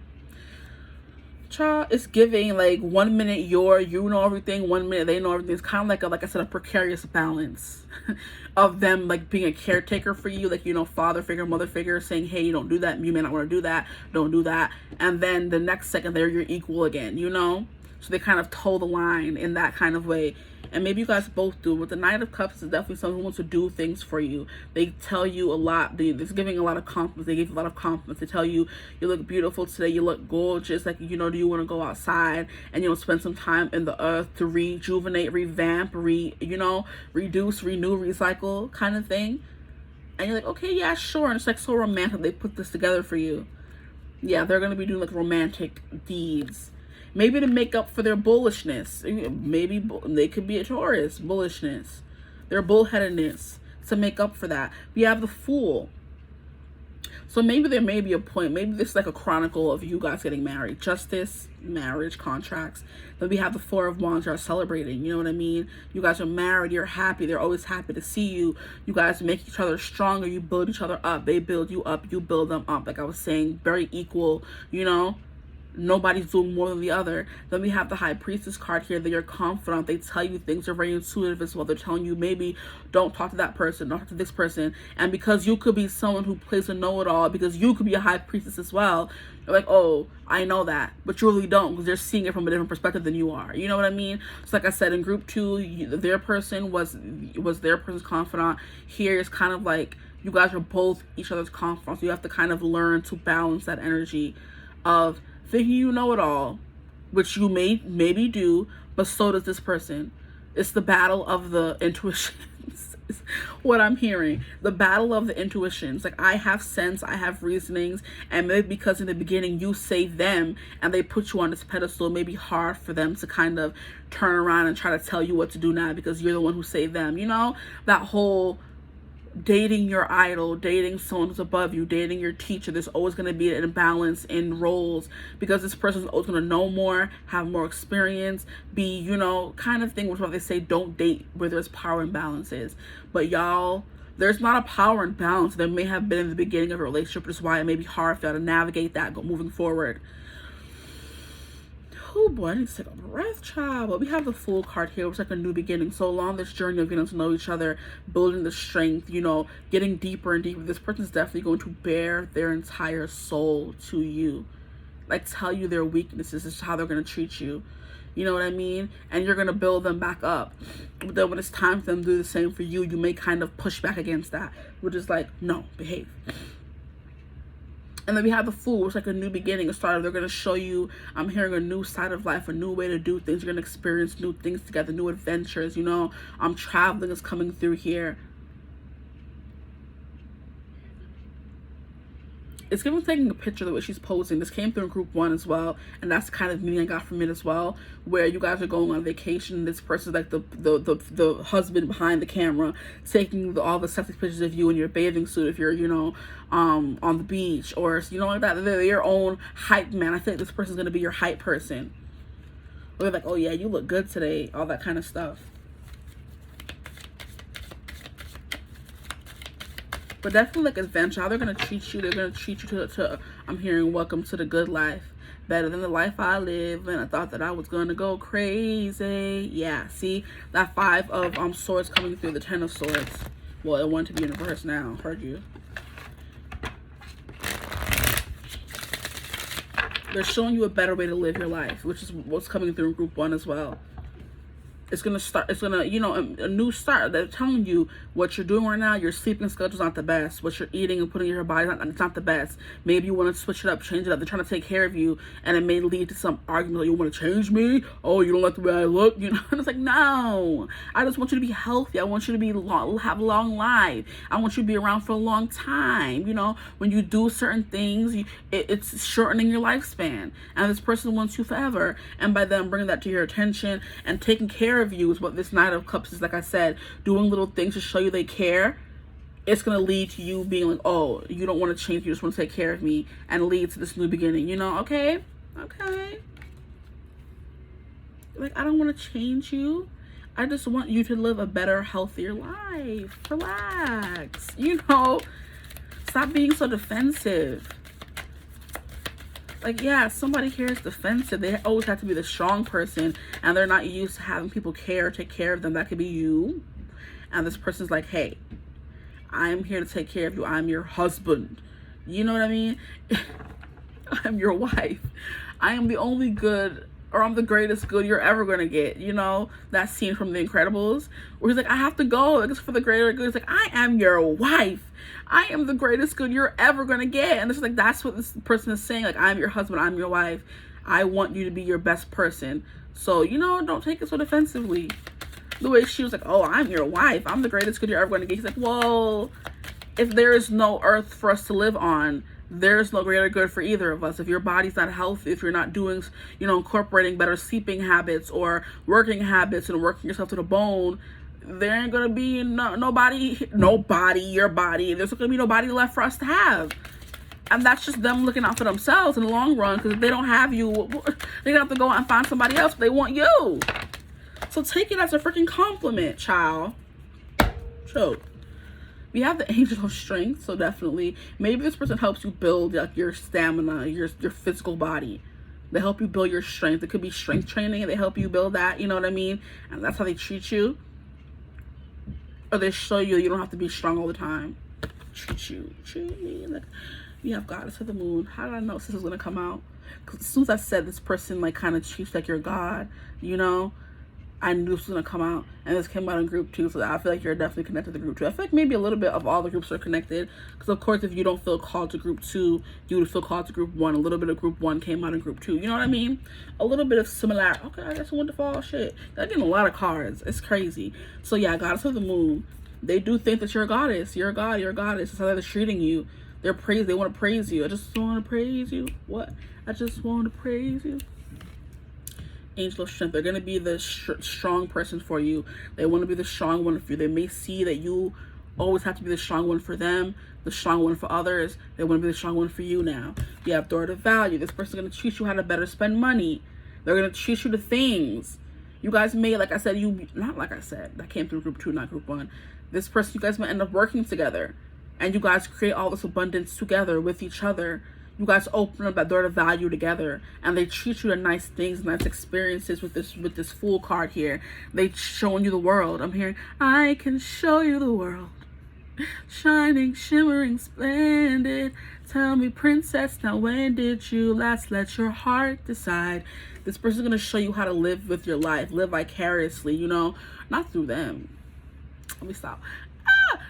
Child, it's giving like 1 minute you know everything, 1 minute they know everything. It's kind of like like I said, a precarious balance of them like being a caretaker for you, like, you know, father figure, mother figure, saying, hey, you don't do that, you may not want to do that, don't do that, and then the next second they're your equal again, you know? So they kind of toe the line in that kind of way. And maybe you guys both do. With the Knight of Cups, is definitely someone who wants to do things for you. They tell you a lot. They're giving a lot of compliments. They give you a lot of compliments. They tell you, you look beautiful today. You look gorgeous. Like, you know, do you want to go outside and, you know, spend some time in the earth to rejuvenate, revamp, you know, reduce, renew, recycle kind of thing. And you're like, okay, yeah, sure. And it's like so romantic. They put this together for you. Yeah, they're going to be doing like romantic deeds. Maybe to make up for their bullishness. Maybe they could be a Taurus, bullishness. Their bullheadedness, to make up for that. We have the Fool. So maybe there may be a point. Maybe this is like a chronicle of you guys getting married. Justice, marriage, contracts. Then we have the Four of Wands. You're celebrating. You know what I mean? You guys are married. You're happy. They're always happy to see you. You guys make each other stronger. You build each other up. They build you up. You build them up. Like I was saying, very equal, you know? Nobody's doing more than the other. Then we have the High Priestess card here. That you're confident. They tell you things are very intuitive as well. They're telling you, maybe don't talk to that person, don't talk to this person. And because you could be someone who plays a know-it-all, because you could be a High Priestess as well, you're like, oh, I know that, but you really don't, because they're seeing it from a different perspective than you are. You know what I mean? So like I said, in group 2, their person was their person's confidant. Here is kind of like you guys are both each other's confidants. So you have to kind of learn to balance that energy of thinking you know it all, which you maybe do, but so does this person. It's the battle of the intuitions, is what I'm hearing. The battle of the intuitions. Like, I have sense, I have reasonings, and maybe because in the beginning you say them and they put you on this pedestal, it may be hard for them to kind of turn around and try to tell you what to do now because you're the one who saved them. You know, that whole dating your idol, dating someone who's above you, dating your teacher. There's always going to be an imbalance in roles because this person's always going to know more, have more experience, be, you know, kind of thing, which is why they say don't date where there's power imbalances. But y'all, there's not a power imbalance. There may have been in the beginning of a relationship, which is why it may be hard for y'all to navigate that moving forward. Oh boy, I need to take a breath, child. But we have the Fool card here, which is like a new beginning. So along this journey of getting to know each other, building the strength, you know, getting deeper and deeper, this person's definitely going to bare their entire soul to you. Like, tell you their weaknesses. This is how they're going to treat you. You know what I mean? And you're going to build them back up. But then when it's time for them to do the same for you, you may kind of push back against that, which is like, no, behave. And then we have the Fool, which is like a new beginning, a start. They're going to show you, I'm hearing a new side of life, a new way to do things. You're going to experience new things together, new adventures, you know. Traveling is coming through here. It's giving taking a picture of the way she's posing. This came through in group 1 as well, and that's the kind of meaning I got from it as well, where you guys are going on vacation. This person's like the husband behind the camera, taking all the sexy pictures of you in your bathing suit if you're, you know, on the beach, or, you know, like that. They're your own hype man. I feel like this person's gonna be your hype person. Or they're like, oh yeah, you look good today, all that kind of stuff. But definitely like adventure, how they're going to treat you. They're going to treat you to, I'm hearing, welcome to the good life. Better than the life I live. And I thought that I was going to go crazy. Yeah, see? That 5 of swords coming through, the 10 of swords. Well, it wanted to be in reverse now. Heard you. They're showing you a better way to live your life, which is what's coming through in group 1 as well. It's gonna start, it's gonna, you know, a new start. They're telling you what you're doing right now. Your sleeping schedule's not the best. What you're eating and putting in your body, it's not the best. Maybe you want to switch it up, change it up. They're trying to take care of you, and it may lead to some argument. Like, you want to change me? Oh, you don't like the way I look? You know, and it's like, no. I just want you to be healthy. I want you to be have a long life. I want you to be around for a long time. You know, when you do certain things, it's shortening your lifespan. And this person wants you forever. And by them bringing that to your attention and taking care of you is what this Knight of Cups is. Like I said, doing little things to show you they care. It's going to lead to you being like, oh, you don't want to change, you just want to take care of me, and lead to this new beginning, you know? Okay, like, I don't want to change you. I just want you to live a better, healthier life. Relax, you know? Stop being so defensive. Like, yeah, somebody here is defensive. They always have to be the strong person, and they're not used to having people take care of them. That could be you. And this person's like, hey, I'm here to take care of you. I'm your husband. You know what I mean? I'm your wife. I am the only good, or I'm the greatest good you're ever going to get. You know, that scene from The Incredibles where he's like, I have to go. Like, it's for the greater good. He's like, I am your wife. I am the greatest good you're ever going to get. And it's like, that's what this person is saying. Like, I'm your husband. I'm your wife. I want you to be your best person. So, you know, don't take it so defensively. The way she was like, oh, I'm your wife. I'm the greatest good you're ever going to get. He's like, well, if there is no earth for us to live on, there's no greater good for either of us. If your body's not healthy, if you're not doing, you know, incorporating better sleeping habits or working habits and working yourself to the bone, there ain't gonna be nobody, your body. There's not gonna be nobody left for us to have. And that's just them looking out for themselves in the long run, because if they don't have you, they're gonna have to go out and find somebody else, but they want you. So take it as a freaking compliment, child. Choke. We have the Angel of Strength, so definitely, maybe this person helps you build like your stamina, your physical body. They help you build your strength. It could be strength training, and they help you build that, you know what I mean? And that's how they treat you. Or they show you don't have to be strong all the time. Treat me. Like, you have Goddess of the Moon. How did I know this was going to come out? Because as soon as I said this person like kind of treats like your God, you know, I knew this was going to come out. And this came out in group 2, so I feel like you're definitely connected to group 2. I feel like maybe a little bit of all the groups are connected. Because, of course, if you don't feel called to group 2, you would feel called to group 1. A little bit of group 1 came out in group 2. You know what I mean? A little bit of similarity. Okay, I guess wonderful shit. They're getting a lot of cards. It's crazy. So, yeah, Goddess of the Moon. They do think that you're a goddess. You're a god. You're a goddess. That's how they're treating you. They want to praise you. I just want to praise you. What? I just want to praise you. Angel of Strength. They're going to be the strong person for you. They want to be the strong one for you. They may see that you always have to be the strong one for them, the strong one for others. They want to be the strong one for you now. You have Daughter of Value. This person's going to teach you how to better spend money. They're going to teach you the things. You guys may, like I said, that came through group 2, not group 1. This person, you guys might end up working together. And you guys create all this abundance together with each other. You guys open up that door of value together, and they treat you to nice things, nice experiences with this Fool card here. They showing you the world. I'm hearing, I can show you the world. Shining, shimmering, splendid. Tell me, princess, now when did you last let your heart decide? This person's going to show you how to live with your life. Live vicariously, you know. Not through them. Let me stop.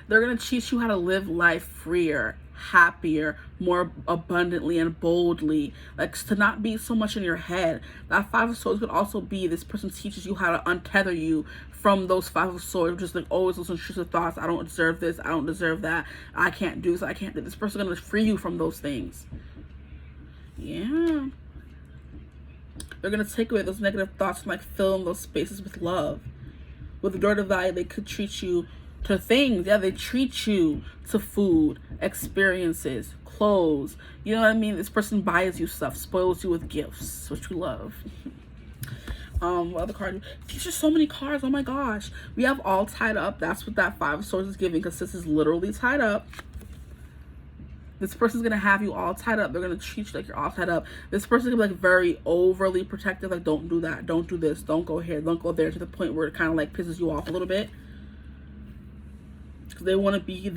They're going to teach you how to live life freer, happier, more abundantly and boldly. Like, to not be so much in your head. That 5 of Swords could also be this person teaches you how to untether you from those 5 of Swords, just like always those intrusive thoughts. I don't deserve this. I don't deserve that. I can't do this. I can't do this. This person's going to free you from those things. Yeah. They're going to take away those negative thoughts and like fill in those spaces with love. With the Daughter of Value, they could treat you to things. Yeah, they treat you to food, experiences, clothes. You know what I mean? This person buys you stuff, spoils you with gifts, which we love. What other card? These are so many cards. Oh my gosh. We have all tied up. That's what that 5 of Swords is giving, because this is literally tied up. This person's going to have you all tied up. They're going to treat you like you're all tied up. This person's going to be like very overly protective. Like, don't do that. Don't do this. Don't go here. Don't go there, to the point where it kind of like pisses you off a little bit. Because they want to be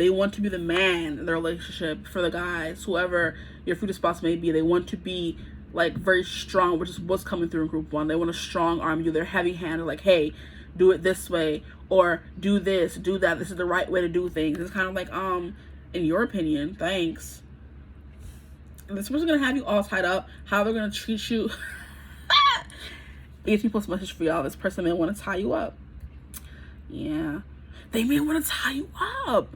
the man in the relationship for the guys. Whoever your future spouse may be, they want to be like very strong, which is what's coming through in group 1. They want to strong arm you. They're heavy handed, like, hey, do it this way, or do this, do that. This is the right way to do things. It's kind of like, in your opinion, thanks. And this person's gonna have you all tied up. How they're gonna treat you. ESP plus message for y'all. This person may want to tie you up. Yeah, they may want to tie you up.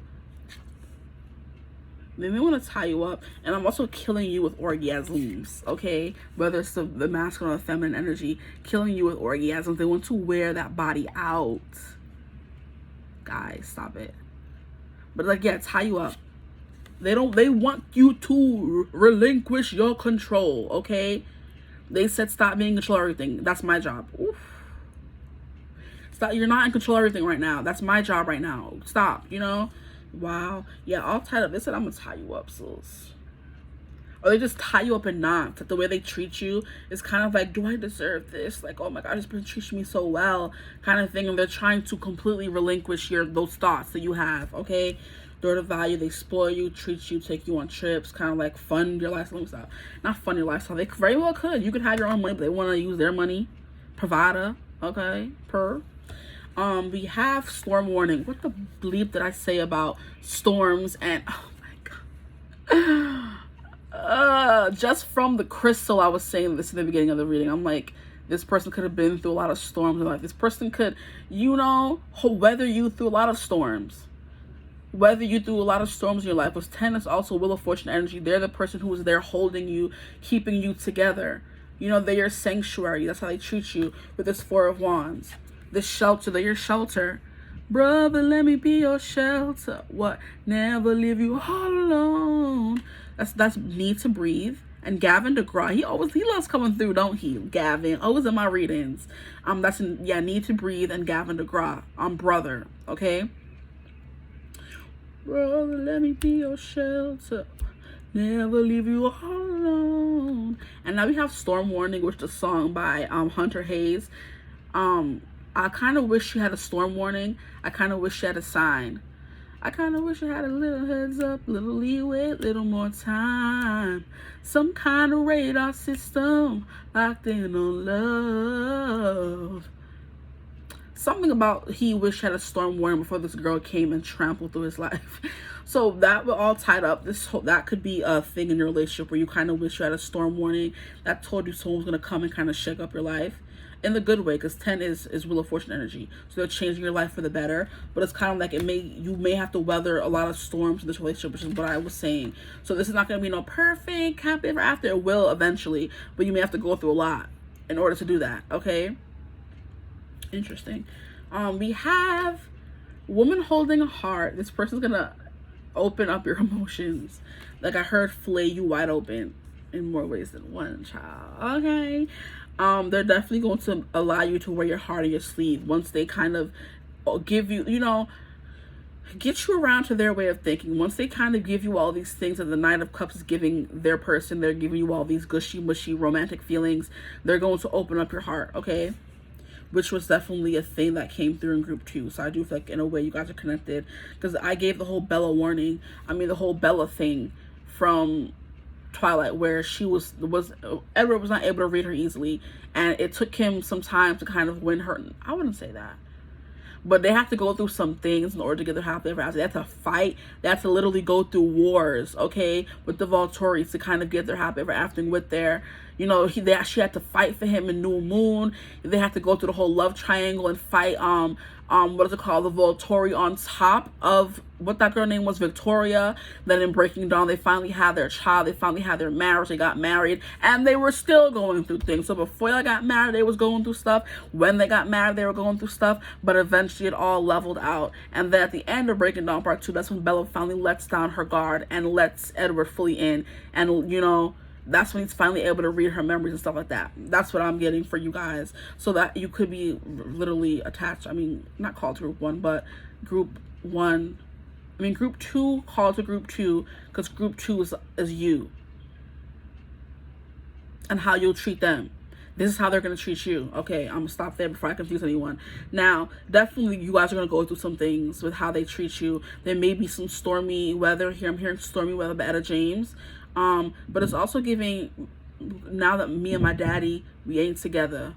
They may want to tie you up. And I'm also killing you with orgasms, okay? Whether it's the masculine or feminine energy, killing you with orgasms. They want to wear that body out. Guys, stop it. But like, yeah, tie you up. They want you to relinquish your control, okay? They said stop being in control of everything. That's my job. Oof. Stop. You're not in control of everything right now. That's my job right now. Stop, you know? Wow. Yeah, all tied up. They said I'm gonna tie you up, sis. Or they just tie you up in knots. Like, the way they treat you is kind of like, do I deserve this? Like, oh my God, this person treats me so well, kind of thing. And they're trying to completely relinquish those thoughts that you have, okay? Daughter of value, they spoil you, treat you, take you on trips, kind of like fund your lifestyle. Not fund your lifestyle. They very well could. You could have your own money, but they want to use their money. Provider, okay? We have storm warning. What the bleep did I say about storms? And oh my God, just from the crystal, I was saying this in the beginning of the reading. I'm like, this person could have been through a lot of storms in life. This person could, you know, weather you through a lot of storms. Whether you through a lot of storms in your life. With 10 is also Wheel of Fortune energy. They're the person who is there holding you, keeping you together. You know, they're your sanctuary. That's how they treat you with this 4 of Wands. This shelter, they're your shelter. Brother, let me be your shelter. What? Never leave you all alone. That's Need to Breathe. And Gavin DeGraw, he loves coming through, don't he? Gavin, always in my readings. Need to Breathe and Gavin DeGraw. Brother, okay? Brother, let me be your shelter. Never leave you all alone. And now we have Storm Warning, which is a song by Hunter Hayes. I kind of wish you had a storm warning. I kind of wish you had a sign. I kind of wish you had a little heads up, little leeway, little more time. Some kind of radar system locked in on love. Something about he wished had a storm warning before this girl came and trampled through his life. So that we're all tied up. That could be a thing in your relationship where you kind of wish you had a storm warning that told you someone's going to come and kind of shake up your life. In the good way, because 10 is Wheel of Fortune energy. So they're changing your life for the better. But it's kind of like you may have to weather a lot of storms in this relationship, which is what I was saying. So this is not going to be no perfect happy ever after. It will eventually, but you may have to go through a lot in order to do that, okay? Interesting. We have woman holding a heart. This person's going to open up your emotions. Like I heard, flay you wide open in more ways than one, child. Okay. They're definitely going to allow you to wear your heart on your sleeve once they kind of give you, you know, get you around to their way of thinking. Once they kind of give you all these things that the Knight of Cups is giving their person, they're giving you all these gushy, mushy, romantic feelings. They're going to open up your heart, okay? Which was definitely a thing that came through in group 2. So I do feel like in a way you guys are connected, because I gave the whole Bella warning. I mean, the whole Bella thing from Twilight, where Edward was not able to read her easily, and it took him some time to kind of win her. I wouldn't say that, but they have to go through some things in order to get their happily ever after. They have to fight. They have to literally go through wars, okay, with the Volturi to kind of get their happy ever after with their, you know, she had to fight for him in New Moon. They have to go through the whole love triangle and fight what is it called, the Volturi on top of what that girl name was, Victoria. Then in Breaking Dawn, they finally had their child. They finally had their marriage. They got married, and they were still going through things. So before they got married, they was going through stuff. When they got married, they were going through stuff. But eventually, it all leveled out. And then at the end of Breaking Dawn Part 2, that's when Bella finally lets down her guard and lets Edward fully in. And you know, that's when he's finally able to read her memories and stuff like that. That's what I'm getting for you guys. So that you could be literally attached. I mean, not called to group 1, but group 1. I mean, group 2 called to group 2, because group 2 is you. And how you'll treat them. This is how they're going to treat you. Okay, I'm going to stop there before I confuse anyone. Now, definitely you guys are going to go through some things with how they treat you. There may be some stormy weather here. I'm hearing stormy weather by Etta James. But it's also giving now that me and my daddy, we ain't together.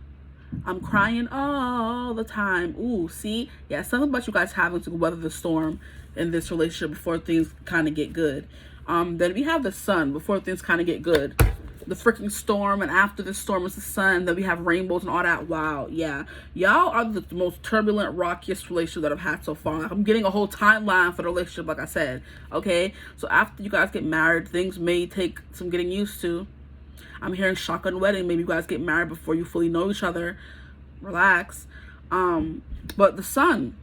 I'm crying all the time. Ooh, see? Yeah, something about you guys having to weather the storm in this relationship before things kind of get good. Then we have the sun before things kind of get good. The freaking storm, and after the storm is the sun. Then we have rainbows and all that. Wow, yeah. Y'all are the most turbulent, rockiest relationship that I've had so far. I'm getting a whole timeline for the relationship, like I said. Okay? So after you guys get married, things may take some getting used to. I'm hearing shotgun wedding. Maybe you guys get married before you fully know each other. Relax. But the sun,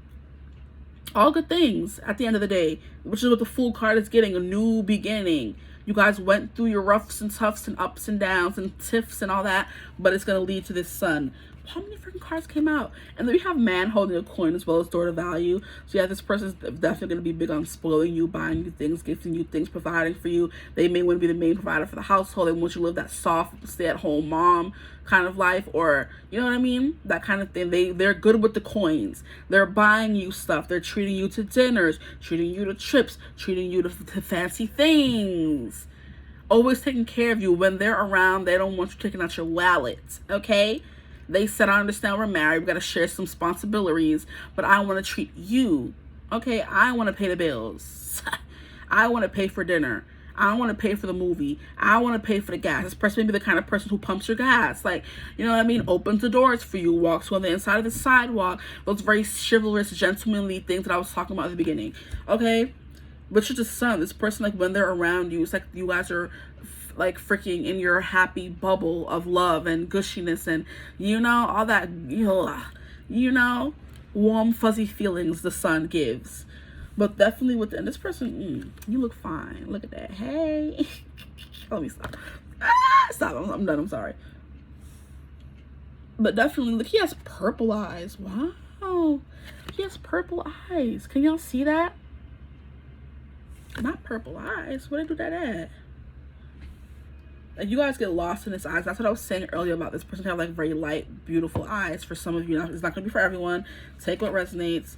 all good things at the end of the day, which is what the Fool card is getting, a new beginning. You guys went through your roughs and toughs and ups and downs and tiffs and all that, but it's going to lead to this sun. How many freaking cards came out? And then we have man holding a coin as well as daughter value. So yeah, this person's definitely going to be big on spoiling you, buying you things, gifting you things, providing for you. They may want to be the main provider for the household. They want you to live that soft, stay-at-home mom kind of life, or you know what I mean? That kind of thing. They're good with the coins. They're buying you stuff. They're treating you to dinners, treating you to trips, treating you to fancy things. Always taking care of you. When they're around, they don't want you taking out your wallet, okay? They said, I understand we're married, we got to share some responsibilities, but I want to treat you, okay? I want to pay the bills. I want to pay for dinner. I want to pay for the movie. I want to pay for the gas. This person may be the kind of person who pumps your gas. Like, you know what I mean? Opens the doors for you, walks on the inside of the sidewalk. Those very chivalrous, gentlemanly things that I was talking about at the beginning, okay? But you're just son. This person, like, when they're around you, it's like you guys are like freaking in your happy bubble of love and gushiness and, you know, all that, you know, warm fuzzy feelings the sun gives. But definitely with this person, you look fine. Look at that. Hey. Let me stop. Stop. I'm done. I'm sorry. But definitely, look, he has purple eyes. Wow. He has purple eyes. Can y'all see that? Not purple eyes. Where did I do that at? Like, you guys get lost in his eyes. That's what I was saying earlier about this person have like very light, beautiful eyes. For some of you, it's not gonna be for everyone. Take what resonates.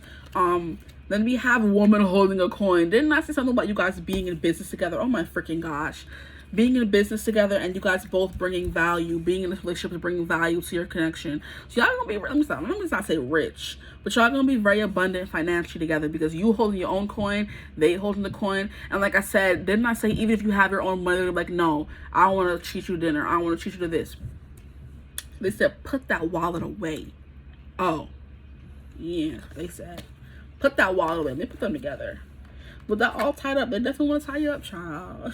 Then we have a woman holding a coin. Didn't I say something about you guys being in business together? Oh my freaking gosh. Being in business together and you guys both bringing value, being in a relationship is bringing value to your connection. So y'all gonna be, let me not say rich, but y'all gonna be very abundant financially together because you holding your own coin, they holding the coin. And like I said, didn't I say even if you have your own money, they're like, no, I want to treat you to dinner. I want to treat you to this. They said, put that wallet away. Oh, yeah, they said, put that wallet away. They put them together. With that all tied up, they definitely want to tie you up, child.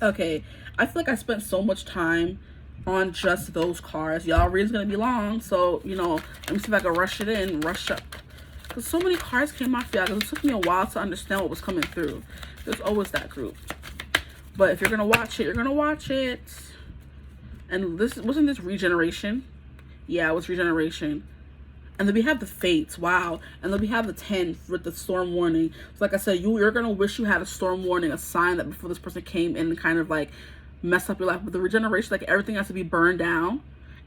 Okay, I feel like I spent so much time on just those cards. Y'all, reading's gonna be long, so, you know, let me see if I can rush up. Because so many cards came off, y'all, because it took me a while to understand what was coming through. There's always that group. But if you're gonna watch it, you're gonna watch it. And wasn't this regeneration? Yeah, it was regeneration. And then we have the fates, wow. And then we have the 10 with the storm warning. So like I said, you're going to wish you had a storm warning, a sign that before this person came in and kind of like mess up your life. With the regeneration, like everything has to be burned down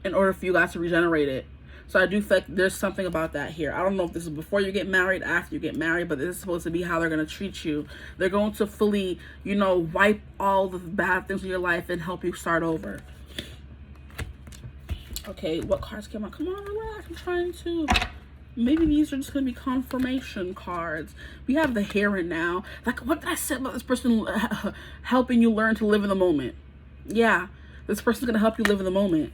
in order for you guys to regenerate it. So I do feel like there's something about that here. I don't know if this is before you get married, after you get married, but this is supposed to be how they're going to treat you. They're going to fully, you know, wipe all the bad things in your life and help you start over. Okay, what cards came out? Come on, relax. I'm trying to. Maybe these are just going to be confirmation cards. We have the here and now. Like, what did I say about this person helping you learn to live in the moment? Yeah, this person's going to help you live in the moment.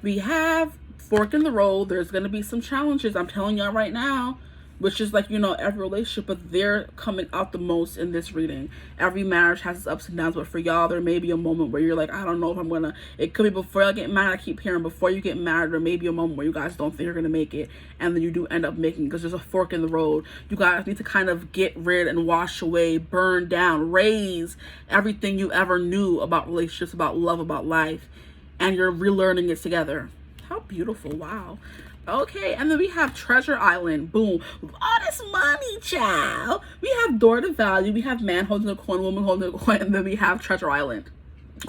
We have fork in the road. There's going to be some challenges. I'm telling y'all right now. Which is like, you know, every relationship, but they're coming out the most in this reading. Every marriage has its ups and downs, but for y'all, there may be a moment where you're like, I don't know if I'm gonna, it could be before y'all get married. I keep hearing before you get married, there may be a moment where you guys don't think you're gonna make it, and then you do end up making, because there's a fork in the road. You guys need to kind of get rid and wash away, burn down, raise everything you ever knew about relationships, about love, about life, and you're relearning it together. How beautiful, wow. Okay, and then we have Treasure Island. Boom. All this money, child. We have daughter value. We have man holding a coin, woman holding a coin, and then we have Treasure Island.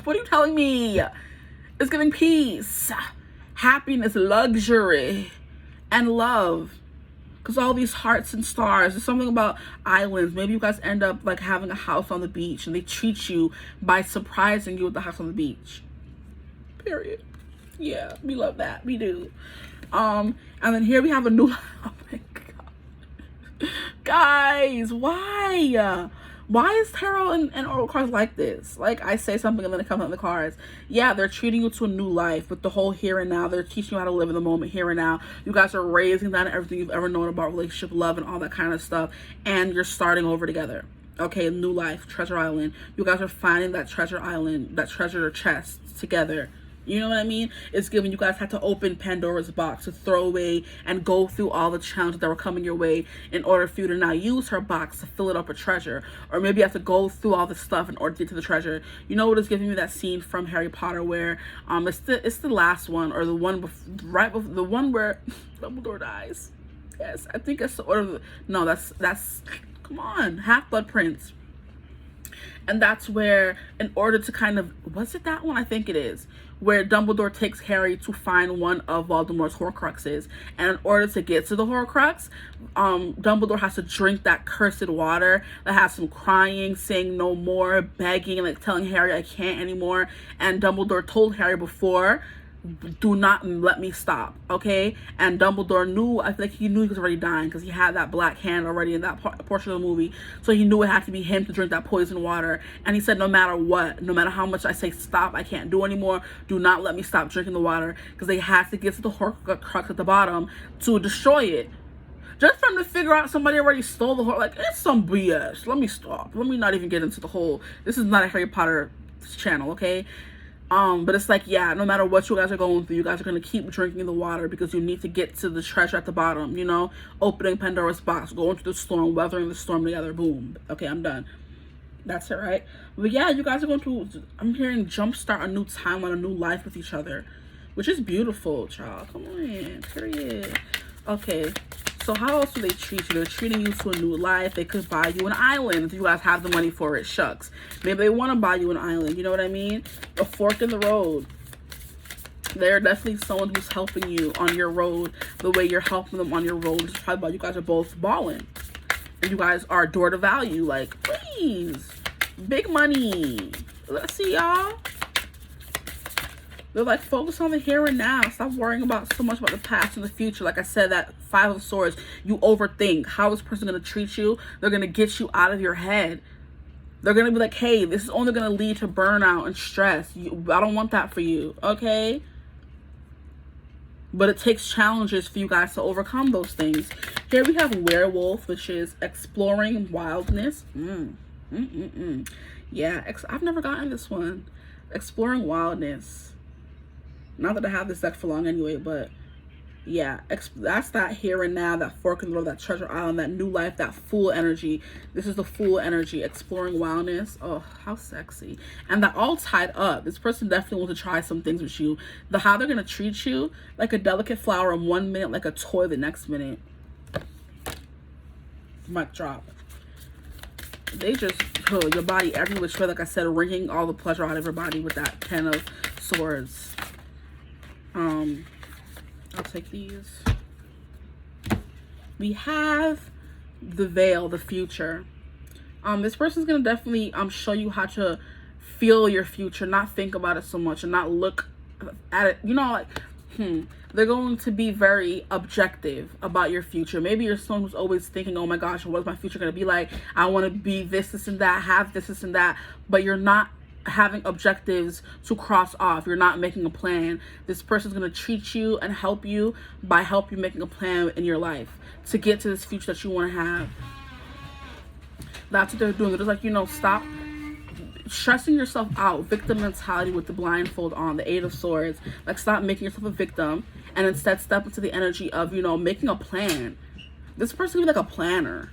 What are you telling me? It's giving peace, happiness, luxury, and love. Because all these hearts and stars. There's something about islands. Maybe you guys end up like having a house on the beach and they treat you by surprising you with the house on the beach. Period. Yeah, we love that. We do. And then here we have a new, oh my God. Guys, why? Why is tarot and oracle cards like this? Like, I say something and then it comes out in the cards. Yeah, they're treating you to a new life with the whole here and now. They're teaching you how to live in the moment, here and now. You guys are raising down everything you've ever known about relationship, love, and all that kind of stuff. And you're starting over together. Okay, new life, treasure island. You guys are finding that treasure island, that treasure chest together. You know what I mean? It's giving you guys had to open Pandora's box to throw away and go through all the challenges that were coming your way in order for you to now use her box to fill it up with treasure. Or maybe you have to go through all this stuff in order to get to the treasure. You know what is giving me that scene from Harry Potter where it's the last one, or the one right before the one where Dumbledore dies. Yes, I think it's the order. No, that's come on, Half-Blood Prince. And that's where, in order to kind of, was it that one? I think it is. Where Dumbledore takes Harry to find one of Voldemort's Horcruxes. And in order to get to the Horcrux, Dumbledore has to drink that cursed water that has him crying, saying no more, begging, and like telling Harry, I can't anymore. And Dumbledore told Harry before, do not let me stop, okay? And Dumbledore knew, I think he knew he was already dying because he had that black hand already in that portion of the movie. So he knew it had to be him to drink that poison water. And he said, no matter what, no matter how much I say stop, I can't do anymore, do not let me stop drinking the water, because they had to get to the Horcrux at the bottom to destroy it. Just for him to figure out somebody already stole the Horcrux, like, it's some BS. Let me stop. Let me not even get into the whole, this is not a Harry Potter channel, okay? But it's like, yeah, no matter what you guys are going through, you guys are going to keep drinking the water because you need to get to the treasure at the bottom, you know? Opening Pandora's box, going through the storm, weathering the storm together, boom. Okay, I'm done. That's it, right? But yeah, you guys are going to, I'm hearing jumpstart a new timeline, a new life with each other, which is beautiful, child. Come on, period. Okay, so how else do they treat you? They're treating you to a new life. They could buy you an island if you guys have the money for it. Shucks. Maybe they want to buy you an island. You know what I mean? A fork in the road. They're definitely someone who's helping you on your road the way you're helping them on your road. It's probably about you guys are both balling. And you guys are door to value. Like, please. Big money. Let's see, y'all. They're like, focus on the here and now. Stop worrying about so much about the past and the future. Like I said, that Five of Swords, you overthink. How is this person going to treat you? They're going to get you out of your head. They're going to be like, hey, this is only going to lead to burnout and stress. I don't want that for you, okay? But it takes challenges for you guys to overcome those things. Here we have Werewolf, which is exploring wildness. Yeah, I've never gotten this one. Exploring wildness. Not that I have this deck for long anyway, but yeah, that's that here and now, that fork in the road, that treasure island, that new life, that Fool energy. This is the Fool energy, exploring wildness. Oh, how sexy. And that all tied up. This person definitely wants to try some things with you. How they're going to treat you, like a delicate flower in 1 minute, like a toy the next minute. Mic drop. They just, your body every which way, like I said, wringing all the pleasure out of your body with that 10 of Swords. I'll take these. We have the Veil, the future. This person's gonna definitely show you how to feel your future, not think about it so much, and not look at it, you know, like they're going to be very objective about your future. Maybe you're someone who's always thinking, oh my gosh, what's my future gonna be like? I want to be this and that, have this and that, but you're not having objectives to cross off. You're not making a plan. This person's going to treat you and help you by helping you making a plan in your life to get to this future that you want to have. That's what they're doing. They're just like, you know, stop stressing yourself out. Victim mentality with the blindfold on, the Eight of Swords. Like, stop making yourself a victim and instead step into the energy of, you know, making a plan. This person can be like a planner.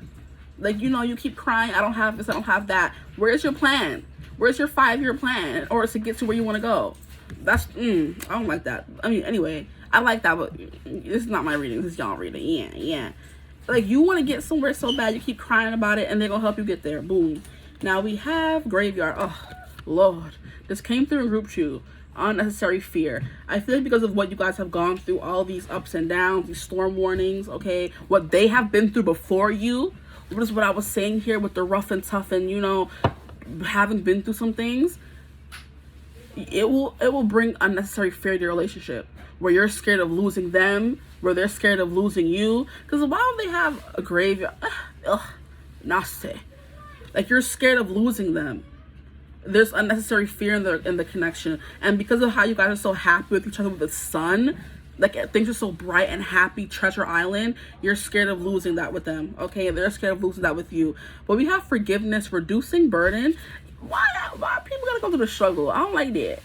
Like, you know, you keep crying, I don't have this, I don't have that. Where's your plan? Where's your 5-year plan or to get to where you want to go? That's, I don't like that. I mean, anyway, I like that, but this is not my reading. This is y'all reading. Yeah. Like, you want to get somewhere so bad, you keep crying about it, and they're going to help you get there. Boom. Now we have Graveyard. Oh, Lord. This came through in group 2. unnecessary fear. I feel like because of what you guys have gone through, all these ups and downs, these storm warnings, okay, what they have been through before you, what is what I was saying here with the rough and tough and, you know, having been through some things, it will bring unnecessary fear to your relationship, where you're scared of losing them, where they're scared of losing you. Because why would they have a graveyard? Nasty. Like, you're scared of losing them. There's unnecessary fear in the connection. And because of how you guys are so happy with each other with the sun, like things are so bright and happy, treasure island, you're scared of losing that with them, okay? They're scared of losing that with you. But we have forgiveness, reducing burden. Why people gotta go through the struggle? I don't like that.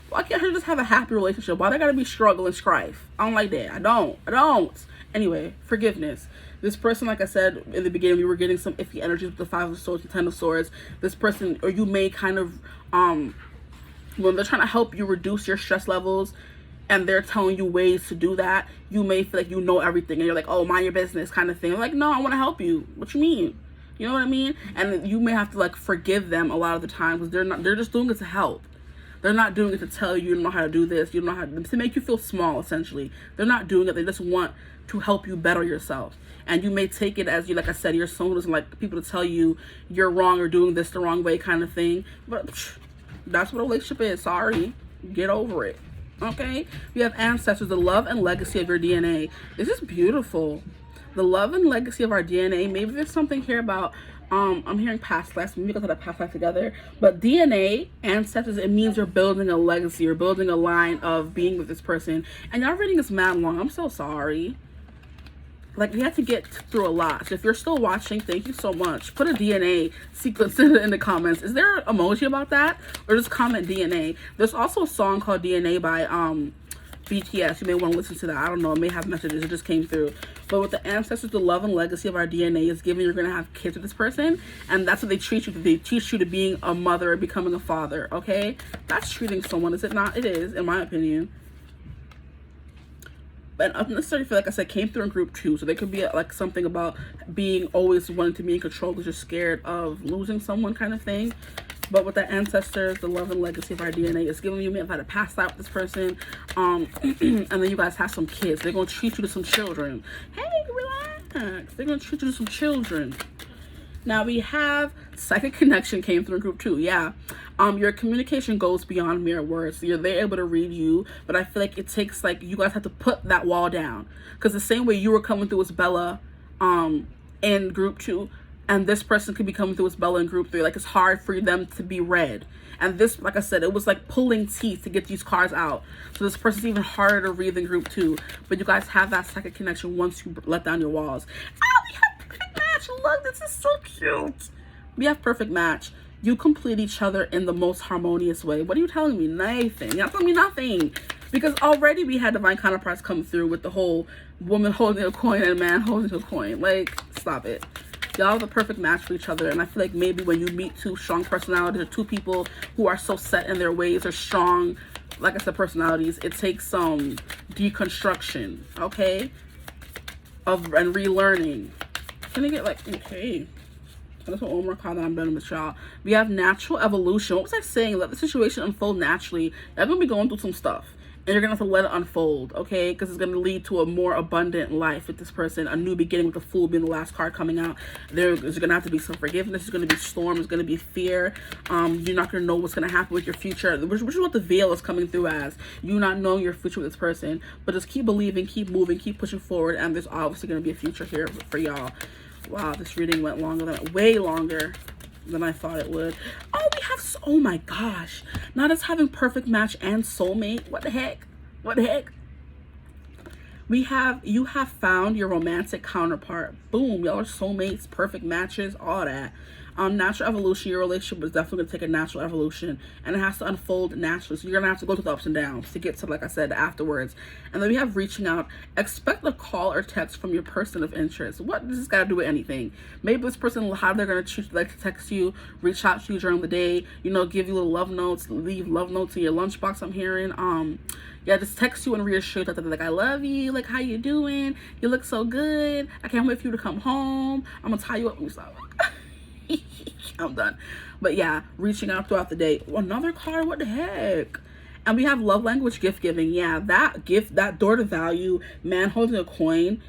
Why can't you just have a happy relationship? Why they gotta be struggle and strife? I don't like that. I don't. Anyway, forgiveness. This person, like I said in the beginning, we were getting some iffy energies with the 5 of Swords and 10 of Swords. This person, or you may kind of, when they're trying to help you reduce your stress levels and they're telling you ways to do that, you may feel like you know everything and you're like, oh, mind your business kind of thing. I'm like, no, I want to help you. What you mean? You know what I mean? And you may have to like forgive them a lot of the time because they're just doing it to help. They're not doing it to tell you don't know how to do this. You don't know how to make you feel small, essentially. They're not doing it. They just want to help you better yourself. And you may take it as you, like I said, you're someone who doesn't like people to tell you you're wrong or doing this the wrong way kind of thing. But that's what a relationship is. Sorry. Get over it. Okay? We have ancestors, the love and legacy of your DNA. This is beautiful. The love and legacy of our DNA. Maybe there's something here about, I'm hearing past lives. Maybe because of the past life together. But DNA, ancestors, it means you're building a legacy. You're building a line of being with this person. And y'all reading is mad long. I'm so sorry. Like, we have to get through a lot. So if you're still watching, thank you so much. Put a DNA sequence in the comments. Is there an emoji about that? Or just comment DNA. There's also a song called DNA by BTS. You may want to listen to that. I don't know. It may have messages. It just came through. But with the ancestors, the love and legacy of our DNA is given you're going to have kids with this person. And that's what they treat you to. They teach you to being a mother or becoming a father. Okay? That's treating someone, is it not? It is, in my opinion. And unnecessary feel, like I said, came through in group 2. So there could be like something about being always wanting to be in control because you're scared of losing someone kind of thing. But with the ancestors, the love and legacy of our DNA is giving you may have had a past life with this person. And then you guys have some kids. They're going to treat you to some children. Hey, relax. They're going to treat you to some children. Now we have psychic connection came through in group 2. Yeah. Your communication goes beyond mere words. So they're able to read you, but I feel like it takes, like, you guys have to put that wall down. Because the same way you were coming through as Bella in group 2, and this person could be coming through as Bella in group 3. Like, it's hard for them to be read. And this, like I said, it was like pulling teeth to get these cards out. So this person's even harder to read than group 2. But you guys have that psychic connection once you let down your walls. Oh, we have perfect match. Look, this is so cute. We have perfect match. You complete each other in the most harmonious way. What are you telling me? Nothing. You're not telling me nothing. Because already we had divine counterparts come through with the whole woman holding a coin and a man holding a coin. Like, stop it. Y'all are the perfect match for each other. And I feel like maybe when you meet two strong personalities or two people who are so set in their ways or strong, like I said, personalities, it takes some deconstruction, okay? And relearning. Can I get like, okay. That's one more card that I'm done with, y'all. We have natural evolution. What was I saying? Let the situation unfold naturally. You're going to be going through some stuff. And you're going to have to let it unfold, okay? Because it's going to lead to a more abundant life with this person. A new beginning with the Fool being the last card coming out. There's going to have to be some forgiveness. There's going to be storm. There's going to be fear. You're not going to know what's going to happen with your future. Which is what the veil is coming through as. You not knowing your future with this person. But just keep believing, keep moving, keep pushing forward. And there's obviously going to be a future here for y'all. Wow, this reading went way longer than I thought it would. Oh, we have, oh my gosh. Not us having perfect match and soulmate. What the heck? What the heck? We have, you have found your romantic counterpart. Boom, y'all are soulmates, perfect matches, all that. Natural evolution, your relationship is definitely going to take a natural evolution. And it has to unfold naturally. So you're going to have to go through the ups and downs to get to, like I said, the afterwards. And then we have reaching out. Expect a call or text from your person of interest. What does this got to do with anything? Maybe this person, how they're going to choose, like, to text you, reach out to you during the day, you know, give you little love notes, leave love notes in your lunchbox, I'm hearing. Yeah, just text you and reassure you that, like, I love you, like, how you doing? You look so good. I can't wait for you to come home. I'm going to tie you up when you stop. I'm done. But yeah, reaching out throughout the day. Another card, what the heck? And we have love language, gift giving. Yeah, that gift, that door to value, man holding a coin,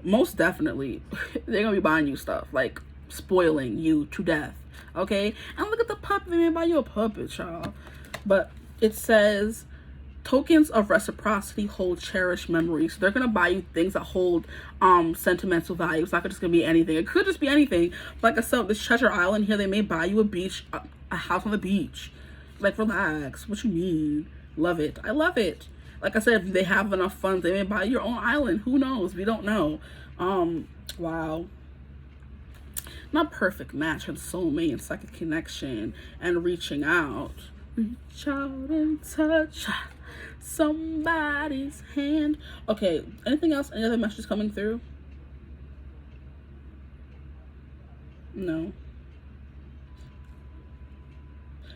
most definitely they're gonna be buying you stuff, like spoiling you to death. Okay, and look at the puppet. They may buy you a puppet, child. But it says tokens of reciprocity hold cherished memories. So they're gonna buy you things that hold sentimental value. It's not just gonna be anything. It could just be anything. Like I said, this treasure island here, they may buy you a house on the beach. Like, relax. What you mean? Love it. I love it. Like I said, if they have enough funds, they may buy your own island. Who knows? We don't know. Wow. Not perfect match and soulmate and psychic connection and reaching out. Reach out and touch somebody's hand. Okay, anything else? Any other messages coming through? No.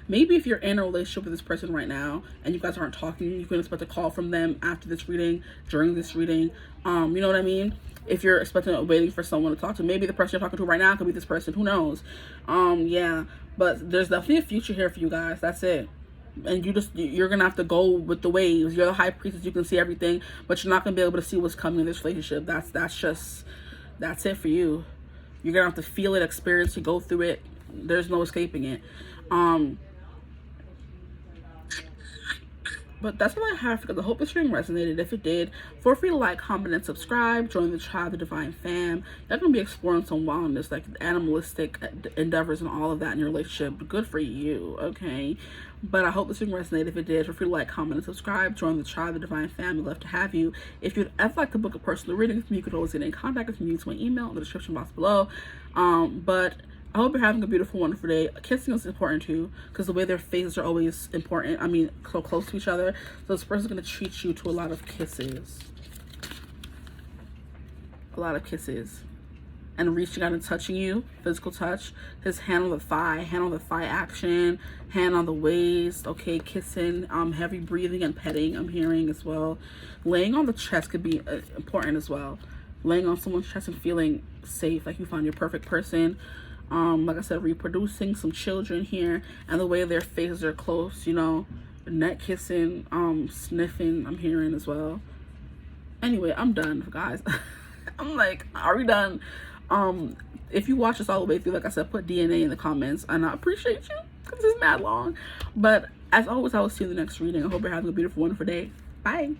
Maybe if you're in a relationship with this person right now and you guys aren't talking, you can expect a call from them after this reading, during this reading. You know what I mean? If you're waiting for someone to talk to, maybe the person you're talking to right now could be this person. Who knows? Yeah. But there's definitely a future here for you guys. That's it. And you're gonna have to go with the waves. You're the high priestess. You can see everything, but you're not gonna be able to see what's coming in this relationship. That's it for you. You're gonna have to feel it, experience it, go through it. There's no escaping it. But that's all I have, because I hope this reading resonated. If it did, feel free to like, comment, and subscribe. Join the Child of the Divine fam. You're going to be exploring some wildness, like animalistic endeavors and all of that in your relationship. Good for you, okay? But I hope this reading resonated. If it did, feel free to like, comment, and subscribe. Join the Child of the Divine fam. We'd love to have you. If you'd ever like to book a personal reading with me, you could always get in contact with me using my email in the description box below. But I hope you're having a beautiful, wonderful day. Kissing is important too, because the way their faces are always important. I mean, so close to each other. So this person's going to treat you to a lot of kisses. A lot of kisses. And reaching out and touching you. Physical touch. His hand on the thigh action. Hand on the waist. Okay, kissing. Heavy breathing and petting, I'm hearing as well. Laying on the chest could be important as well. Laying on someone's chest and feeling safe, like you found your perfect person. Like I said, reproducing, some children here, and the way their faces are close, you know, neck kissing, sniffing, I'm hearing as well. Anyway, I'm done, guys. I'm like, are we done? If you watch this all the way through, like I said, put DNA in the comments, and I appreciate you, because this is mad long. But as always, I will see you in the next reading. I hope you're having a beautiful, wonderful day. Bye.